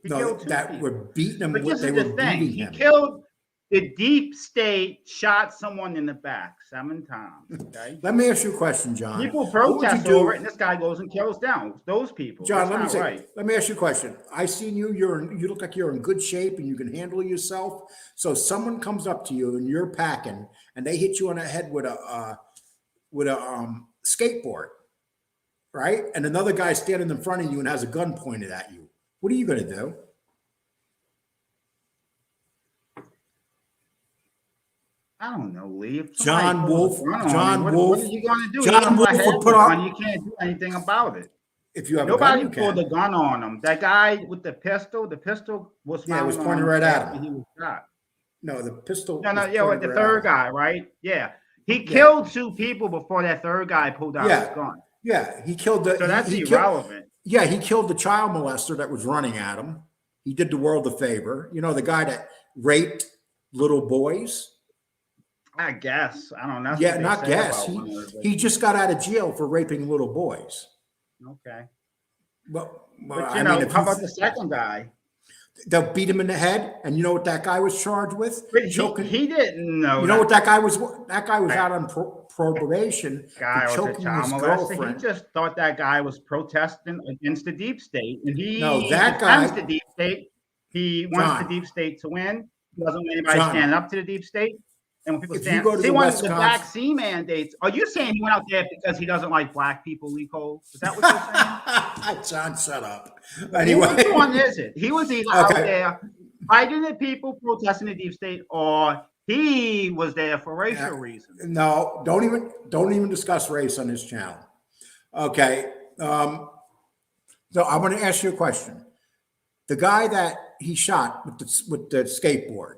He killed two that people. were beating him. But this They is were the thing. beating He him. killed the deep state, shot someone in the back 7 times. Okay. Let me ask you a question, John. People What would protest you do? over it, and this guy goes and kills down those people. John, That's not right. let me ask you a question. I seen you. You look like you're in good shape and you can handle yourself. So someone comes up to you and you're packing, and they hit you on the head with a skateboard, right? And another guy standing in front of you and has a gun pointed at you. What are you going to do? I don't know, Lee. If John Wolf. what are you going to do? John Wolf would put on. You can't do anything about it. If you have Nobody a gun, you pulled can. a gun on him. That guy with the pistol was found it was on pointed him right at after him. he was shot. No, the pistol. No, was yeah, with pointed the right at third him. guy, right? Yeah. He killed 2 people before that third guy pulled out his gun. Yeah, he killed the. So that's he irrelevant. He killed the child molester that was running at him. He did the world a favor. You know, the guy that raped little boys. I guess. I don't know. Yeah, not guess. He just got out of jail for raping little boys. Okay. Well, But you know, how about the second guy? They'll beat him in the head, and you know what that guy was charged with? But he didn't know. You know what that guy was? That guy was out on probation guy for or the choking child his molester. girlfriend. He just thought that guy was protesting against the deep state, and he that guy. the deep state. He wants the deep state to win. He doesn't want anybody standing up to the deep state. And when people stand, go to the the vaccine mandates. Are you saying he went out there because he doesn't like black people, Lee Cole? Is that what you're saying? John, shut up. Anyway, which one is it? He was either out there fighting the people protesting the deep state, or he was there for racial reasons. No, don't even discuss race on this channel. Okay. So I want to ask you a question. The guy that he shot with the skateboard,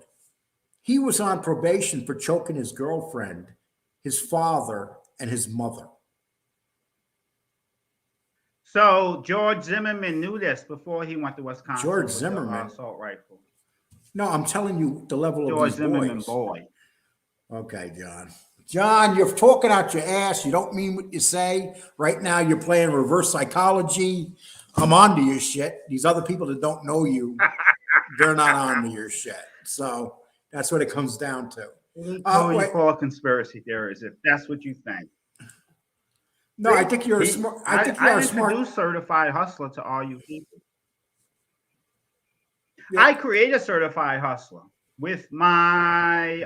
he was on probation for choking his girlfriend, his father, and his mother. So George Zimmerman knew this before he went to Wisconsin. George Zimmerman, assault rifle. No, I'm telling you the level George of these Zimmerman boys. boy. Okay, John. John, you're talking out your ass. You don't mean what you say. Right now, you're playing reverse psychology. I'm on to your shit. These other people that don't know you, they're not on to your shit. So that's what it comes down to. You call conspiracy theories if that's what you think. No, I think you're smart. I think you are smart. I introduced certified hustler to all you people. Yeah. I create a certified hustler with my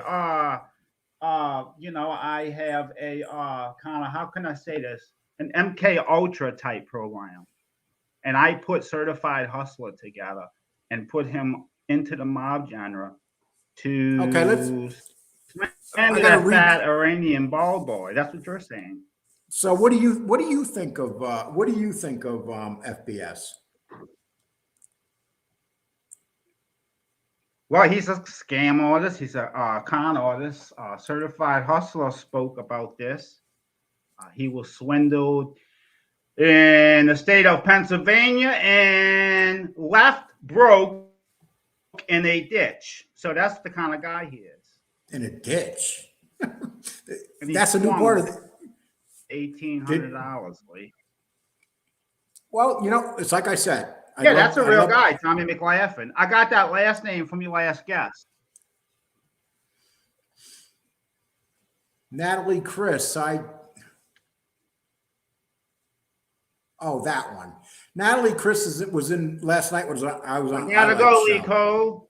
you know, I have a kind of, how can I say this, an MK Ultra type program, and I put Certified Hustler together and put him into the mob genre to I slander gotta that read. fat Iranian bald boy. That's what you're saying. So what do you think of FBS? Well, he's a scam artist. He's a con artist. Certified Hustler spoke about this. He was swindled in the state of Pennsylvania and left broke in a ditch. So that's the kind of guy he is. In a ditch. That's a new part of it. $1,800, Lee. Well, you know, it's like I said. Yeah, that's a real guy, Tommy McLaughlin. I got that last name from your last guest. Natalie Chris, oh, that one. Natalie Chris was in last night. I was on. Gotta go, Lee Cole.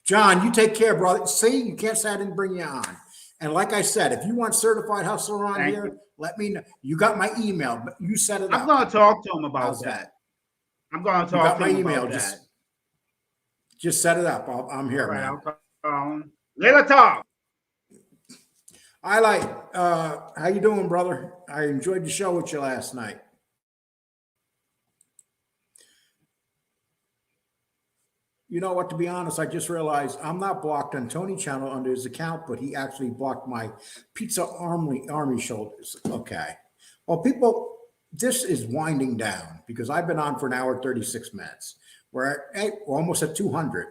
John, you take care, brother. See, you can't say I didn't bring you on. And like I said, if you want Certified Hustler on here, let me know. You got my email, but you set it up. I'm going to talk to him about that. I'm going to talk to him about that. Just set it up. I'm here, right, man. I'll call him. Later talk. Alite, how you doing, brother? I enjoyed the show with you last night. You know what, to be honest, I just realized I'm not blocked on Tony's channel under his account, but he actually blocked my Pizza Army shoulders. Okay. Well, people, this is winding down because I've been on for an hour, 36 minutes. We're almost at 200.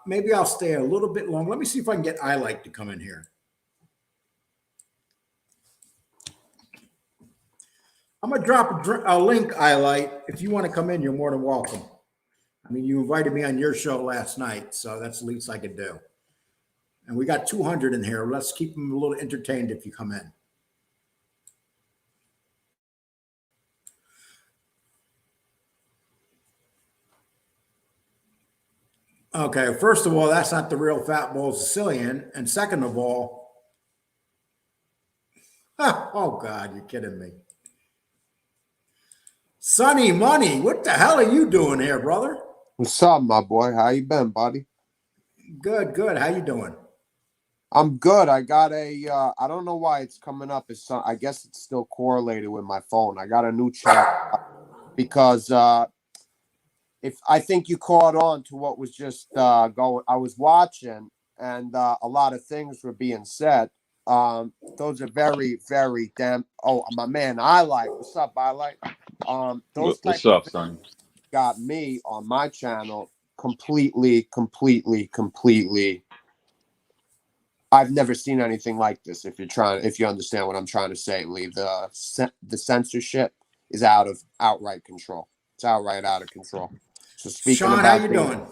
Maybe I'll stay a little bit long. Let me see if I can get Alite to come in here. I'm going to drop a link, Alite. If you want to come in, you're more than welcome. I mean, you invited me on your show last night, so that's the least I could do. And we got 200 in here. Let's keep them a little entertained if you come in. Okay, first of all, that's not the real Fat Bowl Sicilian. And second of all, oh, God, you're kidding me. Sonny Money, what the hell are you doing here, brother? What's up, my boy? How you been, buddy? Good, good. How you doing? I'm good. I got a, I don't know why it's coming up. I guess it's still correlated with my phone. I got a new chat because if I think you caught on to what was just going, I was watching and a lot of things were being said. Those are very, very damn, oh, my man, Alite. What's up, Alite? What's up, son? Got me on my channel completely. I've never seen anything like this. If you understand what I'm trying to say, Lee, the censorship is outright control. It's outright out of control. So speaking Sean, about how you doing?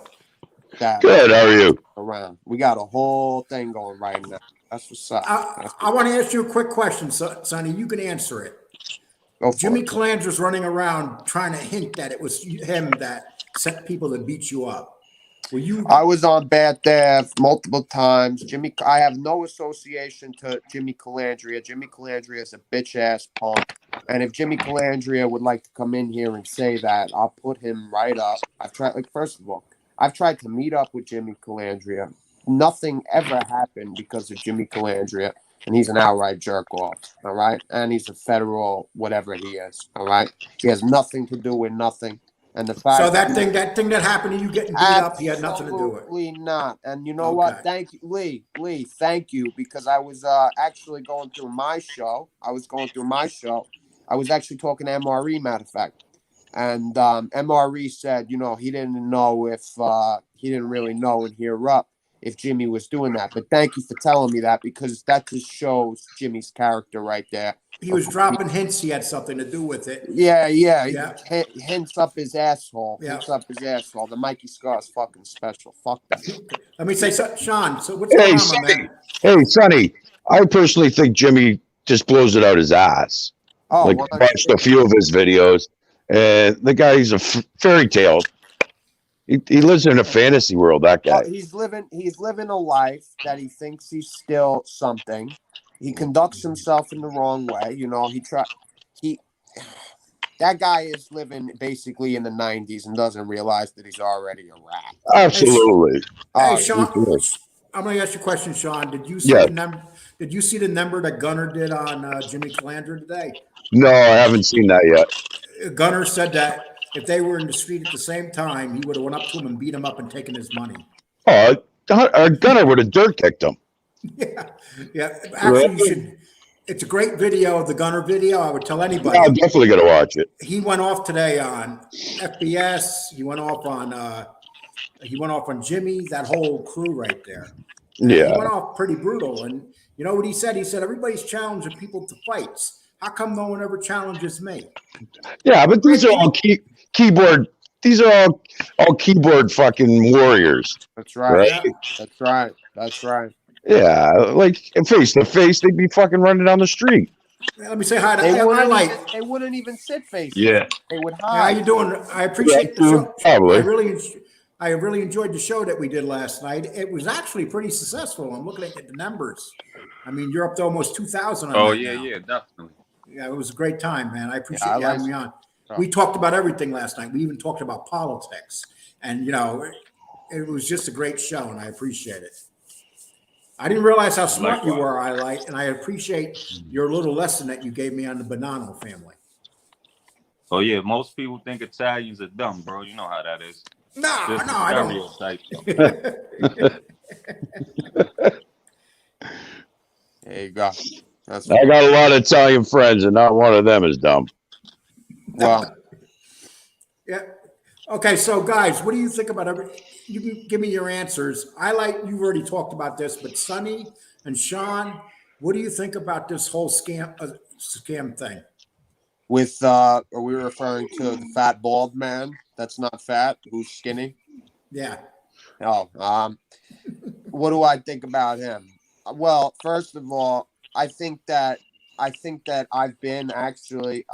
Good. How are you? Around, we got a whole thing going right now. That's what's up. I want to ask you a quick question, Sonny. You can answer it. Jimmy Calandre's running around trying to hint that it was him that sent people to beat you up. Were you? I was on Bad Dev multiple times. I have no association to Jimmy Calandria. Jimmy Calandria is a bitch ass punk. And if Jimmy Calandria would like to come in here and say that, I'll put him right up. First of all, I've tried to meet up with Jimmy Calandria. Nothing ever happened because of Jimmy Calandria. And he's an outright jerk off, all right? And he's a federal whatever he is, all right? He has nothing to do with nothing. And the fact that thing that happened to you getting beat up, he had nothing to do with it. Absolutely not. And you know what? Thank you, Lee, thank you, because I was actually going through my show. I was actually talking to MRE, matter of fact. And MRE said, he didn't know if he didn't really know and hear up if Jimmy was doing that. But thank you for telling me that, because that just shows Jimmy's character right there. He was dropping hints he had something to do with it. Yeah. Hints up his asshole. Yeah. Hints up his asshole. The Mikey Scar is fucking special. Fuck that. Let me say, Sean, so what's going on, man? Hey, Sonny, I personally think Jimmy just blows it out his ass. Oh, like, I watched a few of his videos, and the guy's a fairy tale. He lives in a fantasy world. That guy. He's living a life that he thinks he's still something. He conducts himself in the wrong way. You know, that guy is living basically in the 90s and doesn't realize that he's already a rat. Absolutely. Hey, Sean, I'm going to ask you a question, Sean. Did you see Yeah. the number? Did you see the number that Gunner did on Jimmy Calandra today? No, I haven't seen that yet. Gunner said that if they were in the street at the same time, he would have went up to him and beat him up and taken his money. Oh, Gunner would have dirt kicked him. Yeah. Actually, you should. It's a great video, the Gunner video. I would tell anybody. Yeah, I'm definitely gonna watch it. He went off today on FBS. He went off on Jimmy. That whole crew right there. Yeah. He went off pretty brutal. And you know what he said? He said everybody's challenging people to fights. How come no one ever challenges me? Yeah, but these are all keyboard. These are all keyboard fucking warriors. That's right. That's right. That's right. Yeah, like face to face, they'd be fucking running down the street. Let me say hi to They Alite. wouldn't even sit face. Yeah. They would How hide. you doing? I appreciate the show. Probably. I really enjoyed the show that we did last night. It was actually pretty successful. I'm looking at the numbers. I mean, you're up to almost 2,000. Oh yeah, definitely. Yeah, it was a great time, man. I appreciate you having me on. Oh. We talked about everything last night. We even talked about politics, and you know, it was just a great show, and I appreciate it. I didn't realize how smart you were, Alite, and I appreciate your little lesson that you gave me on the Bonanno family. Oh yeah, most people think Italians are dumb, bro. You know how that is. No, I don't. There you go. That's I got a lot of Italian friends, and not one of them is dumb. Well, yeah. Okay, so guys, what do you think about everything? You can give me your answers. You've already talked about this, but Sonny and Sean, what do you think about this whole scam thing? with are we referring to the fat bald man that's not fat, who's skinny? Yeah. Oh, what do I think about him? Well, first of all, I think that I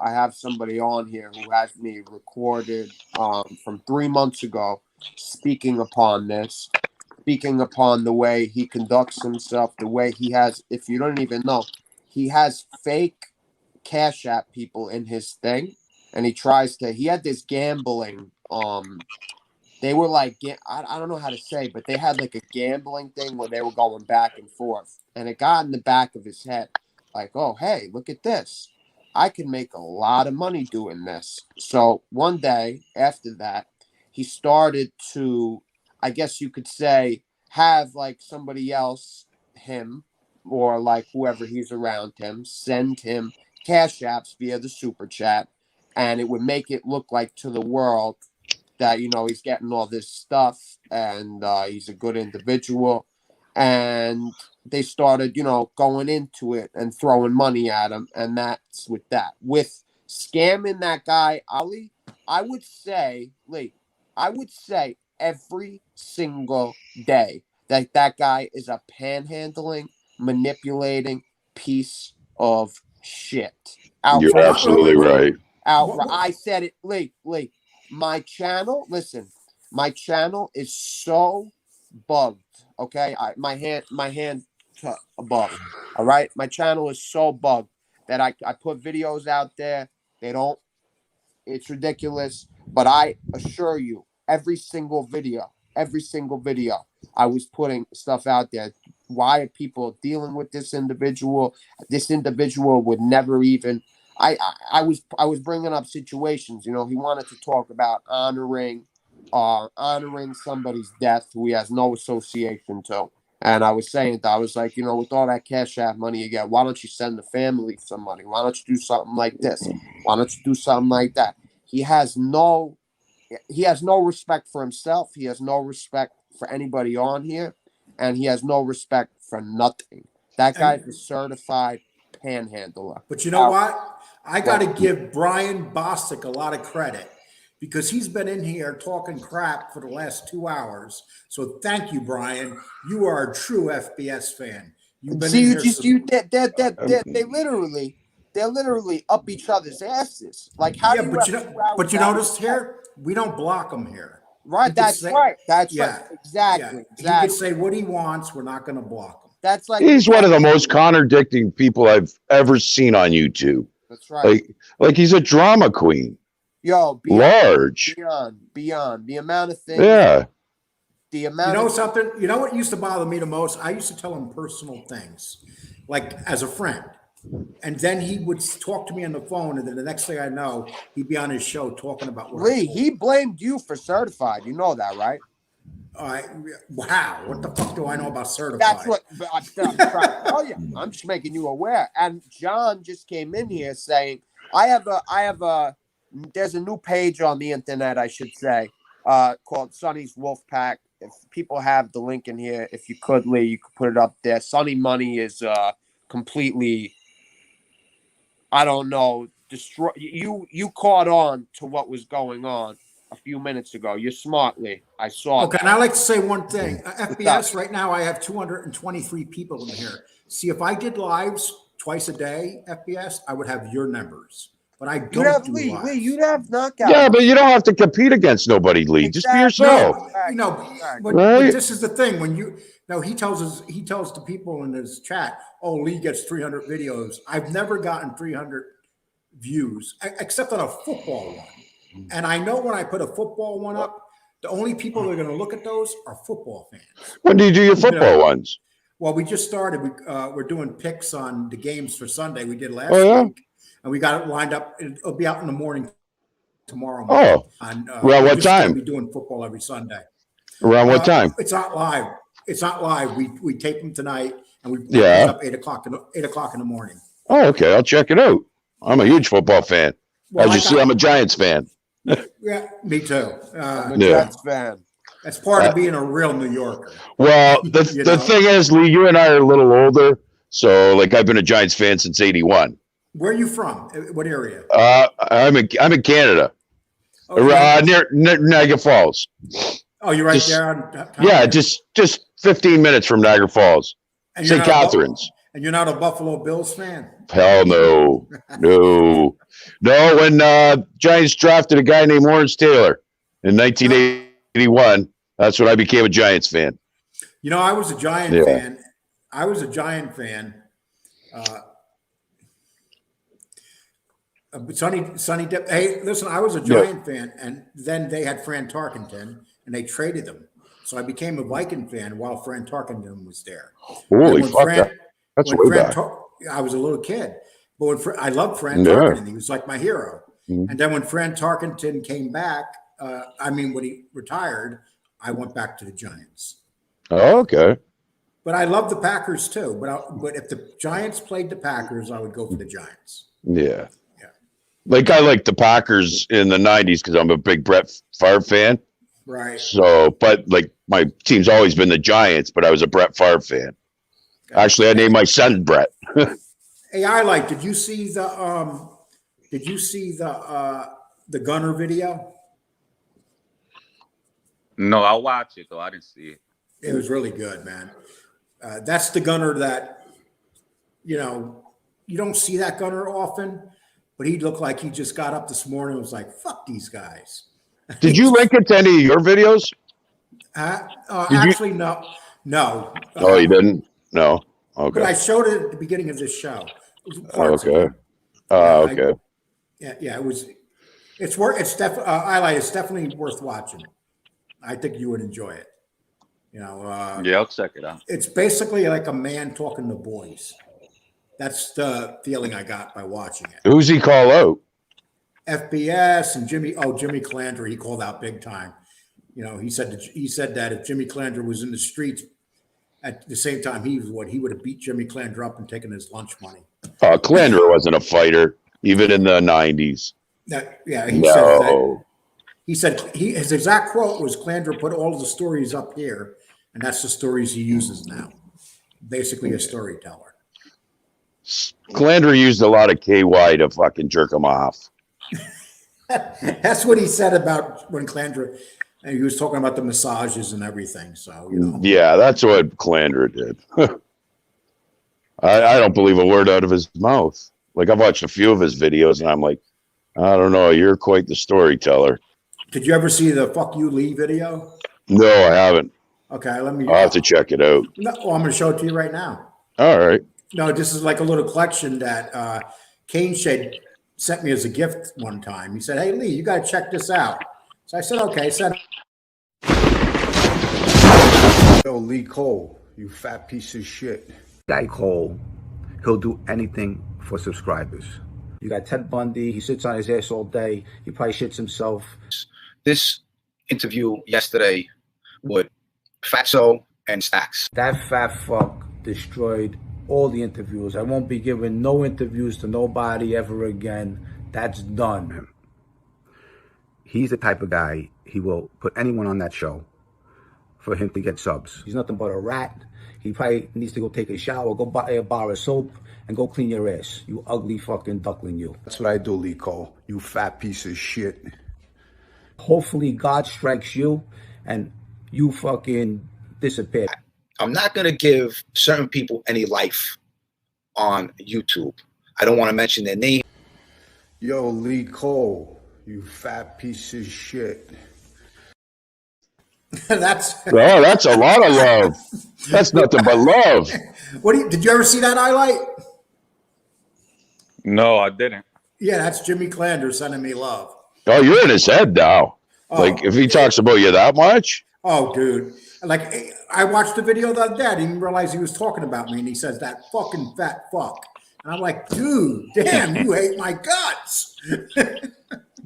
have somebody on here who has me recorded from 3 months ago speaking upon the way he conducts himself, the way he has, if you don't even know, he has fake Cash App people in his thing, and he had this gambling, they were like, I don't know how to say, but they had like a gambling thing where they were going back and forth, and it got in the back of his head. Like, oh, hey, look at this. I can make a lot of money doing this. So one day after that, he started to, I guess you could say, have like somebody else, him, or like whoever he's around him, send him Cash Apps via the super chat. And it would make it look like to the world that, you know, he's getting all this stuff and he's a good individual. And they started, you know, going into it and throwing money at him. And that's with that. With scamming that guy, Ali, I would say every single day that guy is a panhandling, manipulating piece of shit. Outright. You're absolutely right. Outright. I said it, Lee. My channel, listen, my channel is so bugged. Okay, my hand above. All right, my channel is so bugged that I put videos out there. It's ridiculous. But I assure you, every single video, I was putting stuff out there. Why are people dealing with this individual? This individual would never even. I was bringing up situations. You know, he wanted to talk about honoring somebody's death who he has no association to. And I was saying that, I was like, you know, with all that Cash App money you get, why don't you send the family some money? Why don't you do something like this? Why don't you do something like that? He has no respect for himself. He has no respect for anybody on here, and he has no respect for nothing. That guy's a certified panhandler. But you know what? I got to give Brian Bostic a lot of credit, because he's been in here talking crap for the last 2 hours. So thank you, Brian. You are a true FBS fan. You've been they're literally up each other's asses. Like, how do you? But you notice here, we don't block them here. Right, could that's say- right. That's yeah, right. Exactly. He Exactly. could say what he wants. We're not going to block him. That's like He's one of the most contradicting people I've ever seen on YouTube. That's right. Like he's a drama queen. Yo, Large. beyond the amount of things. Yeah. The amount. You know of something? You know what used to bother me the most? I used to tell him personal things, like as a friend. And then he would talk to me on the phone, and then the next thing I know, he'd be on his show talking about what Lee, he blamed you for certified. You know that, right? Wow, what the fuck do I know about certified? That's what I'm trying to tell you. I'm just making you aware. And John just came in here saying, there's a new page on the internet, I should say, called Sonny's Wolf Pack. If people have the link in here, if you could, Lee, you could put it up there. Sonny Money is completely, I don't know, destroy. You caught on to what was going on a few minutes ago. You're smart, Lee. I saw. Okay, and I'd like to say one thing. FBS, right now, I have 223 people in here. See, if I did lives twice a day, FBS, I would have your numbers. But I don't You'd have do Lee. lives. Lee, you'd have knockout. Yeah, but you don't have to compete against nobody, Lee. Just be yourself. But Right? this is the thing. When he tells the people in his chat, oh, Lee gets 300 videos. I've never gotten 300 views, except on a football one. And I know when I put a football one up, the only people that are going to look at those are football fans. When do you do your football ones? Well, we just started. We're doing picks on the games for Sunday. We did last week, and we got it lined up. It'll be out in the morning tomorrow morning. Oh, on, around what we're just gonna time? be doing football every Sunday. Around what time? It's not live. It's not live. We tape them tonight, and we Yeah. up 8 o'clock in the morning. Oh, okay. I'll check it out. I'm a huge football fan. Well, As you see, I'm a Giants fan. Yeah, me too. I'm a Yeah. Jets fan. That's part of being a real New Yorker. Well, the know? thing is, Lee, you and I are a little older. So, like, I've been a Giants fan since '81. Where are you from? What area? I'm in Canada, Okay. near Niagara Falls. Oh, you're right Just- there on. Yeah, just 15 minutes from Niagara Falls, And you're St. not a Bu- Catharines. And you're not a Buffalo Bills fan? Hell no, no. When Giants drafted a guy named Lawrence Taylor in 1981, that's when I became a Giants fan. You know, I was a Giant Yeah. fan. I was a Giant fan. Sonny Dip. Hey, listen, I was a Giant fan, and then they had Fran Tarkenton, and they traded him. So I became a Viking fan while Fran Tarkenton was there. Holy And when fuck, that's when way Fran back. I was a little kid, but I loved Fran Yeah. Tarkenton. He was like my hero. Mhm. And then when Fran Tarkenton came back, when he retired, I went back to the Giants. Oh, okay. But I love the Packers too. But if the Giants played the Packers, I would go for the Giants. Yeah. Like, I like the Packers in the 90s because I'm a big Brett Favre fan. Right. So, but like, my team's always been the Giants, but I was a Brett Favre fan. Actually, I named my son Brett. Hey, did you see the Gunner video? No, I'll watch it though. I didn't see it. It was really good, man. That's the Gunner that, you don't see that Gunner often, but he looked like he just got up this morning and was like, fuck these guys. Did you link it to any of your videos? Actually, no. No. Oh, you didn't? No. But I Okay. showed it at the beginning of this show. Okay. Okay. Yeah, it's definitely worth watching. I think you would enjoy it. Yeah, I'll check it out. It's basically like a man talking to boys. That's the feeling I got by watching it. Who's he call out? FBS and Jimmy Calandra, he called out big time. He said that if Jimmy Calandra was in the streets at the same time he would have beat Jimmy Calandra up and taken his lunch money. Calandra wasn't a fighter, even in the 90s. He No. said that. He said his exact quote was, Calandra put all the stories up here, and that's the stories he uses now. Basically a storyteller. Calandra used a lot of KY to fucking jerk him off. That's what he said about when Calandra, and he was talking about the massages and everything. So, Yeah, that's what Calandra did. I don't believe a word out of his mouth. Like, I've watched a few of his videos, and I'm like, I don't know, you're quite the storyteller. Did you ever see the "Fuck You Lee" video? No, I haven't. Okay, let me. I'll have to check it out. No, well, I'm going to show it to you right now. All right. No, this is like a little collection that Kane Shade sent me as a gift one time. He said, "Hey Lee, you got to check this out." So I said, "Okay." Send. Yo, Lee Cole, you fat piece of shit. Guy Cole, he'll do anything for subscribers. You got Ted Bundy, he sits on his ass all day, he probably shits himself. This interview yesterday with Fatso and Stacks. That fat fuck destroyed all the interviews. I won't be giving no interviews to nobody ever again. That's done. He's the type of guy, he will put anyone on that show for him to get subs. He's nothing but a rat. He probably needs to go take a shower, go buy a bar of soap, and go clean your ass. You ugly fucking duckling, you. That's what I do, Lee Cole. You fat piece of shit. Hopefully God strikes you and you fucking disappear. I'm not going to give certain people any life on YouTube. I don't want to mention their name. Yo, Lee Cole, you fat piece of shit. That's that's a lot of love. That's nothing but love. Did you ever see that highlight? No, I didn't. Yeah, that's Jimmy Clander sending me love. Oh, you're in his head now. Like if he talks about you that much. Oh, dude. Like I watched the video the other day. I didn't realize he was talking about me, and he says that fucking fat fuck. And I'm like, dude, damn, you hate my guts.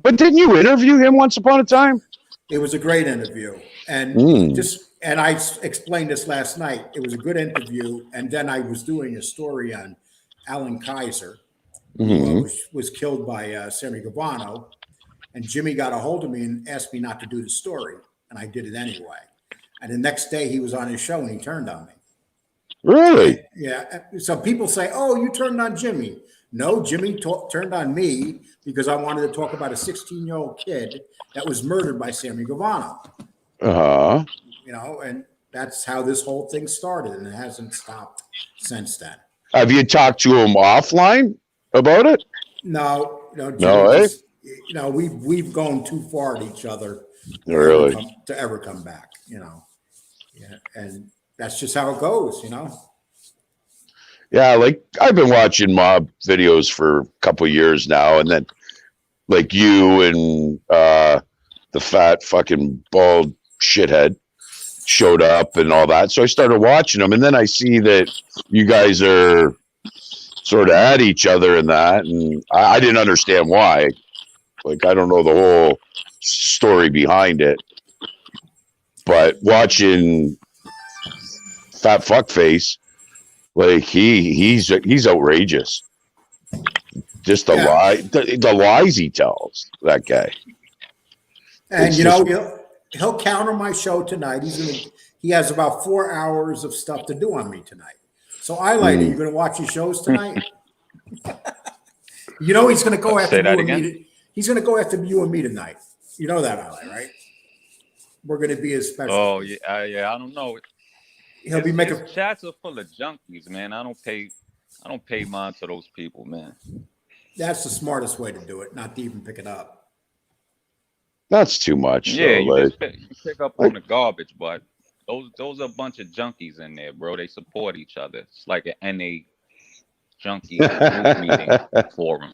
But didn't you interview him once upon a time? It was a great interview. And and I explained this last night. It was a good interview. And then I was doing a story on Alan Kaiser, who was killed by Sammy Gravano. And Jimmy got a hold of me and asked me not to do the story. And I did it anyway. And the next day he was on his show and he turned on me. Really? Yeah. So people say, oh, you turned on Jimmy. No, Jimmy turned on me because I wanted to talk about a 16-year-old kid that was murdered by Sammy Gravano. Uh-huh. You know, and that's how this whole thing started, and it hasn't stopped since then. Have you talked to him offline about it? No, Jimmy just, you know, we've gone too far at each other really to ever come back, you know. Yeah, and that's just how it goes, you know. Yeah, like I've been watching mob videos for a couple of years now, and then like you and the fat fucking bald shithead showed up and all that. So I started watching them, and then I see that you guys are sort of at each other in that, and I didn't understand why. Like I don't know the whole story behind it, but watching Fat Fuckface, like he's outrageous. Just the the lies he tells, that guy. And it's you know, he'll counter my show tonight. He has about 4 hours of stuff to do on me tonight. So Alite, you're gonna watch his shows tonight? You know he's gonna go after you and me. He's gonna go after you and me tonight. You know that, Alite, right? We're gonna be his special. Oh yeah, I don't know. He'll be making chats are full of junkies, man. I don't pay mind to those people, man. That's the smartest way to do it, not to even pick it up. That's too much. Yeah, though, you pick up on the garbage, but those are a bunch of junkies in there, bro. They support each other. It's like an NA junkie group meeting forum.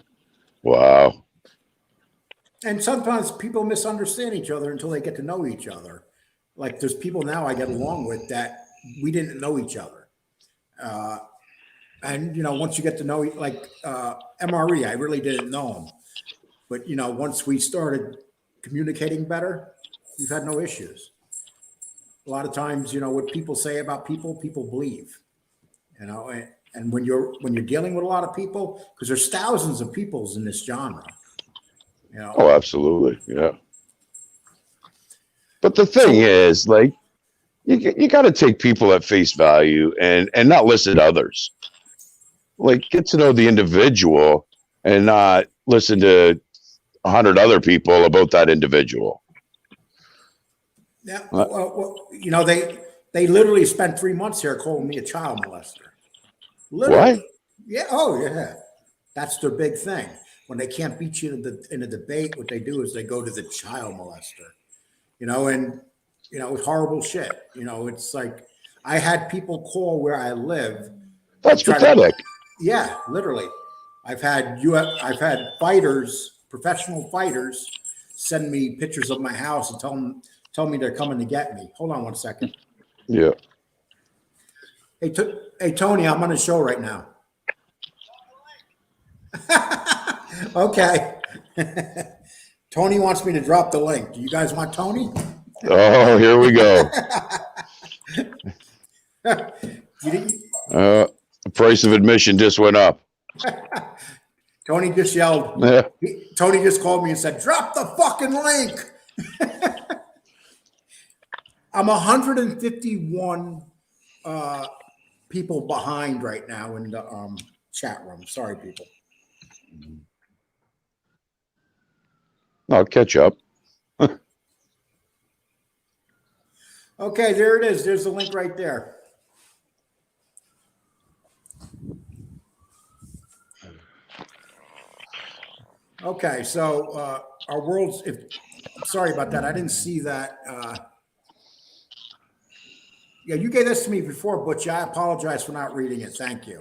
Wow. And sometimes people misunderstand each other until they get to know each other. Like there's people now I get along with that we didn't know each other. And, you know, once you get to know, like MRE, I really didn't know him. But, you know, once we started communicating better, we've had no issues. A lot of times, you know, what people say about people believe, you know, and when you're dealing with a lot of people, because there's thousands of peoples in this genre, you know. Oh, absolutely. Yeah. But the thing is, like, you got to take people at face value and not listen to others. Like, get to know the individual and not listen to 100 other people about that individual. Yeah, well, you know, they literally spent 3 months here calling me a child molester. Literally. What? Yeah. Oh, yeah. That's their big thing. when they can't beat you in a debate, what they do is they go to the child molester, and it's horrible shit. It's like I had people call where I live. That's pathetic. Yeah, literally. I've had fighters, professional fighters, send me pictures of my house and tell me they're coming to get me. Hold on one second. Yeah. Hey, Tony, I'm on a show right now. Okay. Tony wants me to drop the link. Do you guys want Tony? Oh, here we go. The price of admission just went up. Tony just yelled. Yeah. Tony just called me and said, "Drop the fucking link." I'm 151 people behind right now in the chat room. Sorry, people. I'll catch up. Okay, there it is. There's the link right there. Okay, so our world's. Sorry about that. I didn't see that. Yeah, you gave this to me before, Butch. I apologize for not reading it. Thank you.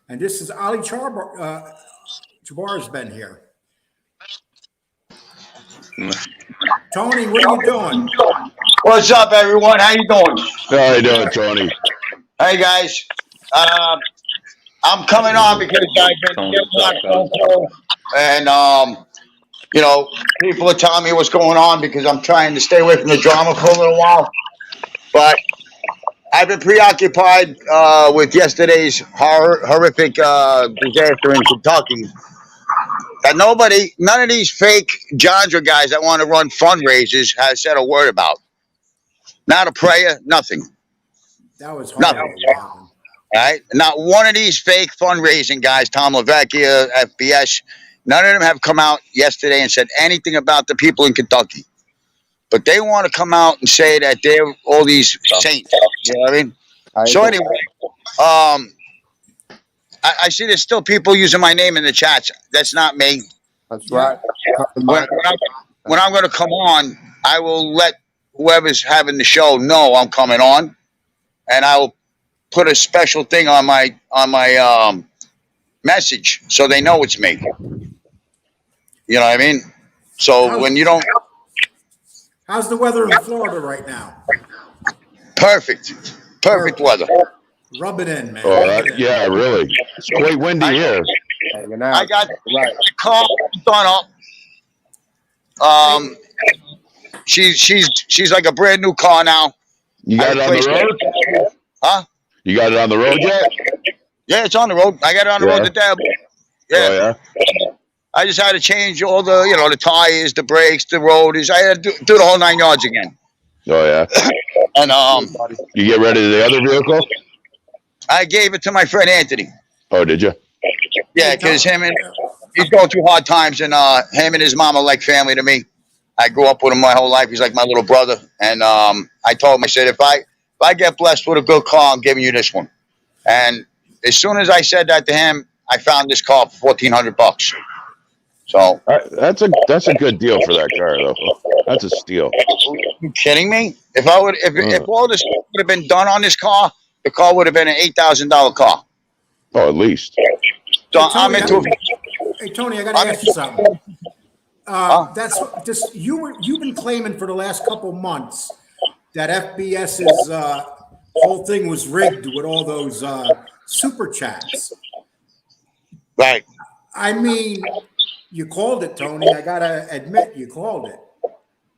And this is Ali Chabar's been here. Tony, what are you doing? What's up, everyone? How you doing? How you doing, Tony? Hey, guys. I'm coming on because I've been getting a lot of phone calls, and people are telling me what's going on because I'm trying to stay away from the drama for a little while. But I've been preoccupied with yesterday's horrific disaster in Kentucky. That none of these fake Johns guys that want to run fundraisers has said a word about. Not a prayer, nothing. That was horrible. Nothing. All right, not one of these fake fundraising guys, Tom LaVecchia, FBS, none of them have come out yesterday and said anything about the people in Kentucky. But they want to come out and say that they're all these saints. You know what I mean? So anyway, I see there's still people using my name in the chats. That's not me. That's right. When I'm going to come on, I will let whoever's having the show know I'm coming on, and I will put a special thing on my message so they know it's me. You know what I mean? So when you don't. How's the weather in Florida right now? Perfect weather. Rub it in, man. Oh, yeah, really. It's quite windy here. I got the car done up. She's like a brand new car now. You got it on the road? Huh? You got it on the road yet? Yeah, it's on the road. I got it on the road today. Yeah. Oh, yeah. I just had to change all the, the tires, the brakes, the rotors. I had to do the whole 9 yards again. Oh, yeah. And you get rid of the other vehicle? I gave it to my friend Anthony. Oh, did you? Yeah, because he's going through hard times, and him and his mom are like family to me. I grew up with him my whole life. He's like my little brother. And I told him, I said, if I get blessed with a good car, I'm giving you this one. And as soon as I said that to him, I found this car for $1,400. So that's a good deal for that car, though. That's a steal. Are you kidding me? If all this would have been done on this car, the car would have been an $8,000 car. Oh, at least. So I'm into. Hey Tony, I got to ask you something. You've been claiming for the last couple months that FBS's whole thing was rigged with all those super chats. Right. I mean, you called it, Tony. I gotta admit, you called it.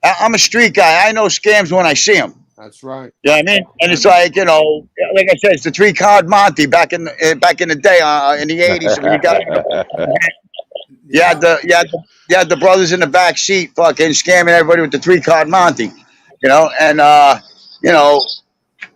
I'm a street guy. I know scams when I see them. That's right. You know what I mean? And it's like, like I said, it's the 3-card Monty back in the day in the 80s. When you had the brothers in the back seat fucking scamming everybody with the 3-card Monty. And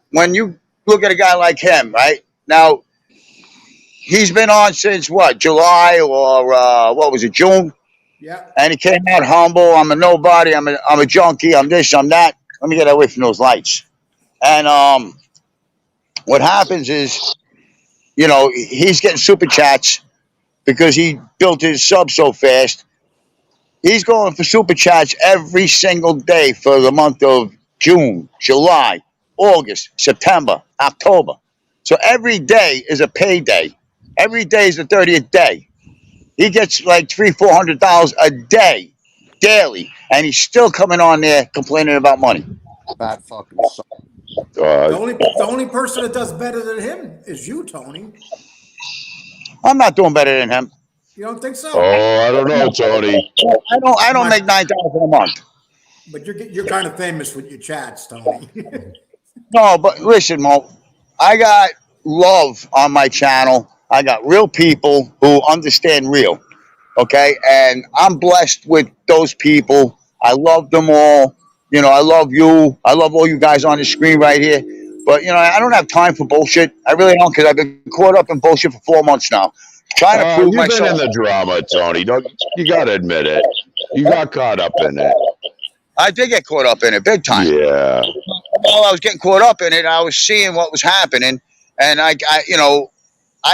when you look at a guy like him, right? Now, he's been on since what, July or what was it, June? Yeah. And he came out humble. I'm a nobody. I'm a junkie. I'm this. I'm that. Let me get away from those lights. And what happens is you know, he's getting super chats because he built his sub so fast. He's going for super chats every single day for the month of June, July, August, September, October. So every day is a payday. Every day is the 30th day. He gets like $300-400 a day, daily, and he's still coming on there complaining about money. Bad fucking son. The only person that does better than him is you, Tony. I'm not doing better than him. You don't think so? Oh, I don't know, Tony. I don't make $9,000 a month. But you're kind of famous with your chats, Tony. No, but listen, Mo, I got love on my channel. I got real people who understand real. Okay, and I'm blessed with those people. I love them all. You know, I love you. I love all you guys on the screen right here. But, you know, I don't have time for bullshit. I really don't, because I've been caught up in bullshit for 4 months now. Trying to prove You've myself. been in the drama, Tony. You got to admit it. You got caught up in it. I did get caught up in it big time. Yeah. While I was getting caught up in it, I was seeing what was happening. And I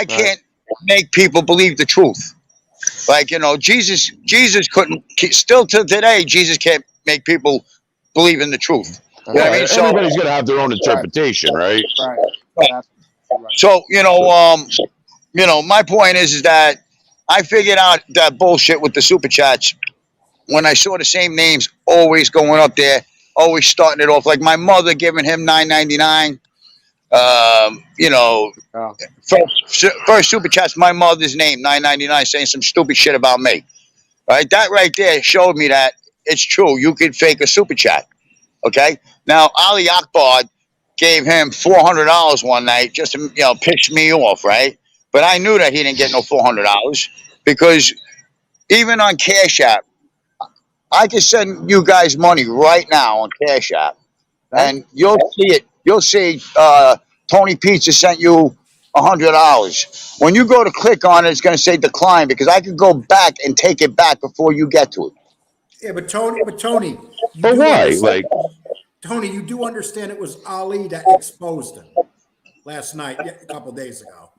can't make people believe the truth. Like, you know, Jesus couldn't, still to today, Jesus can't make people believe in the truth. You know what I mean? So Everybody's going to have their own interpretation, right? Right. So, you know, my point is that I figured out that bullshit with the super chats when I saw the same names always going up there, always starting it off. Like my mother giving him $9.99. You know, first super chats, my mother's name, $9.99, saying some stupid shit about me. Right? That right there showed me that it's true. You could fake a super chat. Okay. Now, Ali Akbar gave him $400 one night just to, you know, piss me off. Right. But I knew that he didn't get no $400 because even on Cash App, I can send you guys money right now on Cash App, and you'll see it. You'll see Tony Pizza sent you $100. When you go to click on it, it's going to say decline because I can go back and take it back before you get to it. Yeah, but Tony, But why? Like, Tony, you do understand it was Ali that exposed him last night, a couple of days ago.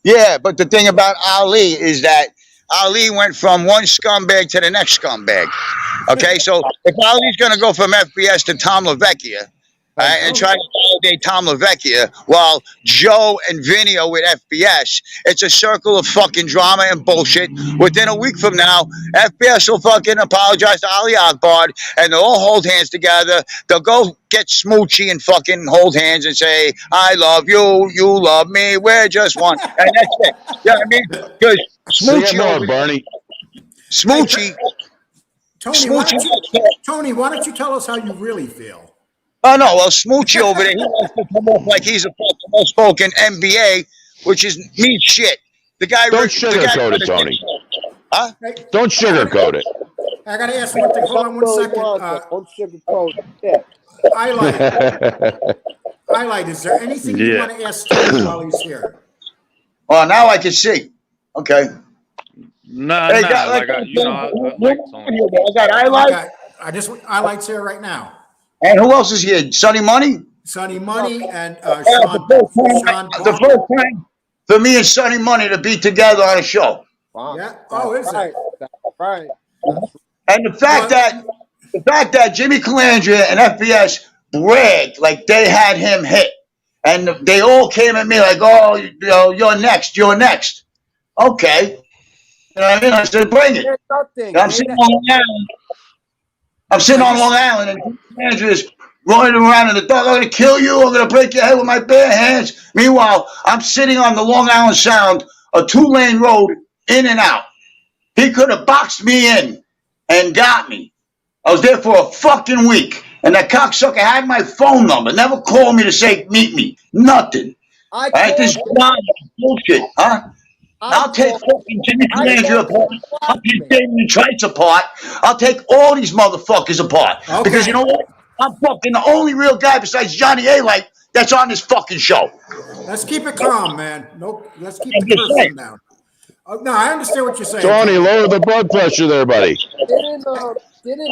Yeah, but the thing about Ali is that Ali went from one scumbag to the next scumbag. Okay, so if Ali's going to go from FBS to Tom LaVecchia, and try to validate Tom LaVecchia while Joe and Vinny are with FBS, it's a circle of fucking drama and bullshit. Within a week from now, FBS will fucking apologize to Ali Akbar and they'll all hold hands together. They'll go get smoochy and fucking hold hands and say, I love you, you love me, we're just one. And that's it. You know what I mean? Because smoochy over Barney. Smoochy. Tony, why don't you tell us how you really feel? Oh, no. Well, Smoochie over there, he wants to come off like he's a well-spoken NBA, which is mean shit. The guy... Don't sugarcoat it, Tony. Huh? Don't sugarcoat it. I got to ask one thing. Hold on 1 second. Don't sugarcoat it. Alite, is there anything you want to ask Tony while he's here? Oh, now I can see. Okay. Nah, Hey, nah. got- I like Tony. I got Alite. Alite's here right now. And who else is here? Sonny Money? Sonny Money and Yeah, Sean the first time for me and Sonny Money to be together on a show. Wow. Yeah. Oh, is it? Right. And the fact that Jimmy Calandria and FBS bragged like they had him hit, and they all came at me like, "Oh, you know, you're next. Okay, you know what I mean? I said, "Bring it." And I'm sitting on Long Island. And Jimmy Calandria is running around in the dark. I'm gonna kill you. I'm gonna break your head with my bare hands. Meanwhile, I'm sitting on the Long Island Sound, a 2-lane road, in and out. He could have boxed me in and got me. I was there for a fucking week. And that cocksucker had my phone number. Never called me to say, meet me. Nothing. This bullshit, huh? I'll take fucking Jimmy Calandria apart. I'll take Damien Trice apart. I'll take all these motherfuckers apart. Okay. Because you know what? I'm fucking the only real guy besides Johnny A-Light that's on this fucking show. Let's keep it calm, man. Nope. Let's keep the cursing down. No, I understand what you're saying. Tony, lower the blood pressure there, buddy.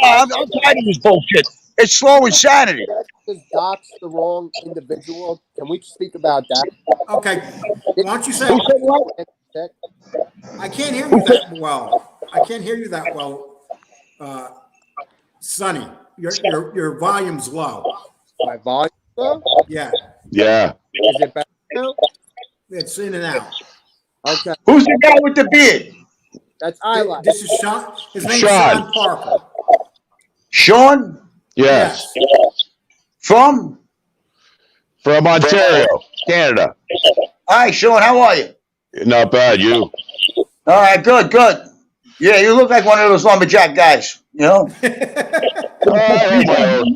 I'm tired of this bullshit. It's slow insanity. just doxed the wrong individual? Can we speak about that? Okay. Why don't you say? Who said what? I can't hear you that well. I can't hear you that well, Sonny. Your volume's low. My volume low? Yeah. Yeah. Is it better now? It's in and out. Okay. Who's the guy with the beard? That's Alite. This is Sean. His name's Sean. Sean Parker. Sean? Yes. From? From Ontario, Canada. Hi, Sean. How are you? Not bad. You? All right, good. Yeah, you look like one of those lumberjack guys, you know? I hold my own.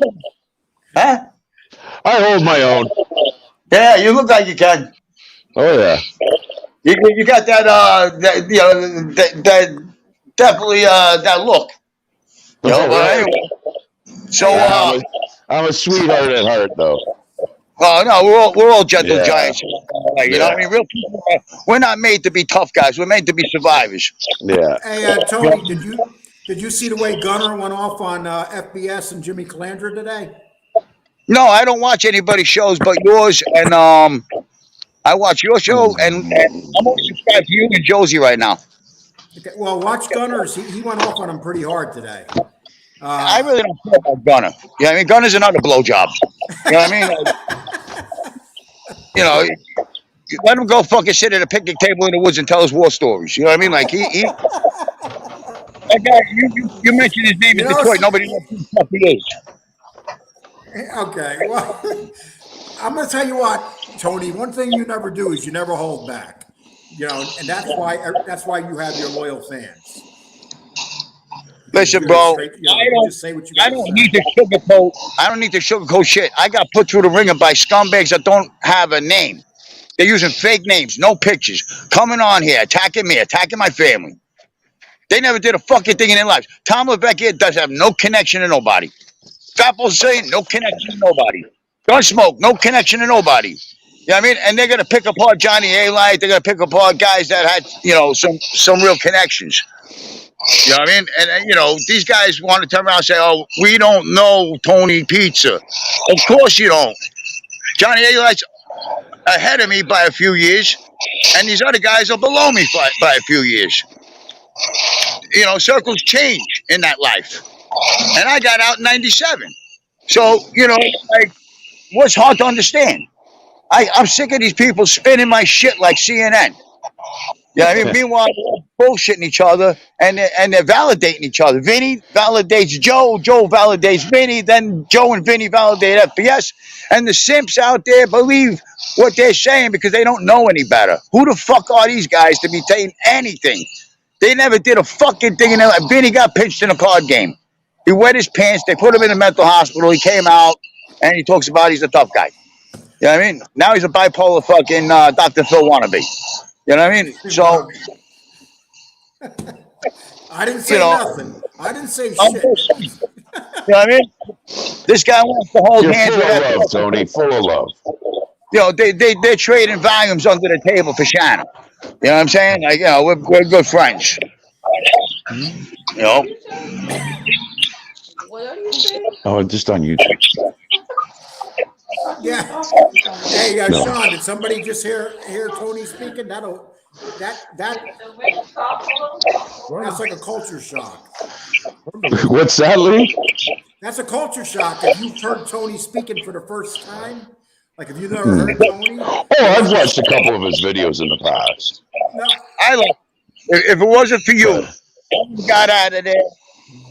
Huh? I hold my own. Yeah, you look like you can. Oh yeah. You got that you know that definitely that look. You know, but anyway. So I'm a sweetheart at heart, though. oh no, we're all gentle Yeah. giants. You know what I mean? Real people, we're not made to be tough guys. We're made to be survivors. Yeah. Hey, Tony, did you see the way Gunner went off on FBS and Jimmy Calandra today? No, I don't watch anybody's shows but yours, and I watch your show, and I'm only subscribed to you and Josie right now. Okay, well, watch Gunner's. He went off on him pretty hard today. I really don't care about Gunner. You know what I mean? Gunner's another blowjob. You know what I mean? You know, let him go fucking sit at a picnic table in the woods and tell us war stories. You know what I mean? Like he that guy. You mentioned his name in Detroit. Nobody knows who the fuck he is. Okay, well, I'm gonna tell you what, Tony. One thing you never do is you never hold back. You know, and that's why you have your loyal fans. Listen, bro, I don't need to sugarcoat. I don't need to sugarcoat shit. I got put through the ringer by scumbags that don't have a name. They're using fake names, no pictures, coming on here, attacking me, attacking my family. They never did a fucking thing in their lives. Tom Levesque here does have no connection to nobody. Fapple saying no connection to nobody. Gunsmoke, no connection to nobody. You know what I mean? And they're gonna pick apart Johnny Alite. They're gonna pick apart guys that had, you know, some real connections. You know what I mean? And you know, these guys want to turn around and say, "Oh, we don't know Tony Pizza." Of course you don't. Johnny Alite's ahead of me by a few years, and these other guys are below me by a few years. You know, circles change in that life. And I got out in 97. So, you know, like, what's hard to understand? I'm sick of these people spinning my shit like CNN. Yeah, I mean, meanwhile, they're bullshitting each other and they're validating each other. Vinny validates Joe, Joe validates Vinny, then Joe and Vinny validate FBS. And the simps out there believe what they're saying because they don't know any better. Who the fuck are these guys to be saying anything? They never did a fucking thing in their life. Vinny got pinched in a card game. He wet his pants. They put him in a mental hospital. He came out and he talks about he's a tough guy. You know what I mean? Now he's a bipolar fucking Dr. Phil wannabe. You know what I mean? So I didn't say nothing. I didn't say shit. You know what I mean? This guy wants to hold You're hands full with of love, Tony. Full of love. You know, they're trading volumes under the table for Shanna. You know what I'm saying? Like, you know, we're good friends. You know? Oh, just on YouTube. Yeah. Hey, No. Sean, did somebody just hear Tony speaking? That's like a culture shock. What's that, Lee? That's a culture shock. If you've heard Tony speaking for the first time, like if you've never heard Tony. Oh, I've watched a couple of his videos in the past. No. I like. If it wasn't for you, I got out of there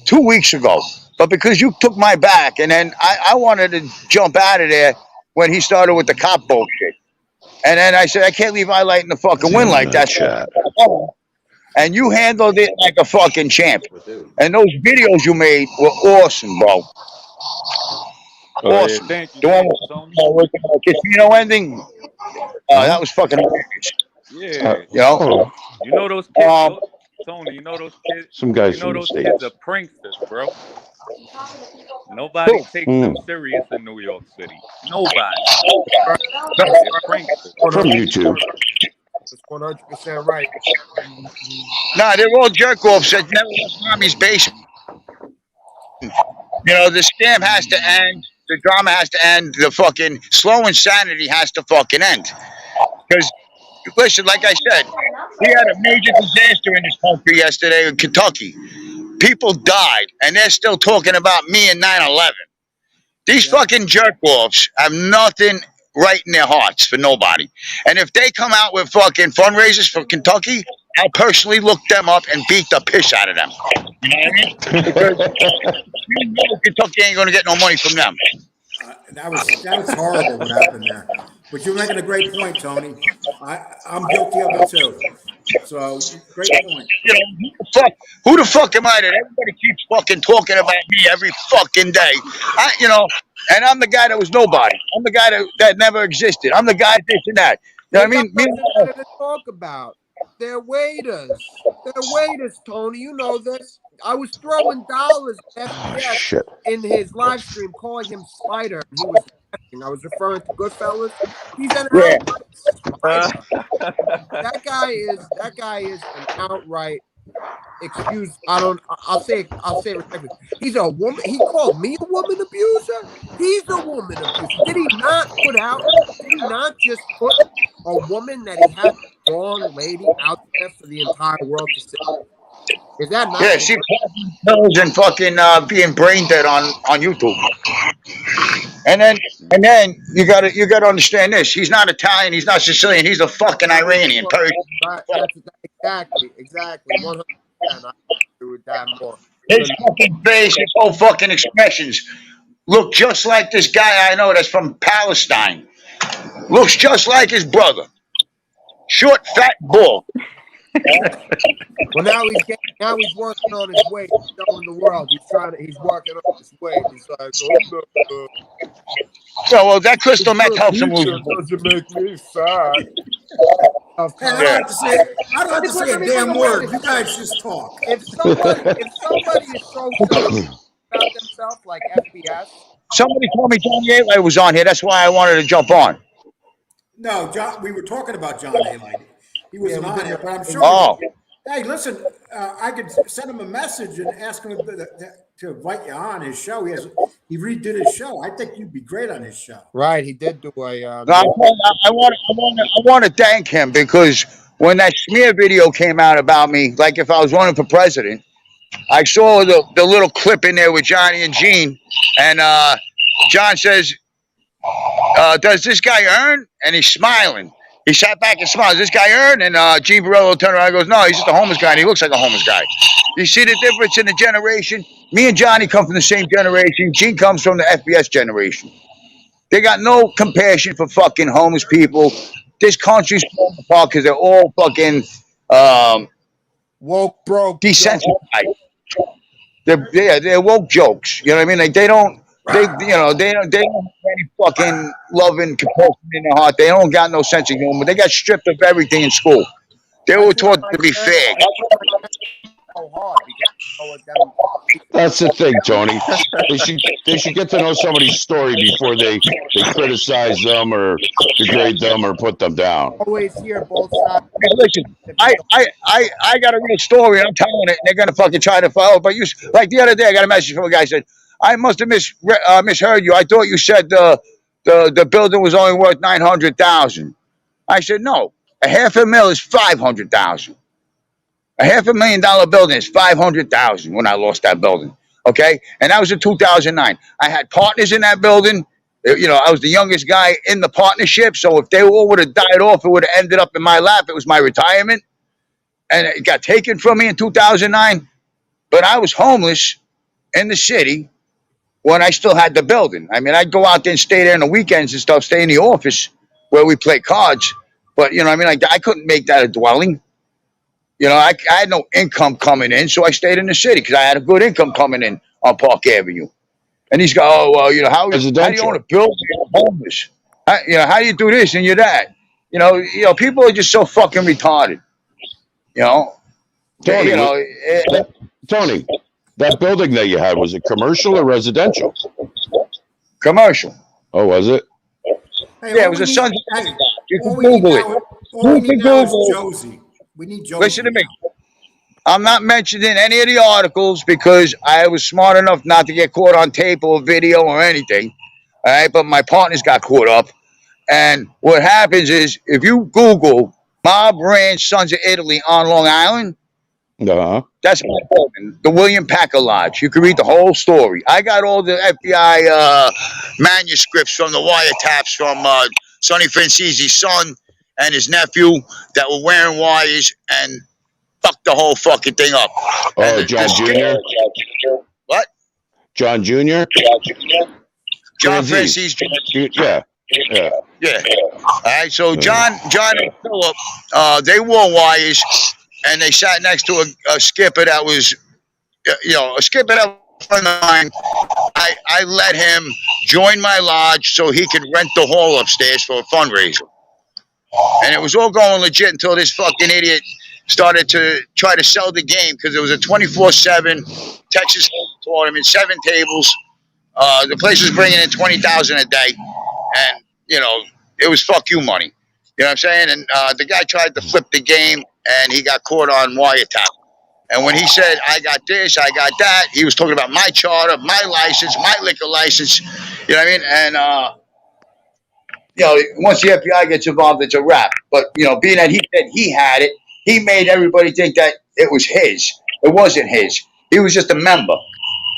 2 weeks ago. But because you took my back, and then I wanted to jump out of there when he started with the cop bullshit. And then I said, I can't leave Alite in the fucking win like that. And you handled it like a fucking champ. And those videos you made were awesome, bro. Awesome. Thank you. The one with the casino ending, that was fucking hilarious. Yeah. You know? You know those kids, Tony, you know those kids. Some guys you know from the those States. kids are pranksters, bro. Nobody takes them serious in New York City. Nobody. They're pranksters. From YouTube. That's 100% right. Nah, they're all jerk offs that never left Mommy's basement. You know, the scam has to end. The drama has to end. The fucking slow insanity has to fucking end. Because listen, like I said, we had a major disaster in this country yesterday in Kentucky. People died, and they're still talking about me and 9/11. These fucking jerk-offs have nothing right in their hearts for nobody. And if they come out with fucking fundraisers for Kentucky, I'll personally look them up and beat the piss out of them. You know what I mean? Because Kentucky ain't going to get no money from them. That was horrible what happened there. But you're making a great point, Tony. I'm guilty of it too. So great point. You know, who the fuck am I that everybody keeps fucking talking about me every fucking day? And I'm the guy that was nobody. I'm the guy that never existed. I'm the guy this and that. You know what I mean? Nothing to talk about. They're waiters. They're waiters, Tony. You know this. I was throwing dollars at FBS in his live stream, calling him Spider. And he was laughing. I was referring to Goodfellas. He's an outright spider. That guy is an outright. I'll say it respectfully. He's a woman. He called me a woman abuser. He's a woman abuser. Did he not just put a woman that he had the wrong lady out there for the entire world to see? Is that not? Yeah, she pills and fucking being brain dead on YouTube. And then you gotta understand this. He's not Italian. He's not Sicilian. He's a fucking Iranian. Exactly. 100%. I agree with that more. His fucking face, his whole fucking expressions look just like this guy I know that's from Palestine. Looks just like his brother. Short, fat, bald. Well, now he's working on his weight. He's showing the world. He's working on his weight. He's like, So, well, that crystal meth helps him lose. Doesn't make me fat. I don't have to say a damn word. You guys just talk. If somebody is so sure about themselves like FBS. Somebody told me Johnny Alite was on here. That's why I wanted to jump on. No, John. We were talking about John Alite. He wasn't on here, but I'm sure. Oh. Hey, listen. I could send him a message and ask him to invite you on his show. He redid his show. I think you'd be great on his show. Right, he did do a. I want to thank him because when that smear video came out about me, like if I was running for president, I saw the little clip in there with Johnny and Gene, and John says, "Does this guy earn?" And he's smiling. He sat back and smiled. Does this guy earn? And Gene Barello turned around and goes, "No, he's just a homeless guy, and he looks like a homeless guy." You see the difference in the generation? Me and Johnny come from the same generation. Gene comes from the FBS generation. They got no compassion for fucking homeless people. This country's falling apart because they're all fucking woke, broke, desensitized. They're woke jokes. You know what I mean? Like they don't have any fucking love and compassion in their heart. They don't got no sense of humor. They got stripped of everything in school. They were taught to be fake. That's the thing, Tony. They should get to know somebody's story before they criticize them or degrade them or put them down. Always hear both sides. Listen, I got a real story. I'm telling it, and they're gonna fucking try to follow. But like the other day, I got a message from a guy said, "I must have misheard you. I thought you said the building was only worth $900,000." I said, "No, $500,000 is $500,000. $500,000 building is $500,000 when I lost that building. Okay, and that was in 2009. I had partners in that building. You know, I was the youngest guy in the partnership. So if they all would have died off, it would have ended up in my lap. It was my retirement, and it got taken from me in 2009. But I was homeless in the city when I still had the building. I mean, I'd go out there and stay there on the weekends and stuff, stay in the office where we play cards. But, you know, I mean, like I couldn't make that a dwelling. You know, I had no income coming in, so I stayed in the city because I had a good income coming in on Park Avenue. And he's going, "Oh, well, you know, how do you own a building? You're homeless. How do you do this and you're that?" You know, people are just so fucking retarded. You know, Tony, Tony, that building that you had, was it commercial or residential? Commercial. Oh, was it? Hey, yeah, it was a Sunday. You can all we need Google now- it. all we You can need now is Google it. Josie. We need Josie. Listen to me. I'm not mentioning any of the articles because I was smart enough not to get caught on tape or video or anything. All right, but my partners got caught up. And what happens is, if you Google Mob Ranch Sons of Italy on Long Island, that's my building, the William Packer Lodge. You can read the whole story. I got all the FBI manuscripts from the wiretaps from Sonny Francise's son and his nephew that were wearing wires and fucked the whole fucking thing up. Oh, John Jr. What? John Jr. John Franzese. Francis. Yeah. Yeah. All right. So John and Philip, they wore wires, and they sat next to a skipper that was, a skipper that was a friend of mine. I let him join my lodge so he could rent the hall upstairs for a fundraiser, and it was all going legit until this fucking idiot started to try to sell the game because it was a 24/7 Texas tournament, 7 tables. The place was bringing in 20,000 a day, and it was fuck you money. You know what I'm saying? And the guy tried to flip the game, and he got caught on wiretap. And when he said, "I got this, I got that," he was talking about my charter, my license, my liquor license. You know what I mean? And once the FBI gets involved, it's a wrap. But being that he said he had it, he made everybody think that it was his. It wasn't his. He was just a member.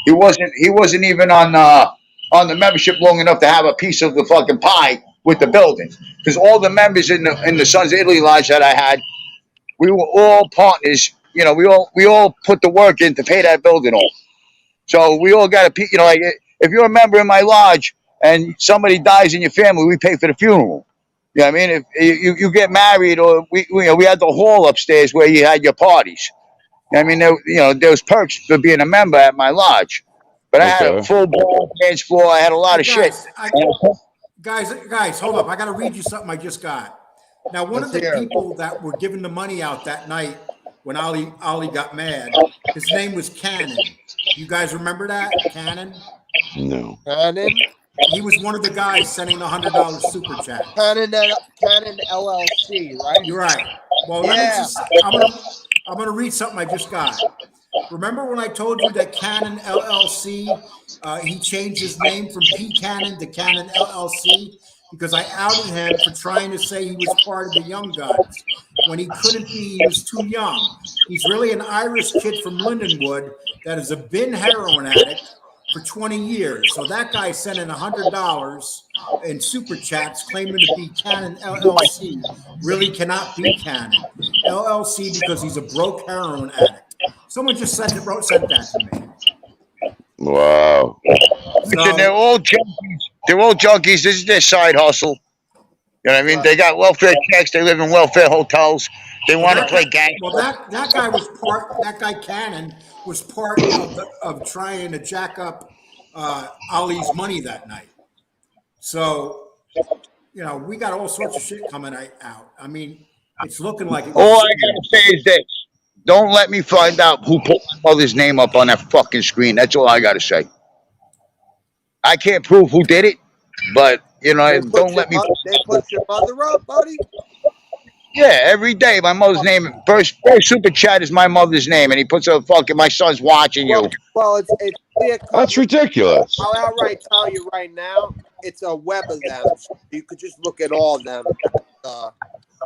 He wasn't even on the membership long enough to have a piece of the fucking pie with the building. Because all the members in the Sons of Italy Lodge that I had, we were all partners. We all put the work in to pay that building off. So we all got a like if you're a member in my lodge and somebody dies in your family, we pay for the funeral. You know what I mean? If you get married, or we had the hall upstairs where you had your parties. I mean, there was perks for being a member at my lodge, but I had a full blown dance floor. I had a lot of shit. Guys, hold up! I got to read you something I just got. Now, one of the people that were giving the money out that night when Ali got mad, his name was Cannon. You guys remember that? Cannon? No. Cannon? He was one of the guys sending the $100 super chat. Cannon LLC, right? You're right. Well, I'm gonna read something I just got. Remember when I told you that Cannon LLC, he changed his name from P Cannon to Cannon LLC because I outed him for trying to say he was part of the Young Guns when he couldn't be. He was too young. He's really an Irish kid from Lindenwood that is a bin heroin addict for 20 years. So that guy sent in $100 in super chats claiming to be Cannon LLC really cannot be Cannon LLC because he's a broke heroin addict. Someone just sent that to me. Wow. So, they're all junkies. They're all junkies. This is their side hustle. You know what I mean? They got welfare checks. They live in welfare hotels. They want to play gangs. Well, that guy was part. That guy Cannon was part of trying to jack up Ali's money that night. So, we got all sorts of shit coming out. I mean, it's looking like it. All I gotta say is this: don't let me find out who put my mother's name up on that fucking screen. That's all I gotta say. I can't prove who did it, but don't let me. They put your mother up, buddy. Yeah, every day my mother's name. First super chat is my mother's name, and he puts a fucking "my son's watching you." Well, it's clear. That's ridiculous. I'll outright tell you right now, it's a web of them. So you could just look at all of them,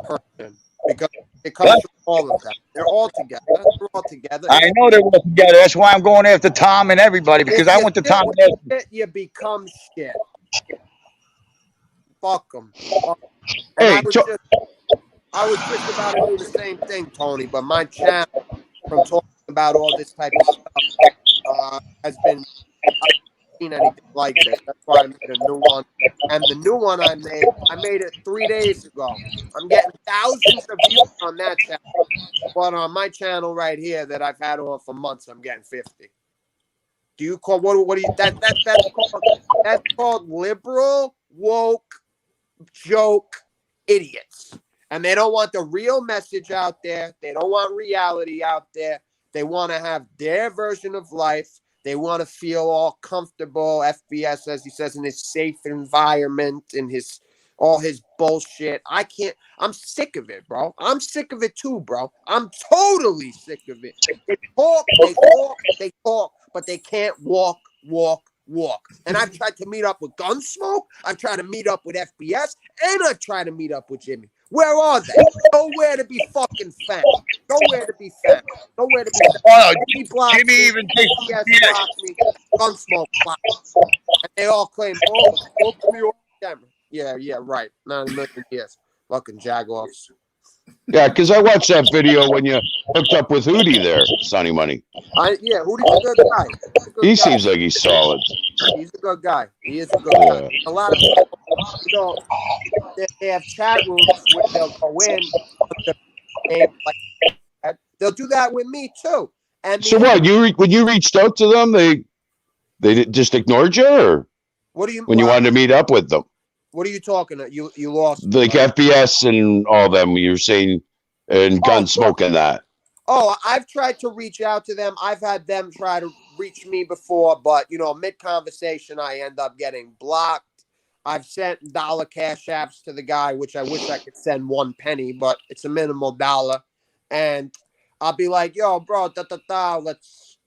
person, because it comes from all of them. They're all together. They're all together. I know they're all together. That's why I'm going after Tom and everybody because I went to Tom. Shit, you become shit. Fuck them. Hey, I was just about to do the same thing, Tony, but my channel from talking about all this type of stuff has been. I've seen anything like this. That's why I made a new one. And the new one I made it 3 days ago. I'm getting thousands of views on that channel, but on my channel right here that I've had on for months, I'm getting 50. Do you call what do you that's called liberal woke joke idiots? And they don't want the real message out there. They don't want reality out there. They want to have their version of life. They want to feel all comfortable. FBS, as he says, in his safe environment, in all his bullshit. I'm sick of it, bro. I'm sick of it too, bro. I'm totally sick of it. They talk, but they can't walk walk. And I've tried to meet up with Gunsmoke. I've tried to meet up with FBS, and I've tried to meet up with Jimmy. Where are they? Nowhere to be fucking found. Nowhere to be found. Nowhere to be found. Oh, Jimmy blocked Jimmy me. even takes FBS blocked me. Gunsmoke blocked me. And they all claim, oh, look at me off camera. Yeah, right. Not a million years. Fucking jagoffs. Yeah, because I watched that video when you hooked up with Hootie there, Sonny Money. Hootie a good guy. He seems like he's solid. He's a good guy. He is a good guy. A lot of people, they have chat rooms where they'll go in, like that. They'll do that with me too. And So what? When you reached out to them, they just ignored you, or what do you when you wanted to meet up with them? What are you talking about? You lost Like FBS and all them, you were saying, and Gunsmoke and that. Oh, I've tried to reach out to them. I've had them try to reach me before, but mid-conversation, I end up getting blocked. I've sent dollar cash apps to the guy, which I wish I could send 1 penny, but it's a minimal dollar. And I'll be like, yo, bro, let's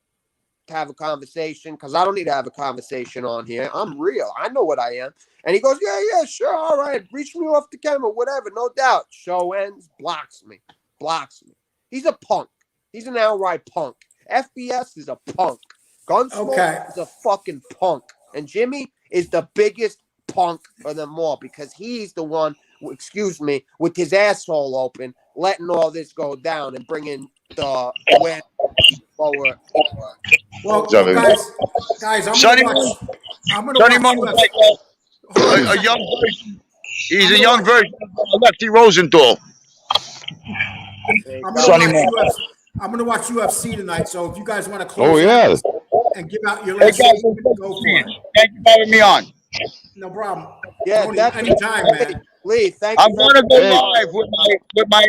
have a conversation, because I don't need to have a conversation on here. I'm real. I know what I am. And he goes, yeah, sure, all right. Reach me off the camera, whatever, no doubt. Show ends, blocks me. He's a punk. He's an outright punk. FBS is a punk. Gunsmoke is a fucking punk. And Jimmy is the biggest punk of them all, because he's the one, with his asshole open, letting all this go down and bringing the win forward. Well, guys, I'm gonna watch a young version. He's a young version of Lefty Rosenthal. I'm gonna watch UFC tonight. So if you guys want to close and give out your last statement, go for it. Thank you for having me on. No problem. Yeah, Tony, anytime, man. Lee, thank I'm you. gonna go live with my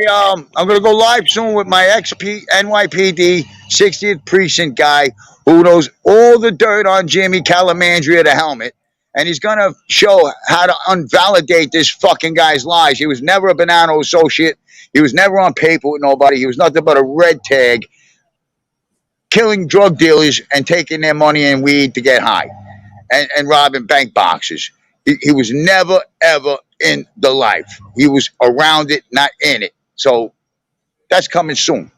I'm gonna go live soon with my NYPD 60th precinct guy who knows all the dirt on Jimmy Calamandria, the helmet, and he's gonna show how to unvalidate this fucking guy's lies. He was never a Banana associate. He was never on paper with nobody. He was nothing but a red tag, killing drug dealers and taking their money and weed to get high, and robbing bank boxes. He was never, ever in the life. He was around it, not in it. So that's coming soon.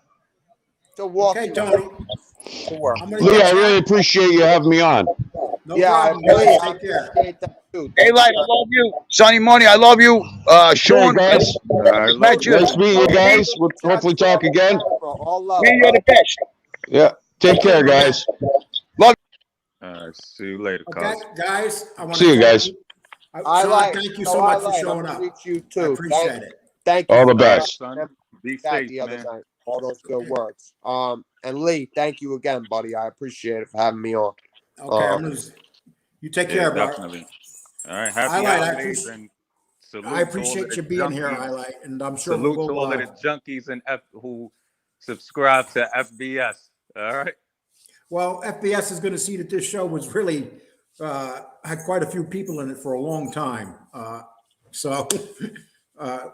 Okay, Tony. Lee, I really appreciate you having me on. No problem. Really, take care. Hey, Light, I love you. Sonny Money, I love you. Sean, guys. Met you. Nice meeting you guys. We'll hopefully talk again. Man, you're the best. Yeah. Take care, guys. Love you. All right. See you later, okay, guys. I want to see you guys. Thank you so much for showing up. You too. I appreciate it. Thank you. All the best. Be safe, the other man. night. All those good words. And Lee, thank you again, buddy. I appreciate it for having me on. Okay, you take care, Bart. Definitely. All right. Happy holidays and salute. I appreciate you being here, Highlight, and I'm sure salute to all of the junkies and who subscribe to FBS. All right. Well, FBS is going to see that this show was really had quite a few people in it for a long time. So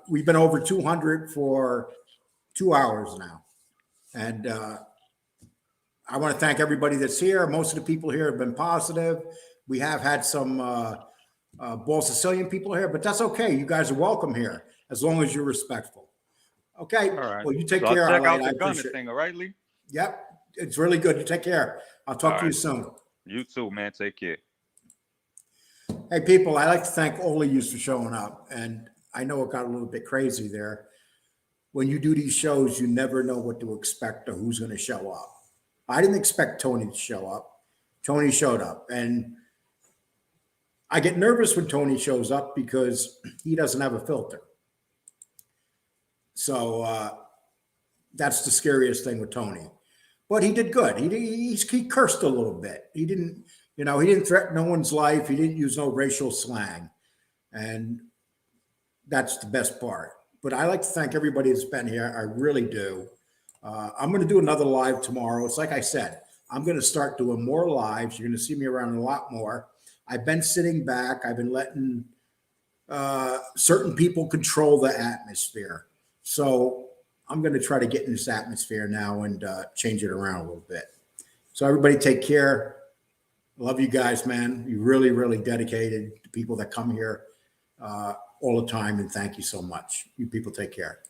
we've been over 200 for 2 hours now. And I want to thank everybody that's here. Most of the people here have been positive. We have had some Ball Sicilian people here, but that's okay. You guys are welcome here as long as you're respectful. Okay. All right. Well, you take so care. I'll check out I the gunner appreciate thing, all right, Lee? Yep. It's really good. You take care. I'll talk to you soon. You too, man. Take care. Hey, people, I'd like to thank all of you for showing up. And I know it got a little bit crazy there. When you do these shows, you never know what to expect or who's going to show up. I didn't expect Tony to show up. Tony showed up. And I get nervous when Tony shows up because he doesn't have a filter. So that's the scariest thing with Tony. But he did good. He cursed a little bit. He didn't threaten no one's life. He didn't use no racial slang. And that's the best part. But I like to thank everybody that's been here. I really do. I'm going to do another live tomorrow. It's like I said, I'm going to start doing more lives. You're going to see me around a lot more. I've been sitting back. I've been letting certain people control the atmosphere. So I'm going to try to get in this atmosphere now and change it around a little bit. So everybody take care. Love you guys, man. You really, really dedicated. The people that come here all the time, and thank you so much. You people take care.